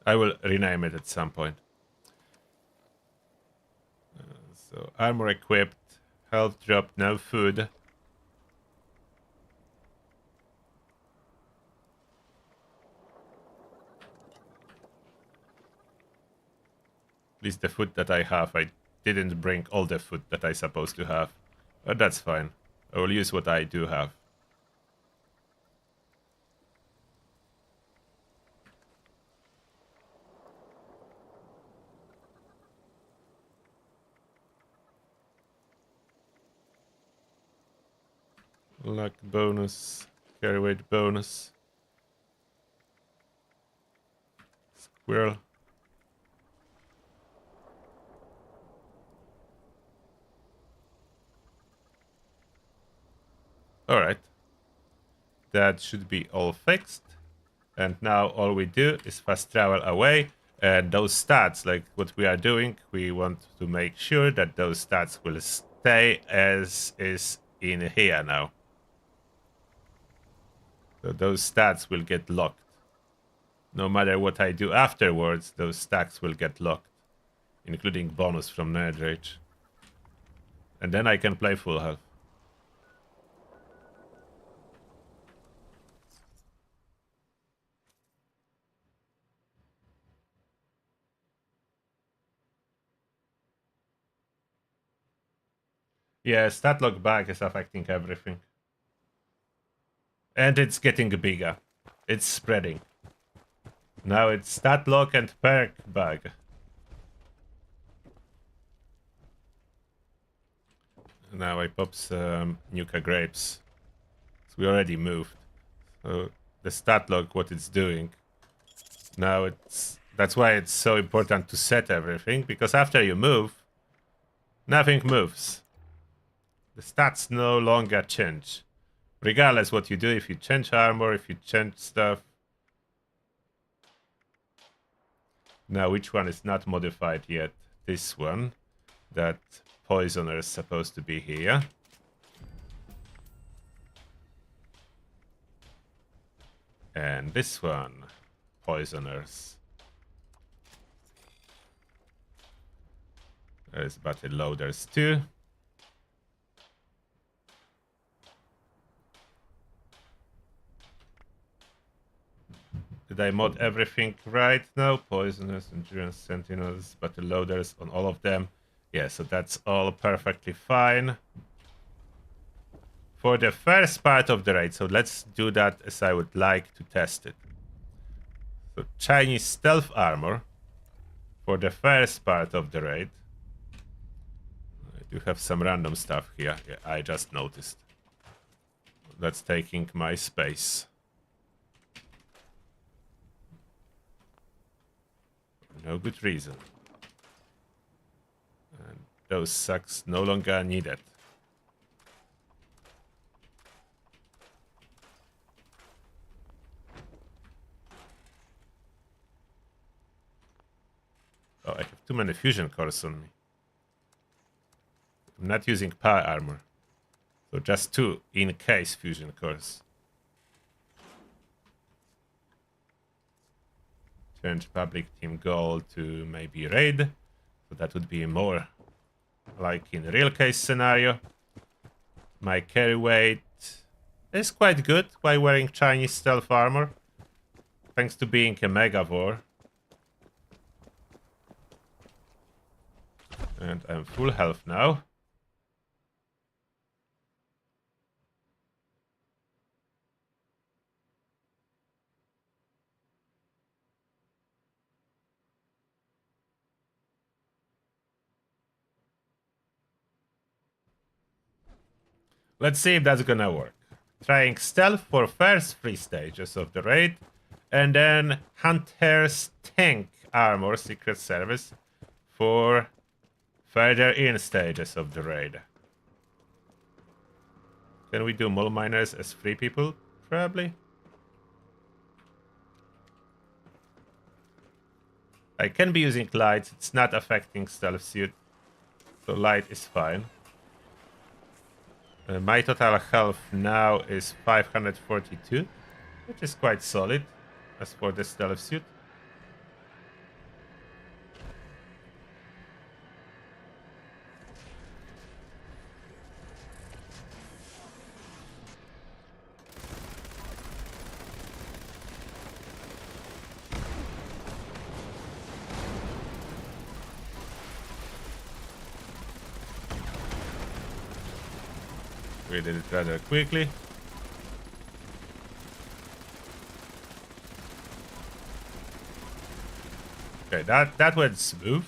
Speaker 1: I will rename it at some point. So armor equipped, health drop, no food. At least the food that I have, I didn't bring all the food that I supposed to have. But that's fine. I will use what I do have. Luck bonus, carry weight bonus. Squirrel. Alright. That should be all fixed. And now all we do is fast travel away. And those stats, like what we are doing, we want to make sure that those stats will stay as is in here now. So those stats will get locked. No matter what I do afterwards, those stacks will get locked. Including bonus from Nerd Rage. And then I can play full health. Yeah, stat lock bag is affecting everything. And it's getting bigger. It's spreading. Now it's stat lock and perk bag. Now I pop some Nuka grapes. So we already moved. So the stat lock, what it's doing. Now that's why it's so important to set everything, because after you move, nothing moves. The stats no longer change. Regardless what you do, if you change armor, if you change stuff. Now, which one is not modified yet? This one. That poisoner is supposed to be here. And this one. Poisoners. There's battle loaders too. Did I mod everything right now? Poisoners, endurance, sentinels, battle loaders on all of them. Yeah, so that's all perfectly fine. For the first part of the raid, so let's do that as I would like to test it. So Chinese stealth armor for the first part of the raid. I do have some random stuff here. Yeah, I just noticed. That's taking my space. no good reason. And those sacks no longer needed. Oh, I have too many fusion cores on me. I'm not using power armor. So just 2 in case fusion cores. Change public team goal to maybe raid. So that would be more like in real case scenario. My carry weight is quite good by wearing Chinese stealth armor. Thanks to being a megavore. And I'm full health now. Let's see if that's gonna work. Trying stealth for first 3 stages of the raid, and then Hunter's tank armor secret service for further in stages of the raid. Can we do mole miners as 3 people? Probably. I can be using lights, it's not affecting stealth suit, so light is fine. My total health now is 542, which is quite solid as for the stealth suit. We did it rather quickly. Okay, that went smooth.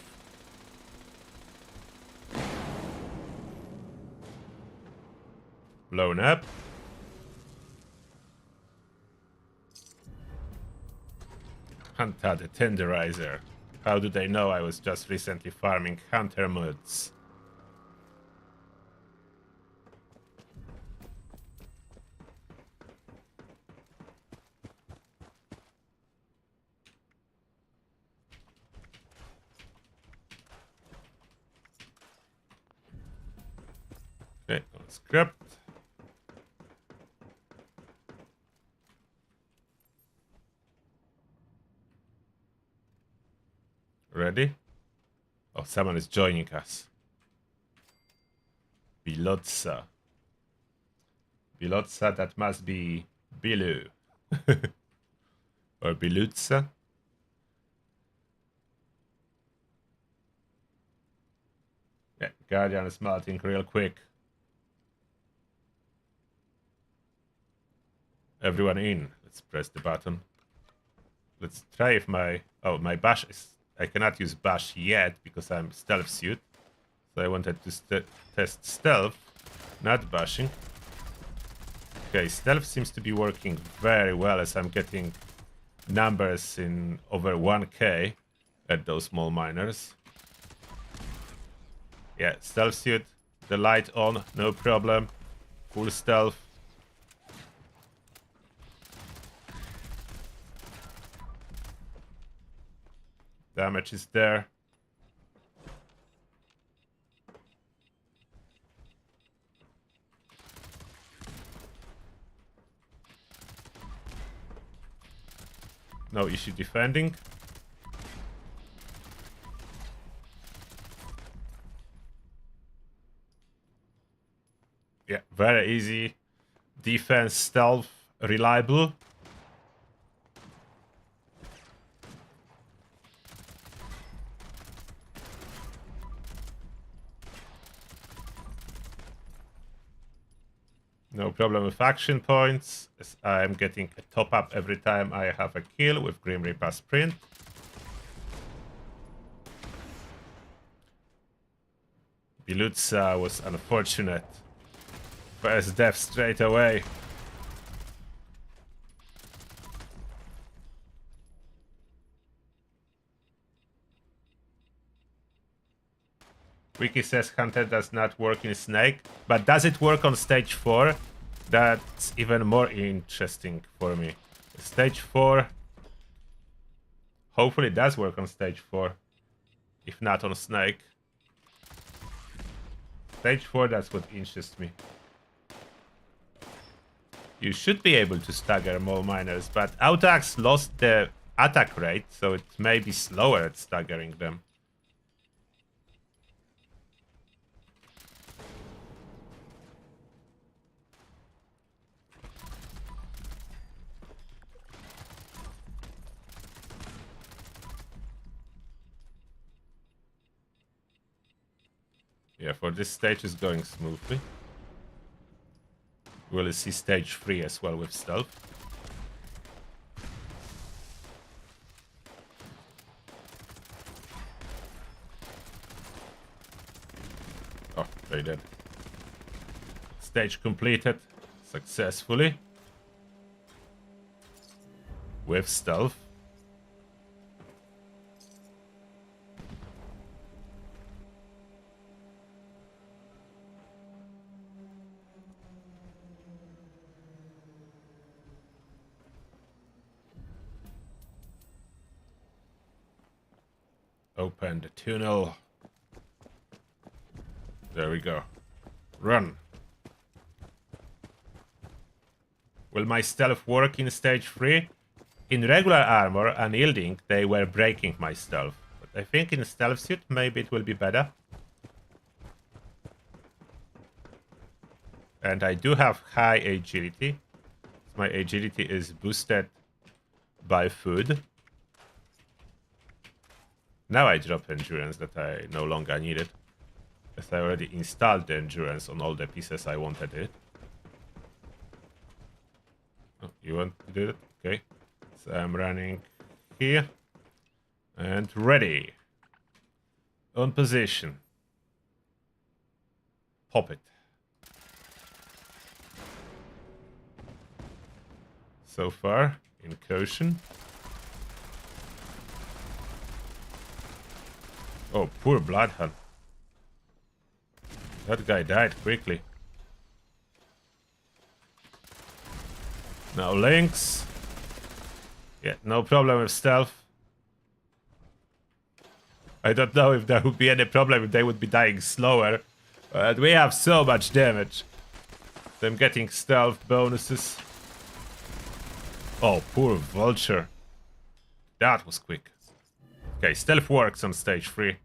Speaker 1: Blown up. Hunter the Tenderizer. How do they know I was just recently farming Hunter mods? Okay, script. Ready? Oh, someone is joining us. Bilotsa. Bilotsa, that must be Bilu. Or Bilutsa. Yeah, Guardian is melting real quick. Everyone in. Let's press the button. Let's try if my bash is... I cannot use bash yet because I'm stealth suit. So I wanted to test stealth, not bashing. Okay, stealth seems to be working very well as I'm getting numbers in over 1k at those small miners. Yeah, stealth suit, the light on, no problem. Full stealth. Damage is there. No issue defending. Yeah, very easy. Defense, stealth, reliable. No problem with action points, as I'm getting a top up every time I have a kill with Grim Reaper Sprint. Bilutsa was unfortunate. First death straight away. Wiki says Hunter does not work in Snake, but does it work on stage 4? That's even more interesting for me. Stage 4... Hopefully it does work on stage 4. If not on Snake. Stage 4, that's what interests me. You should be able to stagger more miners, but Autax lost the attack rate, so it may be slower at staggering them. Yeah, for this stage is going smoothly. We'll see stage 3 as well with stealth. Oh, they did. Stage completed successfully. With stealth. Open the tunnel. There we go. Run. Will my stealth work in stage 3? In regular armor, unyielding, they were breaking my stealth. But I think in stealth suit, maybe it will be better. And I do have high agility. My agility is boosted by food. Now I drop endurance that I no longer needed. As I already installed the endurance on all the pieces I wanted it. Oh, you want to do it? Okay. So I'm running here. And ready. On position. Pop it. So far, in caution. Oh, poor Bloodhound. That guy died quickly. Now Lynx. Yeah, no problem with stealth. I don't know if there would be any problem if they would be dying slower. But we have so much damage. Them getting stealth bonuses. Oh, poor Vulture. That was quick. Okay, stealth works on stage 3.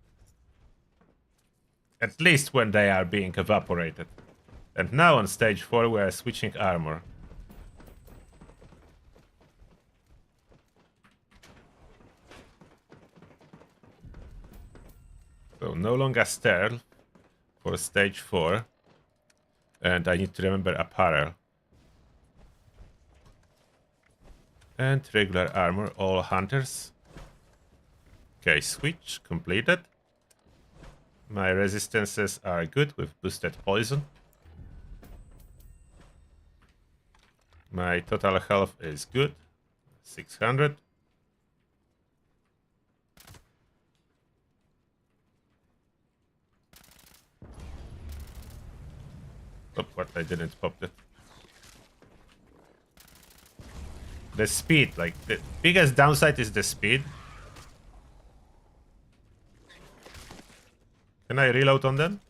Speaker 1: At least when they are being evaporated. And now on stage 4 we are switching armor. So no longer stealth for stage 4. And I need to remember apparel. And regular armor, all hunters. Okay, switch completed. My resistances are good with boosted poison. My total health is good. 600. Oh, what? I didn't pop that. The speed, like, the biggest downside is the speed. Can I reload on them?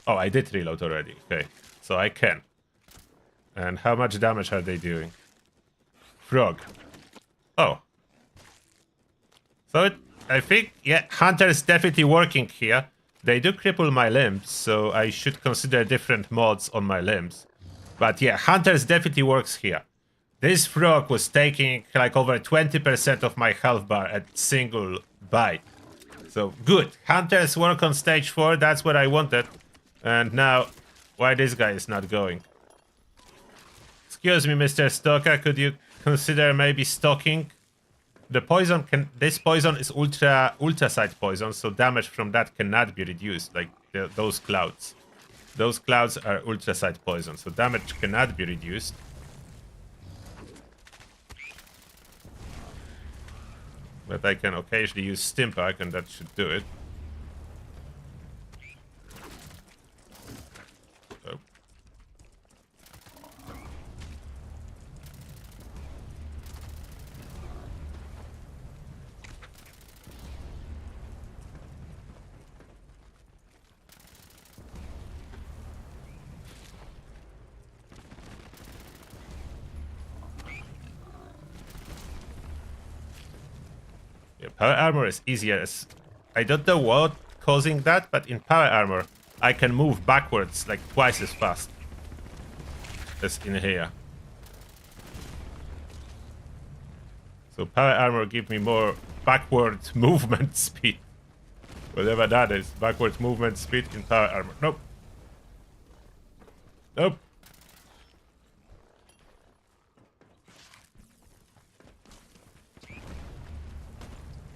Speaker 1: Oh, I did reload already. Okay, so I can. And how much damage are they doing? Frog. Oh. So I think, yeah, Hunter is definitely working here. They do cripple my limbs, so I should consider different mods on my limbs. But yeah, Hunters definitely works here. This frog was taking like over 20% of my health bar at single bite. So good. Hunters work on stage 4, that's what I wanted. And now, why this guy is not going? Excuse me, Mr. Stalker, could you consider maybe stalking? The poison can... This poison is ultra side poison, so damage from that cannot be reduced, like those clouds. Those clouds are ultra side poison, so damage cannot be reduced. But I can occasionally use Stimpak, and that should do it. Yeah, power armor is easier. I don't know what causing that, but in power armor, I can move backwards like twice as fast as in here. So power armor gives me more backward movement speed. Whatever that is. Backward movement speed in power armor. Nope. Nope.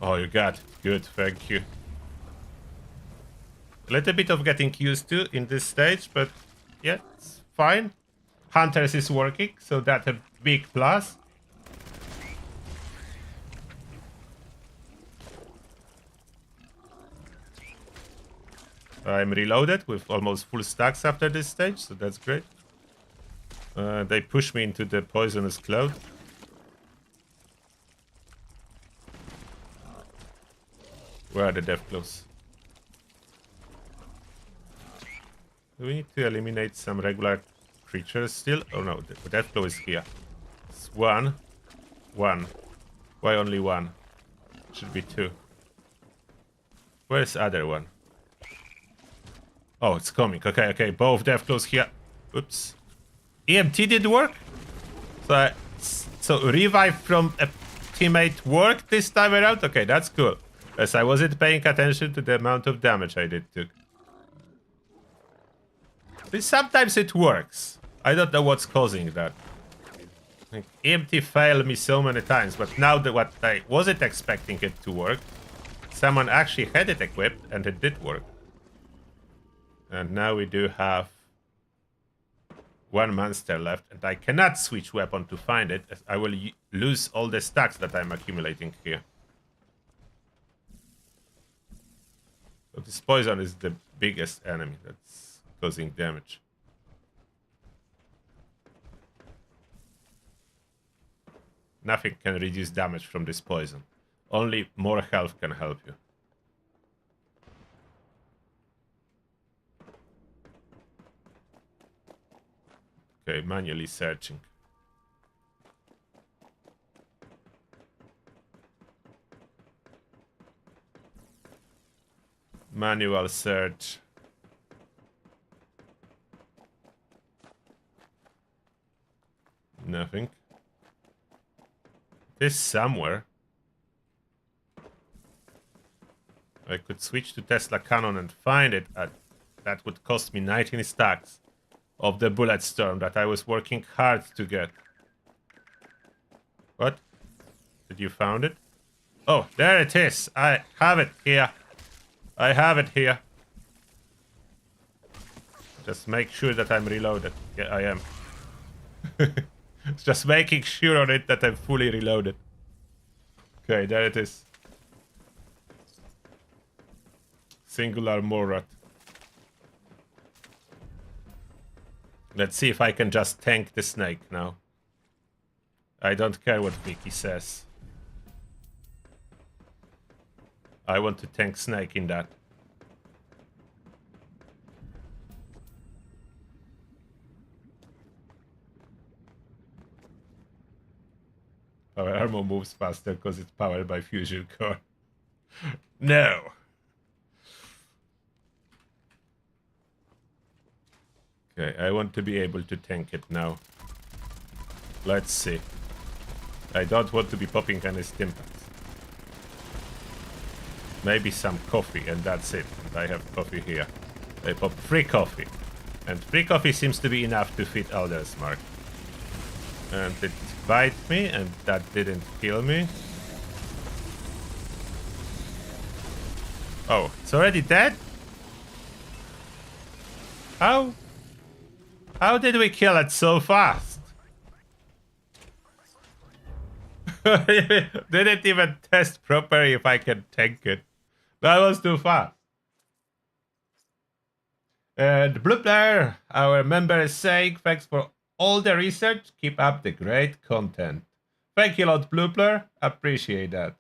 Speaker 1: Oh, you got it. Good, thank you. A little bit of getting used to in this stage, but yeah, it's fine. Hunters is working, so that's a big plus. I'm reloaded with almost full stacks after this stage, so that's great. They push me into the poisonous cloud. Where are the death claws? Do we need to eliminate some regular creatures still? Oh no, the death claw is here. It's one. One. Why only one? Should be two. Where's the other one? Oh, it's coming. Okay, okay. Both death claws here. Oops. EMT did work? So revive from a teammate worked this time around? Okay, that's cool. As I wasn't paying attention to the amount of damage I did took. But sometimes it works. I don't know what's causing that. Like, EMT failed me so many times, but now that what I wasn't expecting it to work, someone actually had it equipped and it did work. And now we do have one monster left, and I cannot switch weapon to find it, as I will lose all the stacks that I'm accumulating here. So this poison is the biggest enemy that's causing damage. Nothing can reduce damage from this poison. Only more health can help you. Okay, manually searching. Manual search. Nothing. This somewhere. I could switch to Tesla Cannon and find it. That would cost me 19 stacks of the bullet storm that I was working hard to get. What? Did you found it? Oh, there it is. I have it here. I have it here. Just make sure that I'm reloaded. Yeah, I am. Just making sure on it that I'm fully reloaded. Okay, there it is. Singular Morat. Let's see if I can just tank the snake now. I don't care what Vicky says. I want to tank snake in that. Our armor moves faster because it's powered by fusion core. No! Okay, I want to be able to tank it now. Let's see. I don't want to be popping any stimpaks. Maybe some coffee, and that's it. And I have coffee here. I pop free coffee. And free coffee seems to be enough to fit Elder's Mark. And it bite me, and that didn't kill me. Oh, it's already dead? How? How did we kill it so fast? Didn't even test properly if I can tank it. That was too fast. And Bloopler, our member, is saying, thanks for all the research. Keep up the great content. Thank you a lot, Bloopler. Appreciate that.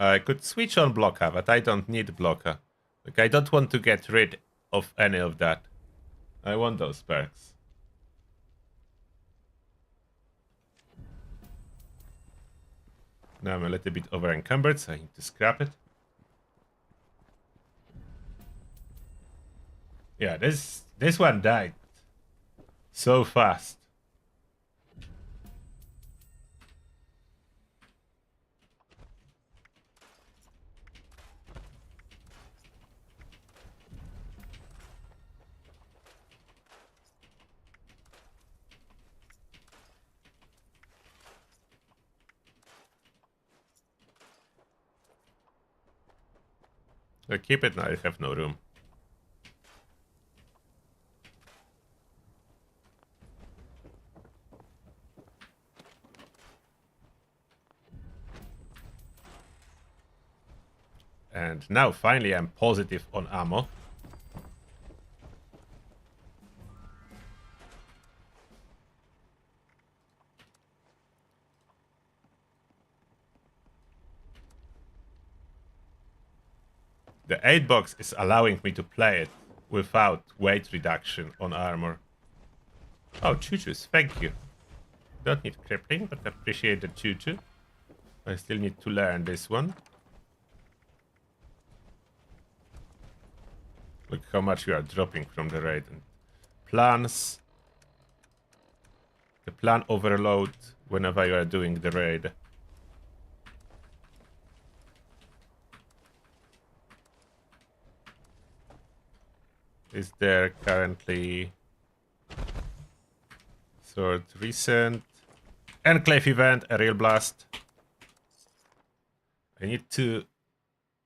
Speaker 1: I could switch on blocker, but I don't need blocker. Like, I don't want to get rid of any of that. I want those perks. Now I'm a little bit over encumbered, so I need to scrap it. Yeah, this one died so fast. I keep it now, I have no room. And now finally I'm positive on ammo. The 8 box is allowing me to play it without weight reduction on armor. Oh, choo-choos, thank you. Don't need crippling, but appreciate the choo-choo. I still need to learn this one. Look how much you are dropping from the raid. And plans. The plan overload whenever you are doing the raid. Is there currently sort recent enclave event, a real blast? I need to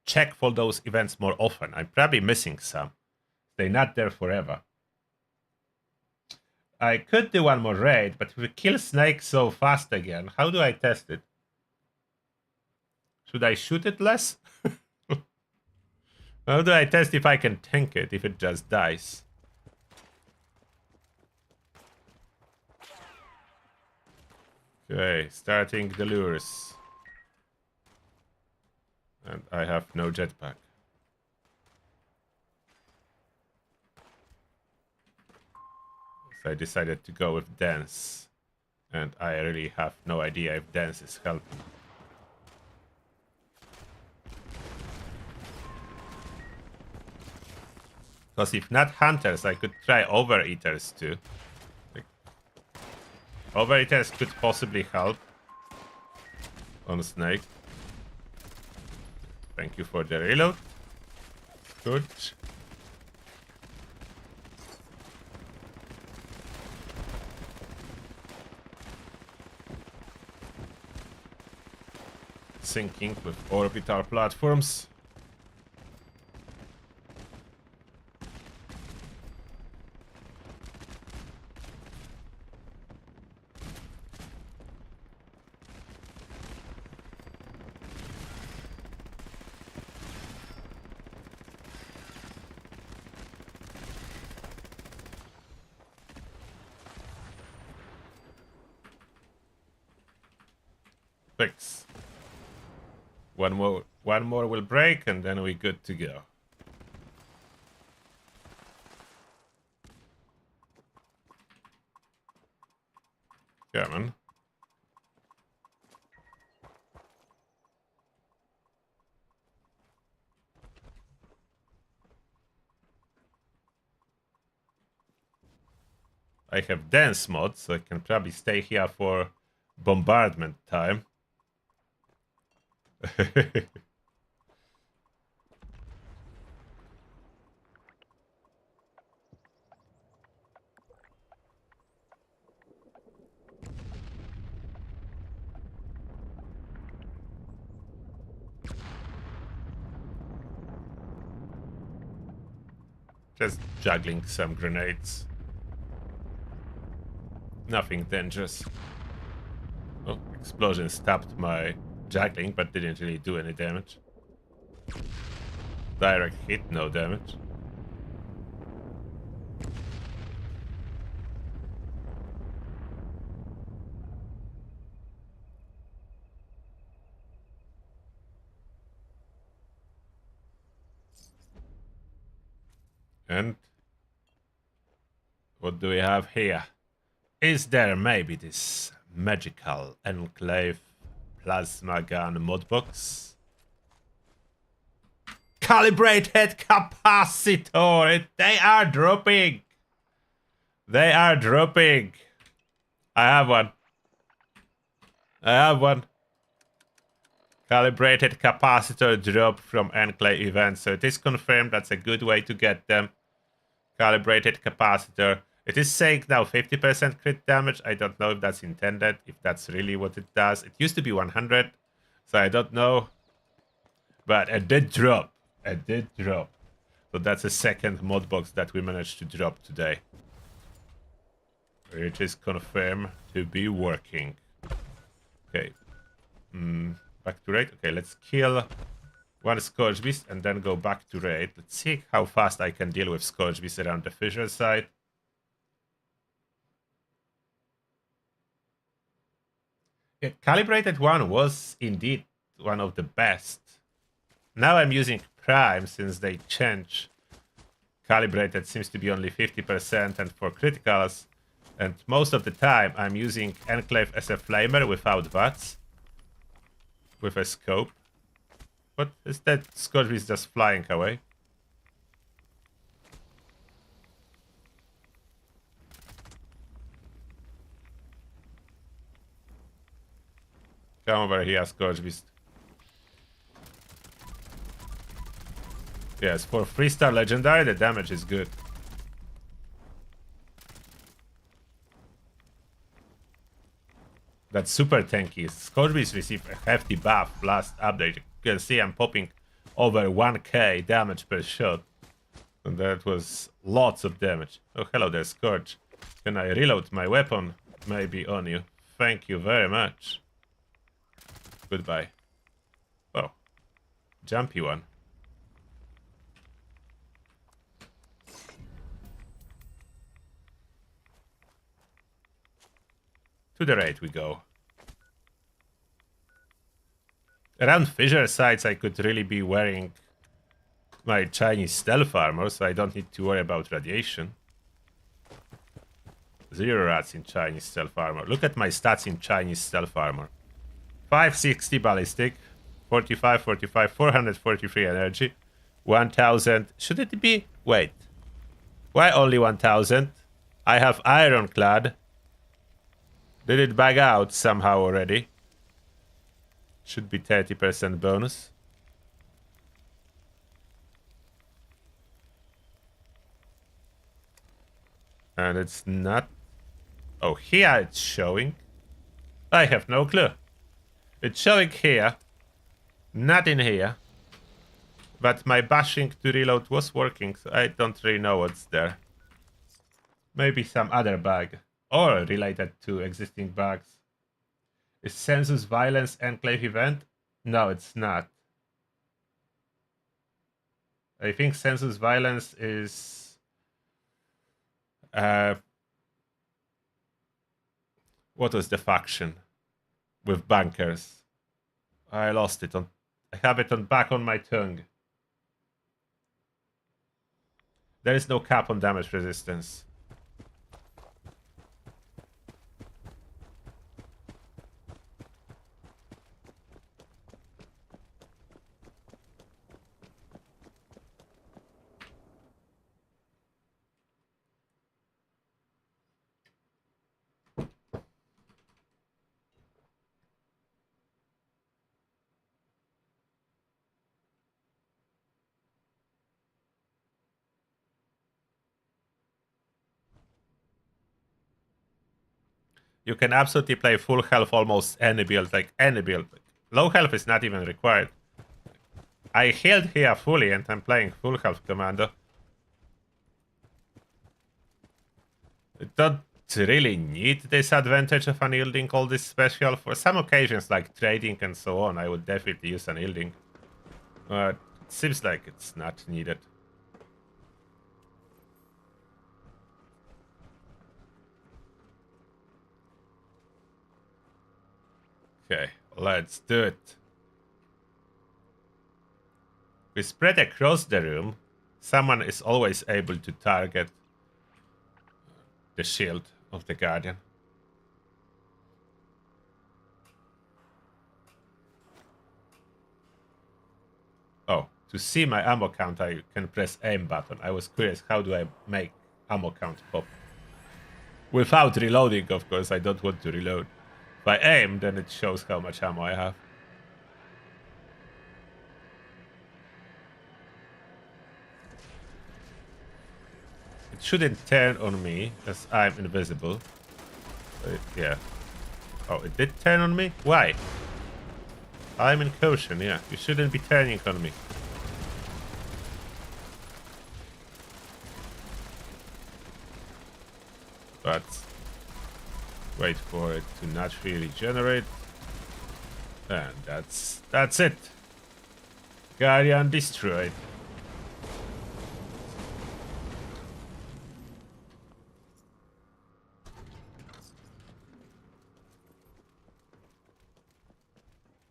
Speaker 1: check for those events more often. I'm probably missing some. They're not there forever. I could do one more raid, but if we kill Snake so fast again, how do I test it? Should I shoot it less? How do I test if I can tank it, if it just dies? Okay, starting the lures. And I have no jetpack. So I decided to go with dance. And I really have no idea if dance is helping. Because if not hunters, I could try overeaters too. Like, overeaters could possibly help on Snake. Thank you for the reload. Good. Syncing with orbital platforms. Fix. One more will break, and then we're good to go. Come on. I have dance mod, so I can probably stay here for bombardment time. Just juggling some grenades. Nothing dangerous. Oh, explosion stopped my juggling, but didn't really do any damage. Direct hit, no damage. And what do we have here? Is there maybe this magical enclave plasma gun mod box? Calibrated capacitor! They are dropping! They are dropping! I have one. I have one. Calibrated capacitor drop from enclave event. So it is confirmed that's a good way to get them. Calibrated capacitor. It is saying now 50% crit damage. I don't know if that's intended, if that's really what it does. It used to be 100, so I don't know. But it did drop. It did drop. So that's a second mod box that we managed to drop today. It is confirmed to be working. Okay. Back to raid. Okay, let's kill one Scourge Beast and then go back to raid. Let's see how fast I can deal with Scourge Beast around the fissure side. Yeah, calibrated one was indeed one of the best. Now I'm using Prime since they change. Calibrated seems to be only 50% and for criticals. And most of the time I'm using Enclave as a flamer without VATS. With a scope. What is that? Scourge is just flying away. Come over here, Scourge Beast. Yes, for 3-star legendary, the damage is good. That's super tanky. Scourge Beast received a hefty buff last update. You can see I'm popping over 1k damage per shot. And that was lots of damage. Oh, hello there, Scourge. Can I reload my weapon? Maybe on you. Thank you very much. Goodbye. Oh. Jumpy one. To the raid we go. Around fissure sites I could really be wearing my Chinese stealth armor, so I don't need to worry about radiation. 0 rats in Chinese stealth armor. Look at my stats in Chinese stealth armor. 560 ballistic, 45, 45, 443 energy, 1000. Should it be? Wait. Why only 1000? I have ironclad. Did it bug out somehow already? Should be 30% bonus. And it's not. Oh, here it's showing. I have no clue. It's showing here. Not in here. But my bashing to reload was working, so I don't really know what's there. Maybe some other bug. Or related to existing bugs. Is Census Violence Enclave event? No, it's not. I think Census Violence is... what was the faction? With bunkers. I lost it on... I have it on back on my tongue. There is no cap on damage resistance. You can absolutely play full health almost any build, like any build. Low health is not even required. I healed here fully and I'm playing full health Commando. I don't really need this advantage of unyielding all this special. For some occasions like trading and so on, I would definitely use unyielding. But it seems like it's not needed. Okay, let's do it. We spread across the room, Someone is always able to target the shield of the Guardian. Oh, to see my ammo count, I can press aim button. I was curious, how do I make ammo count pop? Without reloading, of course. I don't want to reload. If I aim, then it shows how much ammo I have. It shouldn't turn on me, as I'm invisible. Yeah. Oh, it did turn on me? Why? I'm in caution, yeah. You shouldn't be turning on me. But wait for it to naturally regenerate. And that's it. Guardian destroyed.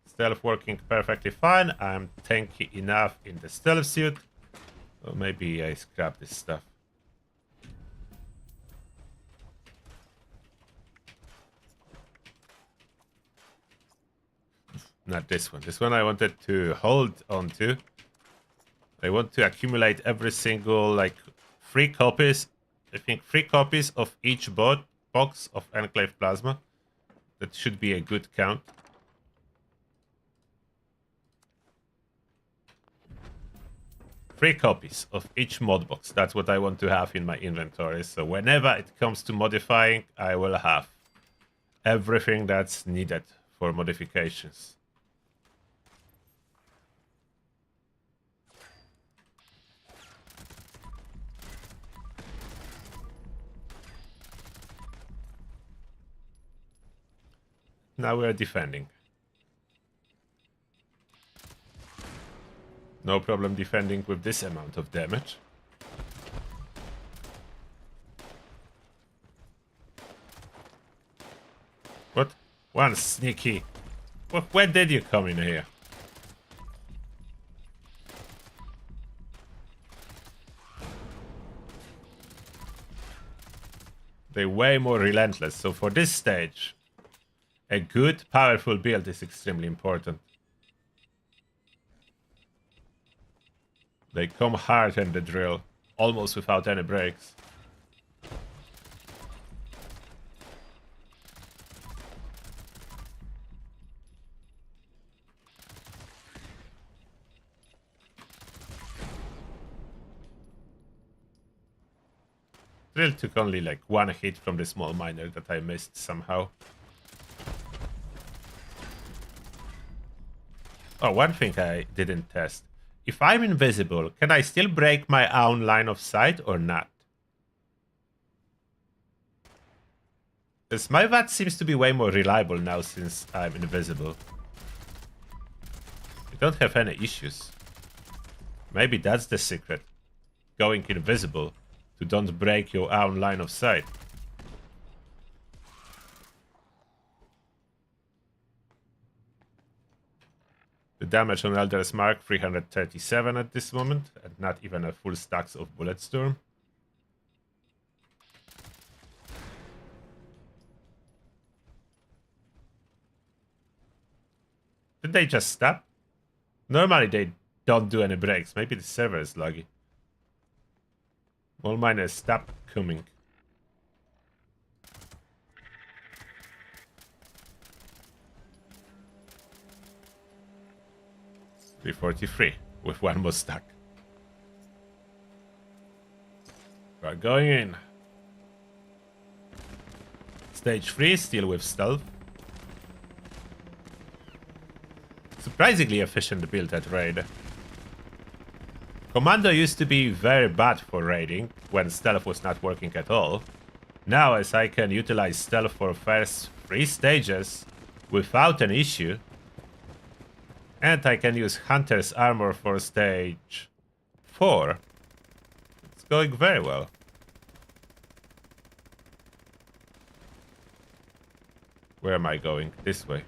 Speaker 1: Stealth working perfectly fine. I'm tanky enough in the stealth suit. Or maybe I scrap this stuff. Not this one. This one I wanted to hold on to. I want to accumulate every single, like, 3 copies. I think 3 copies of each box of Enclave Plasma. That should be a good count. Three copies of each mod box. That's what I want to have in my inventory. So whenever it comes to modifying, I will have everything that's needed for modifications. Now we're defending. No problem defending with this amount of damage. What? One sneaky. When did you come in here? They're way more relentless. So for this stage, a good, powerful build is extremely important. They come hard in the drill, almost without any breaks. Drill took only like 1 hit from the small miner that I missed somehow. Oh, one thing I didn't test. If I'm invisible, can I still break my own line of sight or not? Because my VAT seems to be way more reliable now since I'm invisible. I don't have any issues. Maybe that's the secret. Going invisible to don't break your own line of sight. The damage on Elder's Mark, 337 at this moment, and not even a full stacks of Bulletstorm. Did they just stop? Normally they don't do any breaks. Maybe the server is laggy. All miners stop coming. $343 with 1 more stack. We're going in. Stage 3 still with stealth. Surprisingly efficient build at raid. Commando used to be very bad for raiding when stealth was not working at all. Now, as I can utilize stealth for first 3 stages without an issue, and I can use Hunter's Armor for stage 4, it's going very well. Where am I going? This way.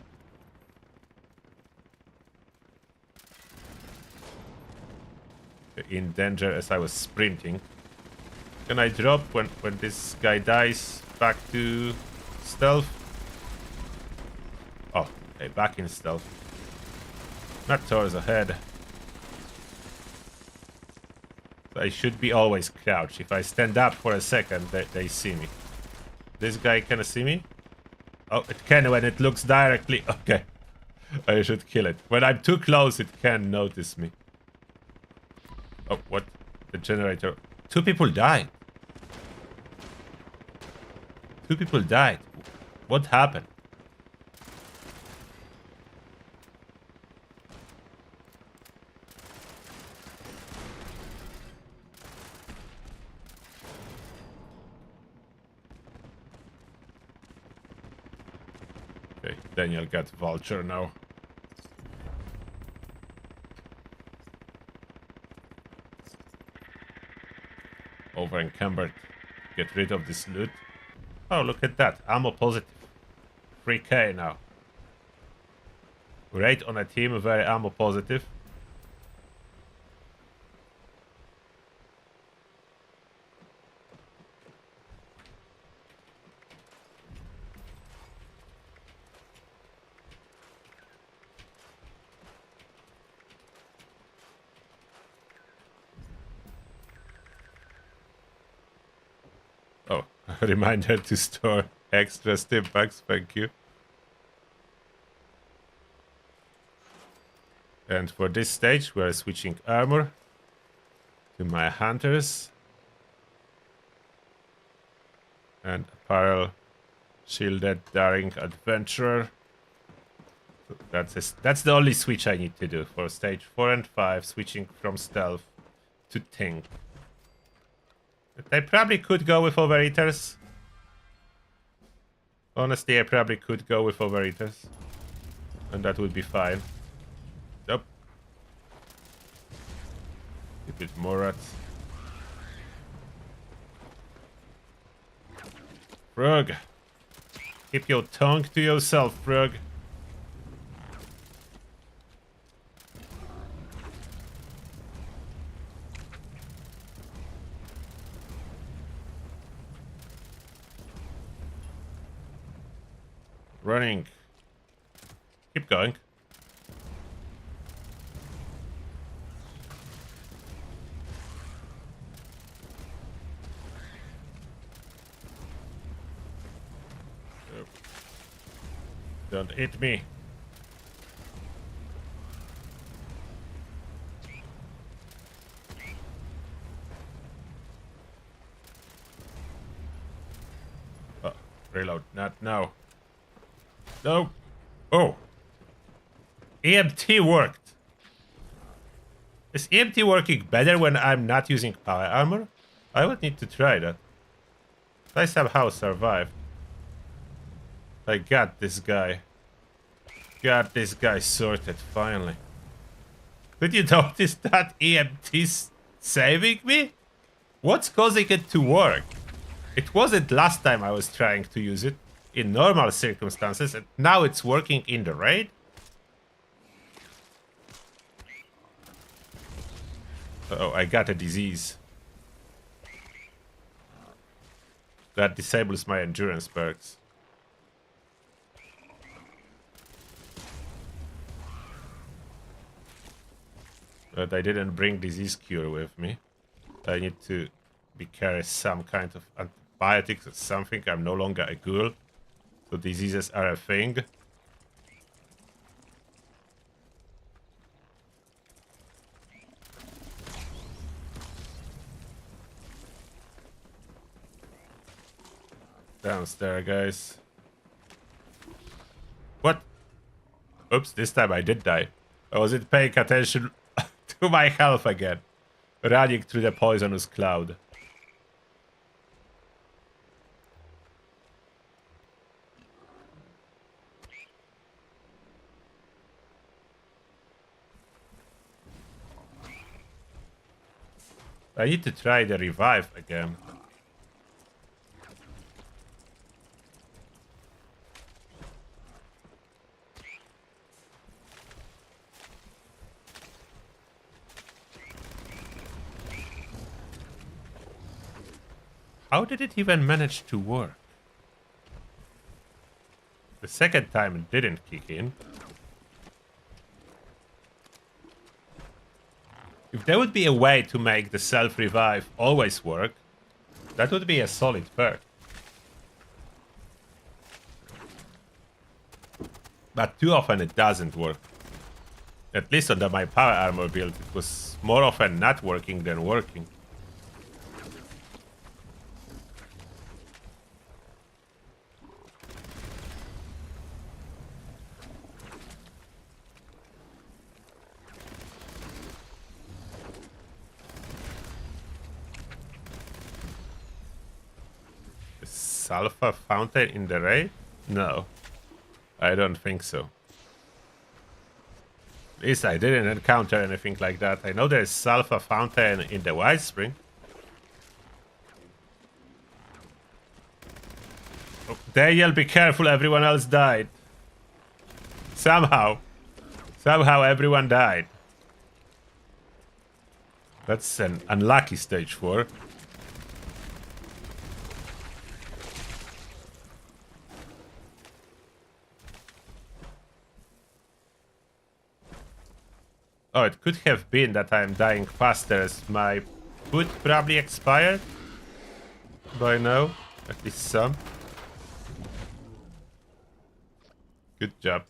Speaker 1: in danger as I was sprinting. Can I drop when this guy dies back to stealth? Oh, okay, back in stealth. Not towards the head. So I should be always crouched. If I stand up for a second, they see me. This guy can see me? Oh, it can when it looks directly. Okay. I should kill it. When I'm too close, it can notice me. Oh, what? The generator. 2 people died. 2 people died. What happened? Okay, Daniel got vulture now. Over encumbered. Get rid of this loot. Oh, look at that. Ammo positive. 3k now. Great on a team, very ammo positive. Oh, reminder to store extra stimpaks, thank you. And for this stage, we are switching armor to my hunters. And apparel, shielded, daring, adventurer. That's the only switch I need to do for stage 4 and 5, switching from stealth to tank. I probably could go with overeaters. Honestly, I probably could go with overeaters. And that would be fine. Nope. A bit more rats. Frog. Keep your tongue to yourself, Frog. Running. Keep going. Don't hit me. Oh, reload. Not now. No. Oh. EMT worked. Is EMT working better when I'm not using power armor? I would need to try that. I somehow survived. I got this guy. Got this guy sorted, finally. Did you notice that EMT's saving me? What's causing it to work? It wasn't last time I was trying to use it in normal circumstances, and now it's working in the raid? Uh-oh, I got a disease. That disables my endurance perks. But I didn't bring disease cure with me. I need to carry some kind of antibiotics or something. I'm no longer a ghoul, so diseases are a thing. Downstairs, guys. What? Oops, this time I did die. I wasn't paying attention to my health again. Running through the poisonous cloud. I need to try the revive again. How did it even manage to work? The second time it didn't kick in. If there would be a way to make the self-revive always work, that would be a solid perk. But too often it doesn't work. At least on my power armor build, it was more often not working than working. Sulfur fountain in the raid? No, I don't think so. At least I didn't encounter anything like that. I know there's sulfur fountain in the White Spring. Oh, Daniel, be careful, everyone else died. Somehow everyone died. That's an unlucky stage 4. Oh, it could have been that I'm dying faster as my food probably expired by now. At least some. Good job.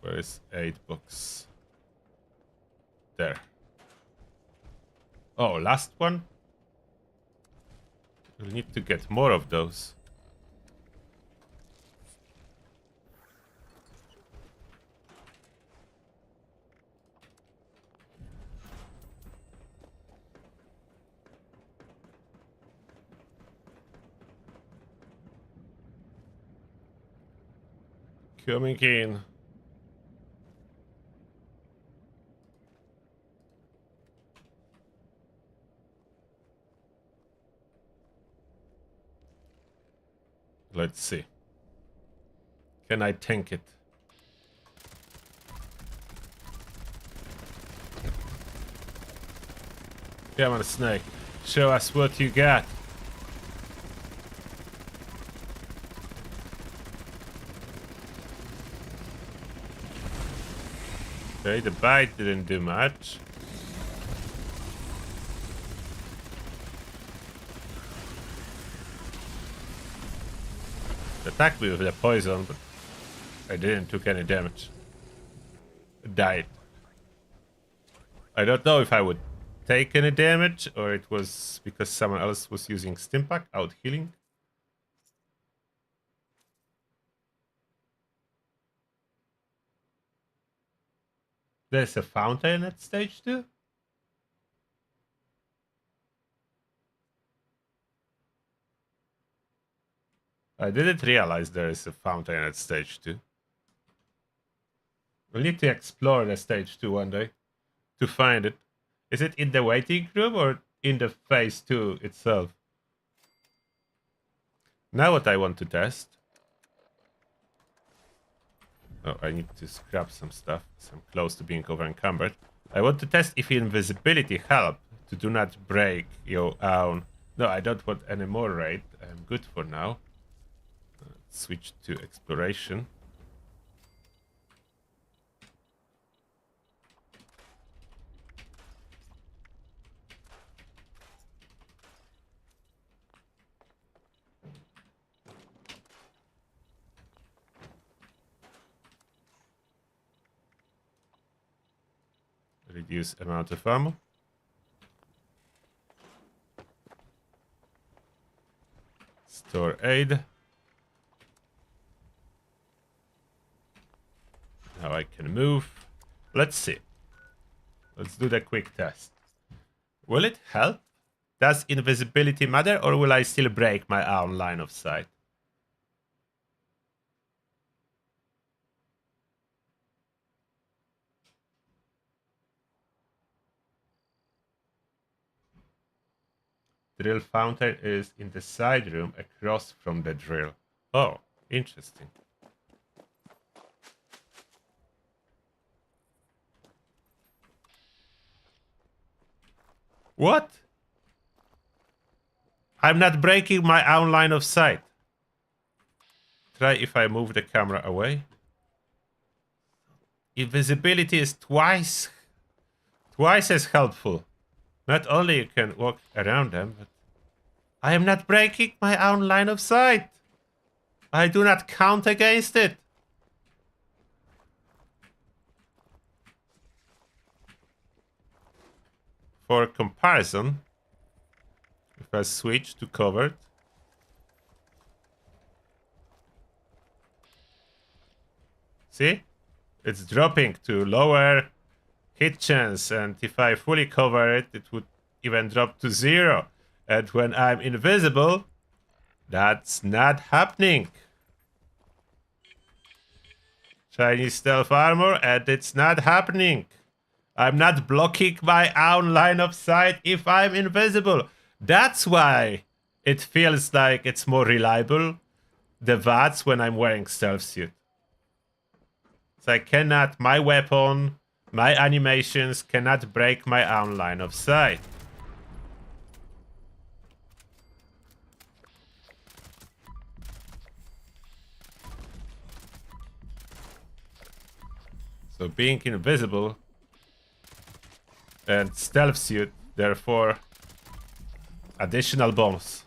Speaker 1: Where is 8 books? There. Oh, last one? We'll need to get more of those. Coming in. Let's see. Can I tank it? Come on, Snake. Show us what you got. Okay, the bite didn't do much. Attacked me with the poison, but I didn't took any damage. Died. I don't know if I would take any damage or it was because someone else was using Stimpack out healing. There's a fountain at stage 2. I didn't realize there is a fountain at stage 2. We'll need to explore the stage 2 one day to find it. Is it in the waiting room or in the phase 2 itself? Now what I want to test. Oh, I need to scrap some stuff. So I'm close to being over encumbered. I want to test if invisibility help to do not break your own. No, I don't want any more raid. I'm good for now. Switch to exploration. Reduce amount of ammo. Store aid. Now I can move. Let's see. Let's do the quick test. Will it help? Does invisibility matter, or will I still break my own line of sight? Drill fountain is in the side room across from the drill. Oh, interesting. What? I'm not breaking my own line of sight. Try if I move the camera away. Invisibility is twice as helpful. Not only you can walk around them, but I am not breaking my own line of sight. I do not count against it. For comparison, if I switch to covered, see? It's dropping to lower hit chance, and if I fully cover it, it would even drop to 0. And when I'm invisible, that's not happening. Chinese stealth armor, and it's not happening. I'm not blocking my own line of sight if I'm invisible. That's why it feels like it's more reliable, the VATS, when I'm wearing stealth suit. So I cannot, my weapon, my animations cannot break my own line of sight. So being invisible and stealth suit, therefore additional bonus.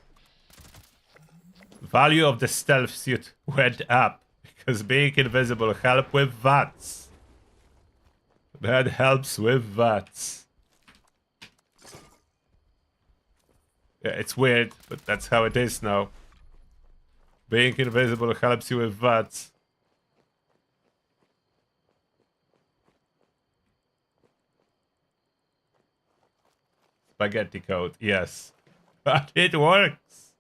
Speaker 1: Value of the stealth suit went up because being invisible helps with VATS. That helps with VATS. Yeah, it's weird, but that's how it is now. Being invisible helps you with VATS. Spaghetti code, yes. But it works.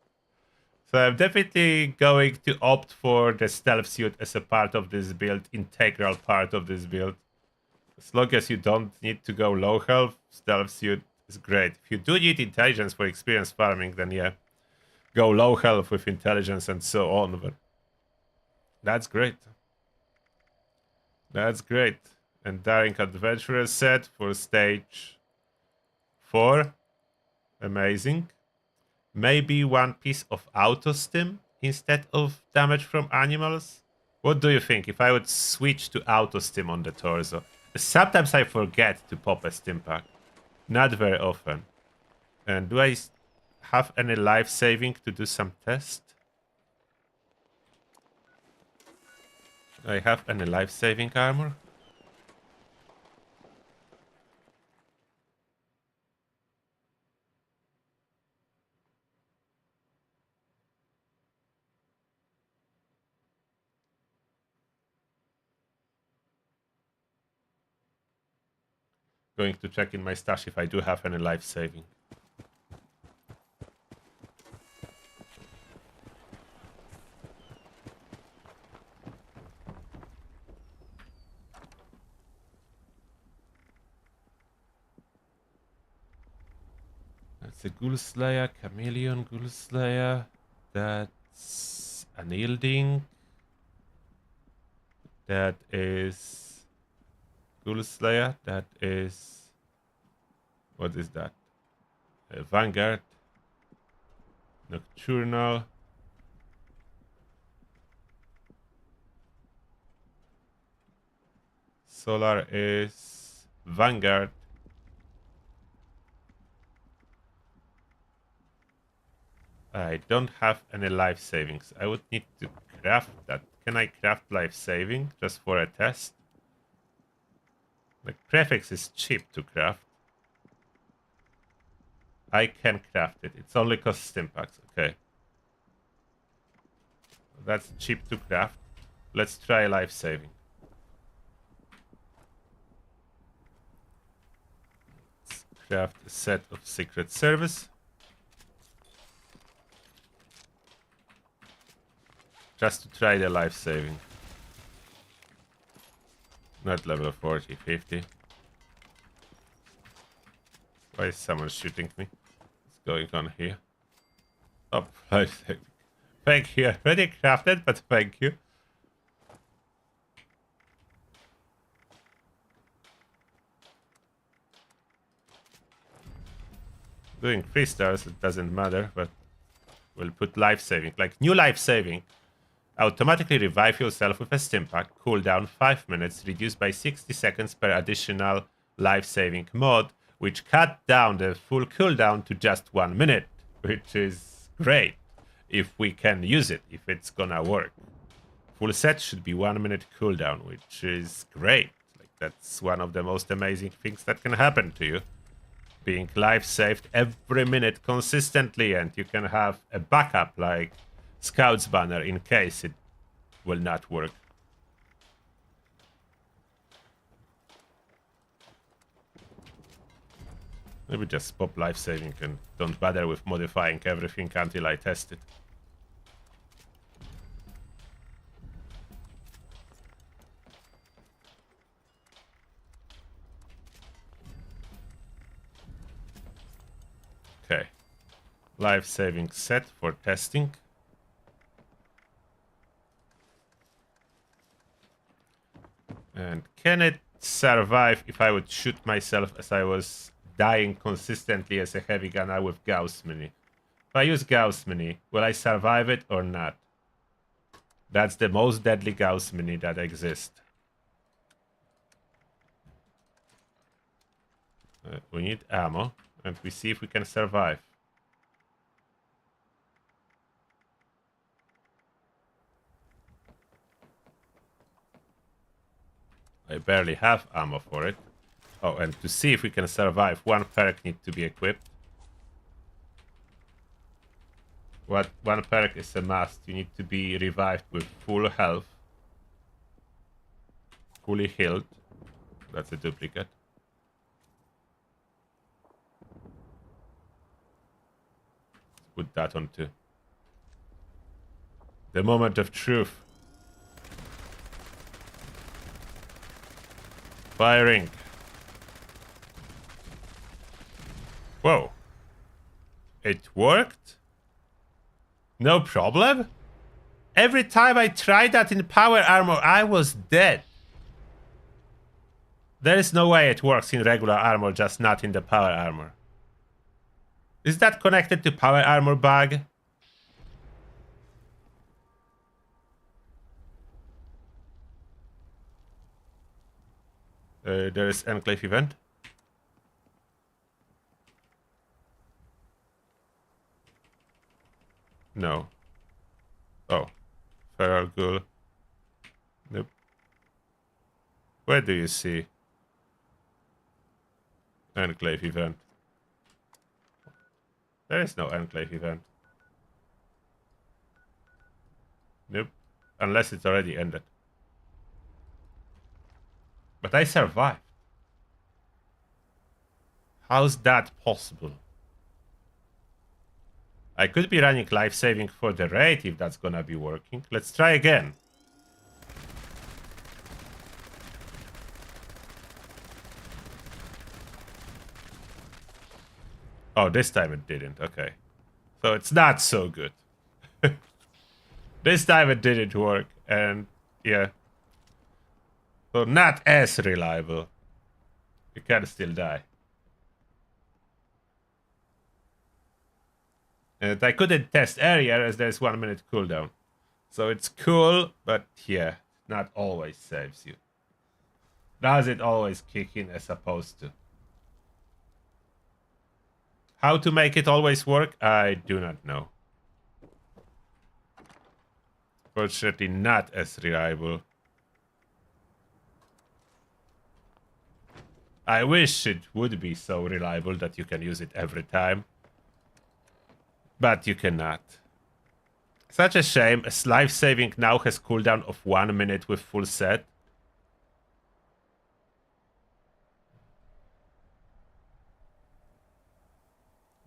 Speaker 1: So I'm definitely going to opt for the stealth suit as a part of this build, integral part of this build. As long as you don't need to go low health, stealth suit is great. If you do need intelligence for experience farming, then yeah, go low health with intelligence and so on. But that's great. That's great. And Daring Adventurer set for stage 4. Amazing. Maybe one piece of auto stim instead of damage from animals. What do you think if I would switch to auto stim on the torso? Sometimes I forget to pop a stim pack. Not very often. And do I have any life saving to do some test? Do I have any life saving armor? Going to check in my stash if I do have any life saving. That's a Ghoul Slayer, Chameleon Ghoul Slayer. That's Unyielding. That is Ghoul Slayer. That is... What is that? Vanguard. Nocturnal. Solar is Vanguard. I don't have any life savings. I would need to craft that. Can I craft life saving just for a test? The prefix is cheap to craft. I can craft it. It's only costs stim packs. Okay. That's cheap to craft. Let's try life saving. Let's craft a set of Secret Service. Just to try the life saving. Not level 40, 50. Why is someone shooting me? Let's going on here? Oh, thank you. Already crafted, but thank you. Doing 3 stars, it doesn't matter, but we'll put life saving. Like new life saving. Automatically revive yourself with a stim pack. Cooldown 5 minutes, reduced by 60 seconds per additional life saving mod, which cut down the full cooldown to just 1 minute, which is great if we can use it, if it's gonna work. Full set should be 1 minute cooldown, which is great. Like that's one of the most amazing things that can happen to you. Being life saved every minute consistently, and you can have a backup like Scout's banner in case it will not work. Maybe just pop life saving and don't bother with modifying everything until I test it. Okay. Life saving set for testing. And can it survive if I would shoot myself as I was dying consistently as a heavy gunner with Gauss Mini? If I use Gauss Mini, will I survive it or not? That's the most deadly Gauss Mini that exists. We need ammo, and we see if we can survive. I barely have ammo for it. Oh, and to see if we can survive, one perk needs to be equipped. One perk is a must. You need to be revived with full health. Fully healed. That's a duplicate. Put that on too. The moment of truth. Firing. Whoa. It worked? No problem? Every time I tried that in power armor, I was dead. There is no way it works in regular armor, just not in the power armor. Is that connected to power armor bug? There is Enclave event. No. Oh. Feral Ghoul. Nope. Where do you see Enclave event? There is no Enclave event. Nope. Unless it's already ended. But I survived. How's that possible? I could be running life saving for the raid if that's gonna be working. Let's try again. Oh, this time it didn't. Okay. So it's not so good. This time it didn't work. And yeah. So not as reliable. You can still die. And I couldn't test earlier as there's 1 minute cooldown. So it's cool, but yeah, not always saves you. Does it always kick in as opposed to? How to make it always work? I do not know. Fortunately, not as reliable. I wish it would be so reliable that you can use it every time. But you cannot. Such a shame, as life saving now has cooldown of 1 minute with full set.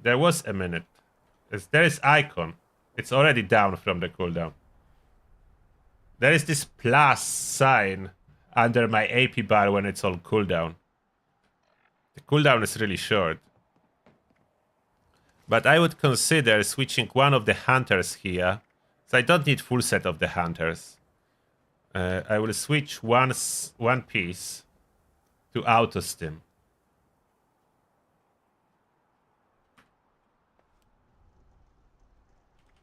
Speaker 1: There was a minute. There is icon. It's already down from the cooldown. There is this plus sign under my AP bar when it's on cooldown. The cooldown is really short. But I would consider switching one of the hunters here. So I don't need full set of the hunters. I will switch one piece to auto stim.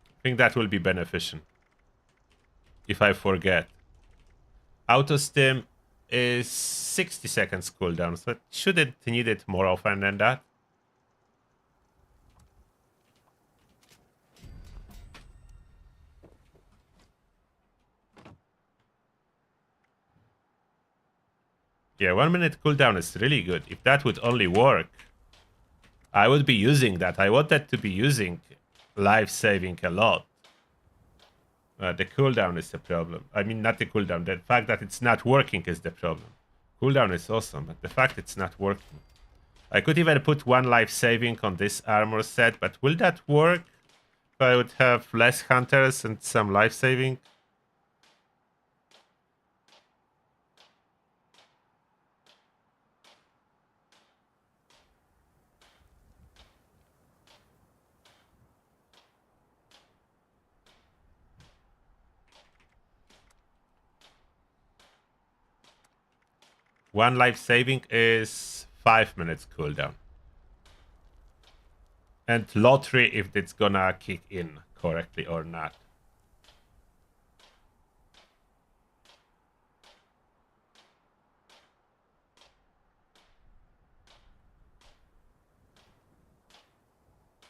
Speaker 1: I think that will be beneficial. If I forget. Auto stim is 60 seconds cooldown, so it shouldn't need it more often than that. Yeah, 1 minute cooldown is really good. If that would only work, I would be using that. I wanted to be using life saving a lot. The cooldown is the problem. I mean, not the cooldown. The fact that it's not working is the problem. Cooldown is awesome, but the fact it's not working. I could even put one life saving on this armor set, but will that work if I would have less hunters and some life saving? One life saving is 5 minutes cooldown. And lottery if it's gonna kick in correctly or not.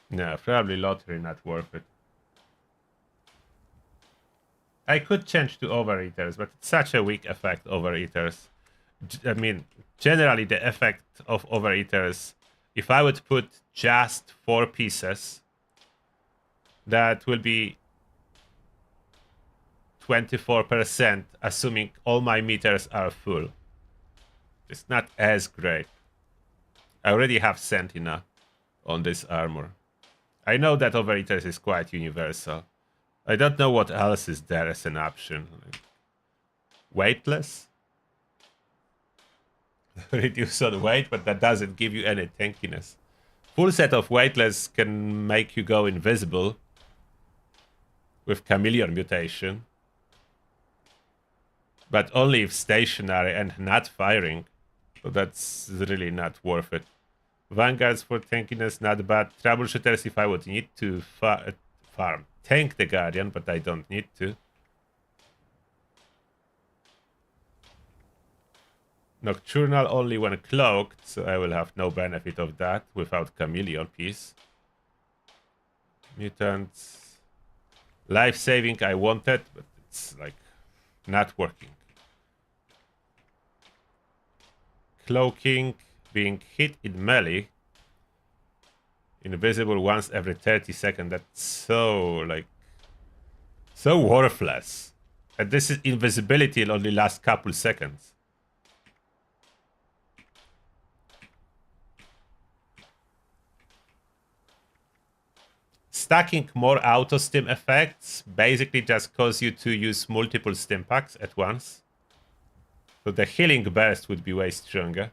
Speaker 1: No, probably lottery not worth it. I could change to overeaters, but it's such a weak effect, overeaters. I mean, generally the effect of overeaters, if I would put just 4 pieces, that will be 24%, assuming all my meters are full. It's not as great. I already have Sentinel on this armor. I know that overeaters is quite universal. I don't know what else is there as an option. Weightless? Reduce on weight, but that doesn't give you any tankiness. Full set of weightless can make you go invisible with chameleon mutation, but only if stationary and not firing. So that's really not worth it. Vanguards for tankiness, not bad. Troubleshooters if I would need to farm. Tank the Guardian, but I don't need to. Nocturnal only when cloaked, so I will have no benefit of that without Chameleon piece. Mutants. Life saving I wanted, but it's like not working. Cloaking, being hit in melee. Invisible once every 30 seconds. That's so worthless. And this is invisibility, it only lasts couple seconds. Stacking more auto stim effects basically just cause you to use multiple stim packs at once. So the healing burst would be way stronger.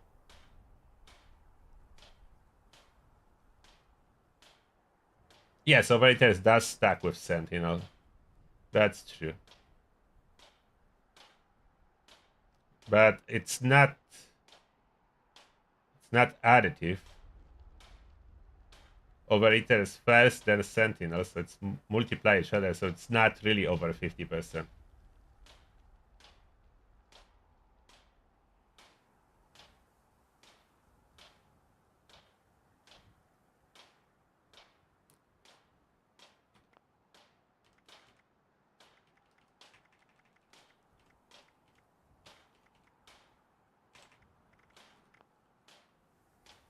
Speaker 1: Yes, Overeaters does stack with Sentinel. That's true. But it's not additive. Overeaters first, then Sentinel, so it's multiply each other, so it's not really over 50%.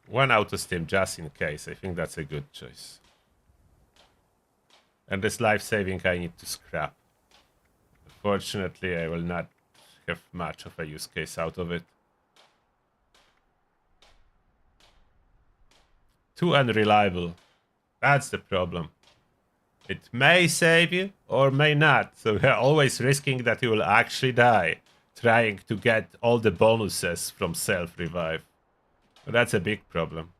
Speaker 1: One auto stim just in case. I think that's a good choice. And this life saving I need to scrap. Fortunately, I will not have much of a use case out of it. Too unreliable. That's the problem. It may save you or may not. So we're always risking that you will actually die trying to get all the bonuses from self-revive. That's a big problem.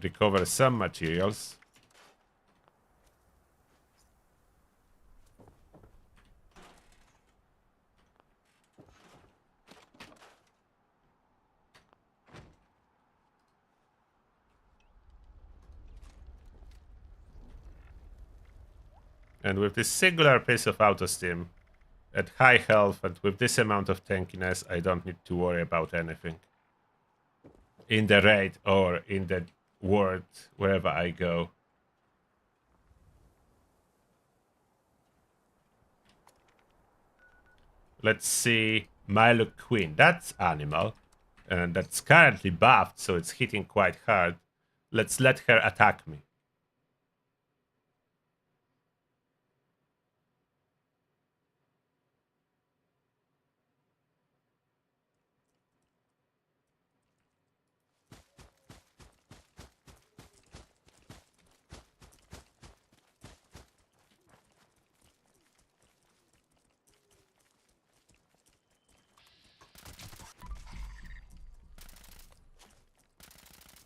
Speaker 1: recover some materials. And with this singular piece of auto-steam, at high health and with this amount of tankiness, I don't need to worry about anything. In the raid or in the world, wherever I go. Let's see, Milo Queen. That's animal. And that's currently buffed, so it's hitting quite hard. Let's let her attack me.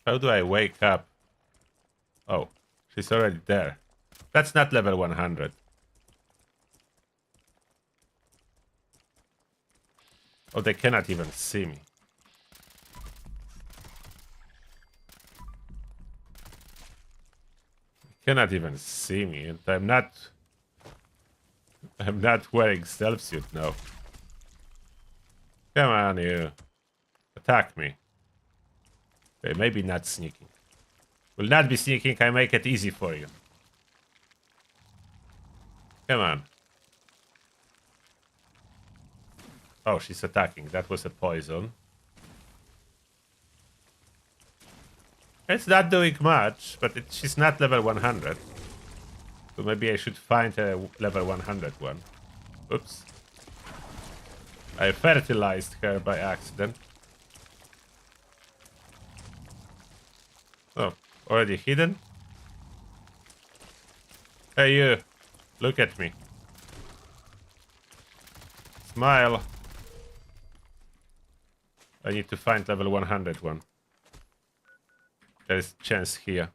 Speaker 1: How do I wake up? Oh, she's already there. That's not level 100. Oh, they cannot even see me. They cannot even see me, and I'm not wearing stealth suit now. Come on, you. Attack me. Okay, maybe not sneaking. Will not be sneaking, I make it easy for you. Come on. Oh, she's attacking. That was a poison. It's not doing much, but she's not level 100. So maybe I should find a level 100 one. Oops. I fertilized her by accident. Oh, already hidden? Hey you, look at me. Smile. I need to find level 100 one. There's a chance here.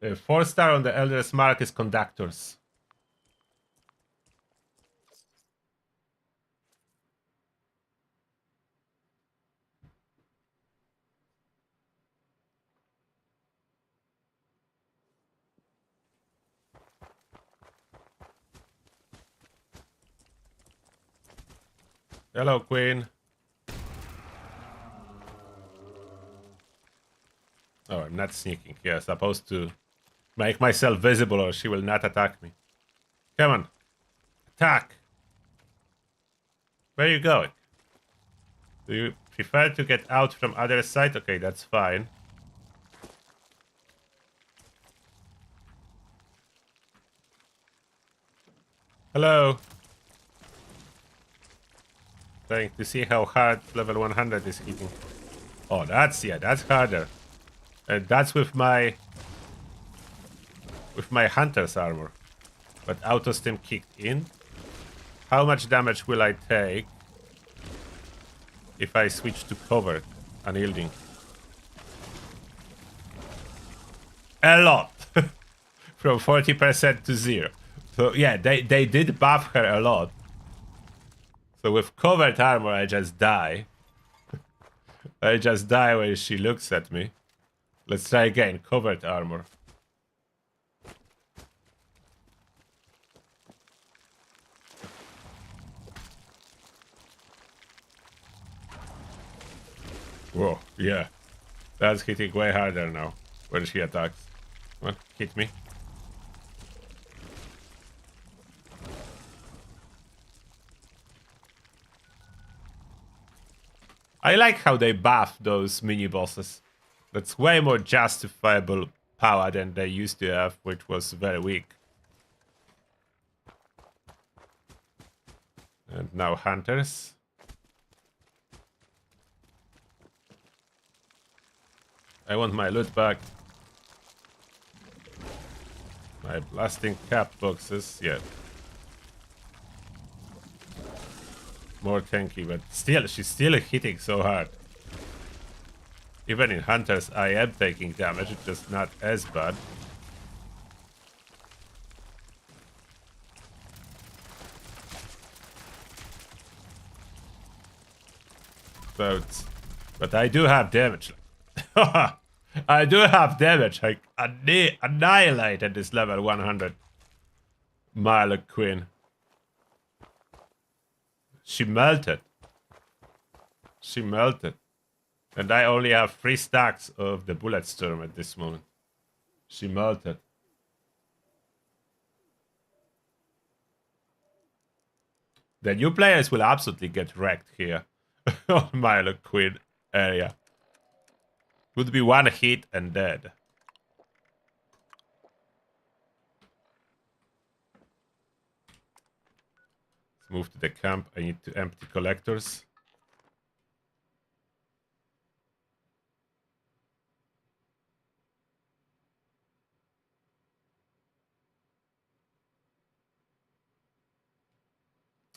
Speaker 1: The 4-star on the Elder's Mark is conductors. Hello, Queen. Oh, I'm not sneaking. Yeah, supposed to make myself visible or she will not attack me. Come on. Attack! Where are you going? Do you prefer to get out from other side? Okay, that's fine. Hello. Trying to see how hard level 100 is hitting. Oh, that's harder. And that's with my hunter's armor. But auto stim kicked in. How much damage will I take if I switch to covered, unyielding? A lot. From 40% to 0. So yeah, they did buff her a lot. So with covered armor, I just die. I just die when she looks at me. Let's try again. Covered armor. Whoa, yeah. That's hitting way harder now when she attacks. Come on, hit me. I like how they buff those mini bosses. That's way more justifiable power than they used to have, which was very weak. And now hunters. I want my loot back. My blasting cap boxes, yeah. more tanky, but still, she's still hitting so hard. Even in Hunters, I am taking damage, it's just not as bad. But I do have damage. I do have damage. I annihilated this level 100 Mile Queen. She melted. She melted. And I only have 3 stacks of the Bullet Storm at this moment. She melted. The new players will absolutely get wrecked here. On Mile Queen area. Would be 1 hit and dead. Let's move to the camp. I need to empty collectors.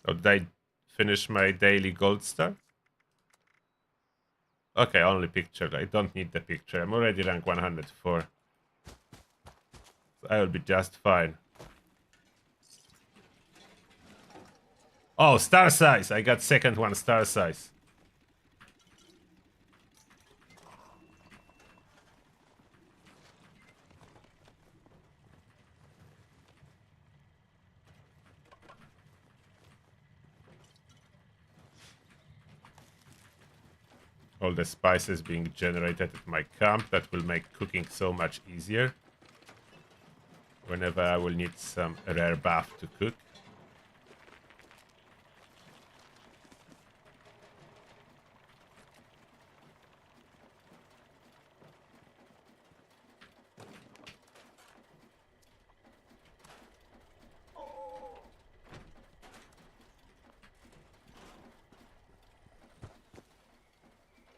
Speaker 1: Oh, did I finish my daily gold star? Okay, only picture. I don't need the picture. I'm already rank 104. So I will be just fine. Oh, star size. I got second one star size. All the spices being generated at my camp. That will make cooking so much easier. Whenever I will need some rare buff to cook.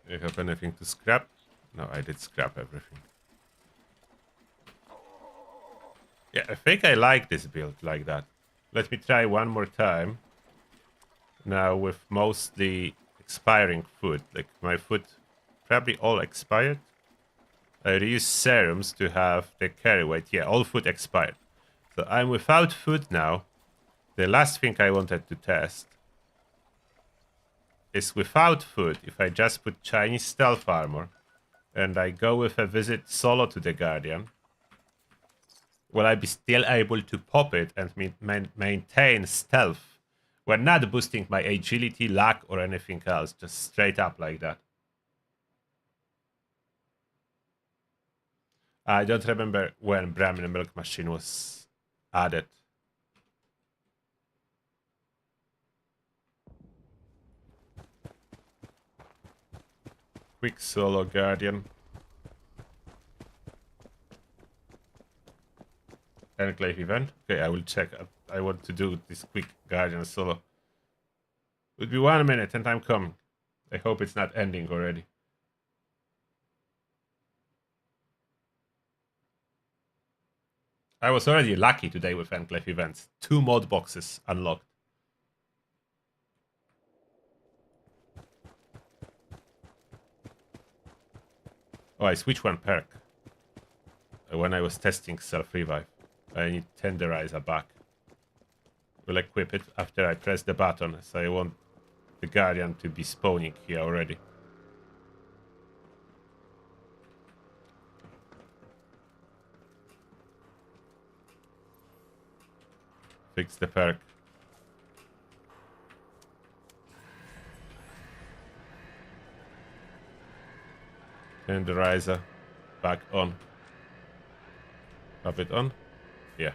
Speaker 1: Do you have anything to scrap? No, I did scrap everything. Yeah, I think I like this build like that. Let me try one more time. Now with mostly expiring food. Like my food probably all expired. I reuse serums to have the carry weight. Yeah, all food expired. So I'm without food now. The last thing I wanted to test is without food, if I just put Chinese stealth armor and I go with a visit solo to the Guardian, will I be still able to pop it and maintain stealth when not boosting my agility, luck, or anything else, just straight up like that? I don't remember when Brahmin Milk Machine was added. Quick solo Guardian. Enclave event. Okay, I will check. I want to do this quick Guardian solo. Would be 1 minute and I'm coming. I hope it's not ending already. I was already lucky today with Enclave events. 2 mod boxes unlocked. Oh, I switched one perk. When I was testing self-revive. I need Tenderizer back. Will equip it after I press the button, so I want the Guardian to be spawning here already. Fix the perk. Tenderizer back on. Have it on? Yeah.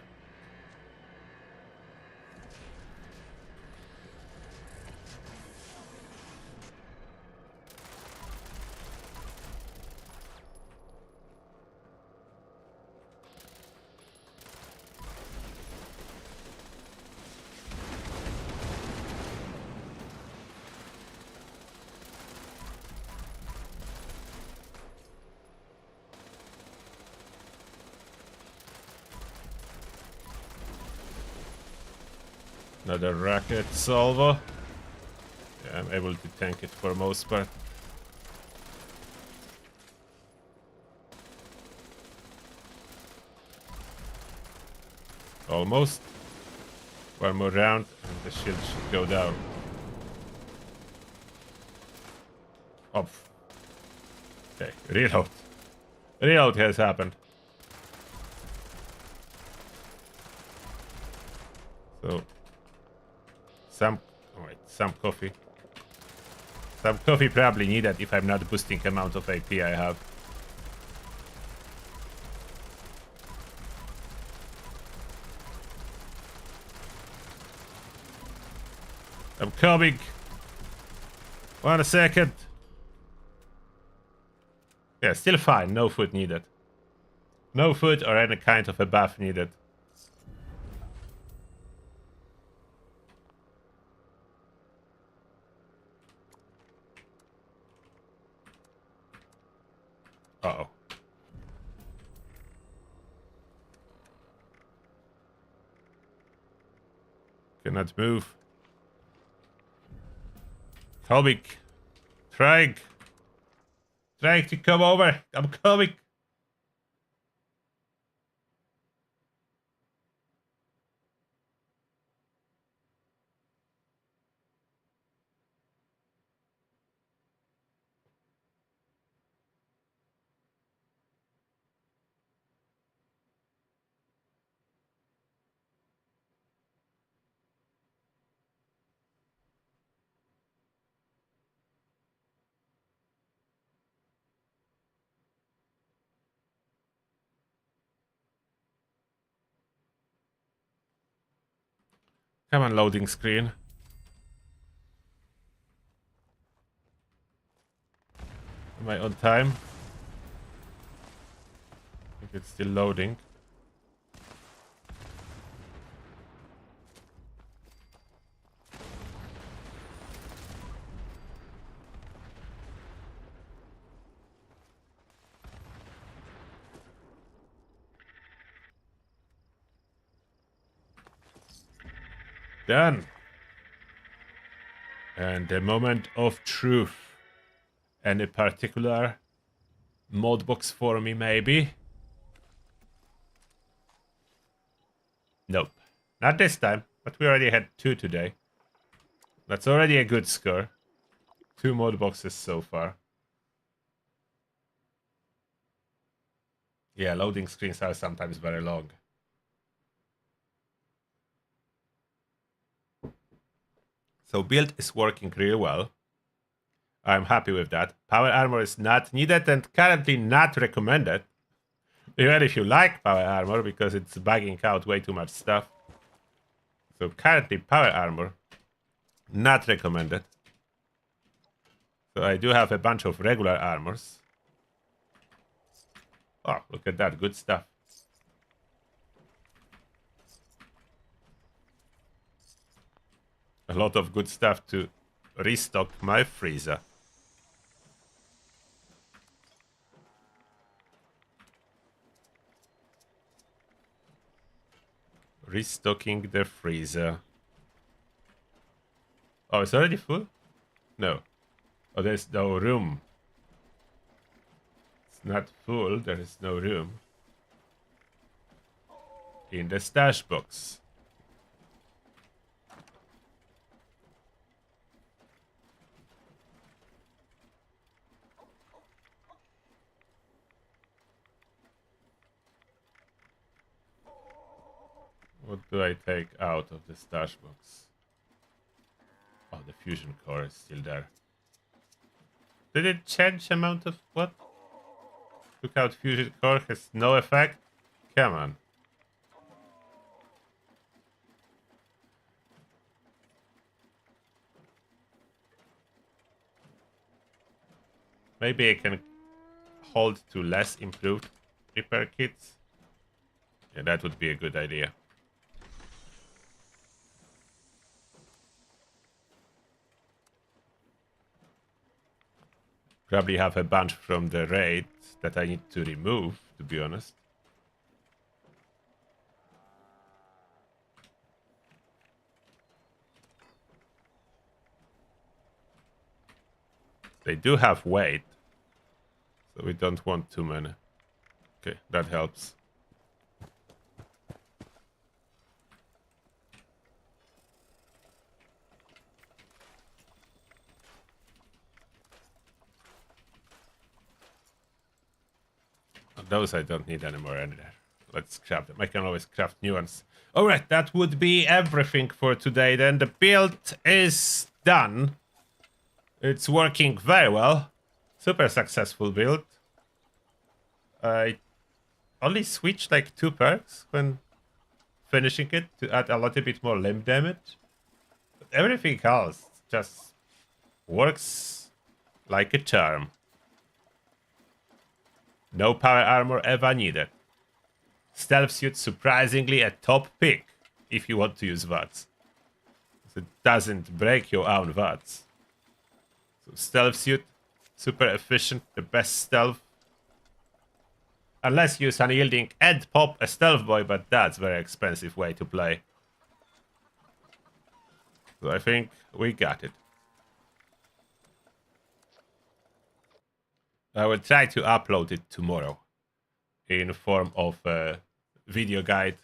Speaker 1: Another rocket salvo. Yeah, I'm able to tank it for most part. Almost. One more round and the shield should go down. Oh. Okay, reload. Reload has happened. So some some coffee. Some coffee probably needed if I'm not boosting amount of AP I have. I'm coming. 1 second. Yeah, still fine. No food needed. No food or any kind of a buff needed. Uh-oh. Cannot move. Coming. Trying to come over. I'm coming. Come on, loading screen. Am I on time? I think it's still loading. Done. And the moment of truth. Any particular mod box for me, maybe? Nope. Not this time, but we already had 2 today. That's already a good score. 2 mod boxes so far. Yeah, loading screens are sometimes very long. So build is working really well. I'm happy with that. Power armor is not needed and currently not recommended. Even if you like power armor, because it's bagging out way too much stuff. So currently power armor, not recommended. So I do have a bunch of regular armors. Oh, look at that, good stuff. A lot of good stuff to restock my freezer. Restocking the freezer. Oh, it's already full? No. Oh, there's no room. It's not full, there is no room. In the stash box. What do I take out of the stash box? Oh, the fusion core is still there. Did it change amount of what? Took out fusion core, has no effect? Come on. Maybe I can hold to less improved repair kits. Yeah, that would be a good idea. Probably have a bunch from the raid that I need to remove, to be honest. They do have weight, so we don't want too many. Okay, that helps. Those I don't need anymore either. Let's craft them. I can always craft new ones. Alright, that would be everything for today then. The build is done. It's working very well. Super successful build. I only switched like 2 perks when finishing it to add a little bit more limb damage. But everything else just works like a charm. No power armor ever needed. Stealth suit surprisingly a top pick if you want to use VATS. It doesn't break your own VATS. So stealth suit, super efficient, the best stealth. Unless you use unyielding and pop a stealth boy, but that's a very expensive way to play. So I think we got it. I will try to upload it tomorrow in form of a video guide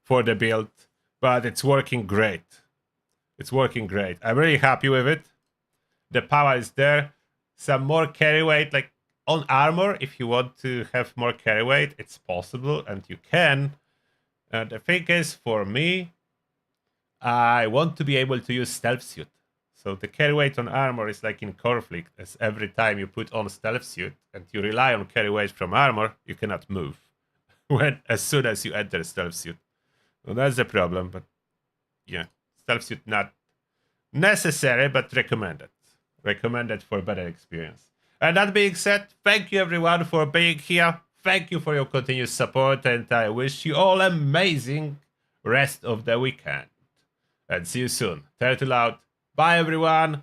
Speaker 1: for the build, but it's working great. It's working great. I'm really happy with it. The power is there. Some more carry weight, like on armor, if you want to have more carry weight, it's possible and you can. And the thing is, for me, I want to be able to use stealth suit. So the carry weight on armor is like in conflict, as every time you put on stealth suit and you rely on carry weight from armor, you cannot move as soon as you enter stealth suit. So that's the problem, but yeah, stealth suit not necessary, but recommended. Recommended for better experience. And that being said, thank you everyone for being here. Thank you for your continued support, and I wish you all amazing rest of the weekend. And see you soon. Turtle out. Bye everyone.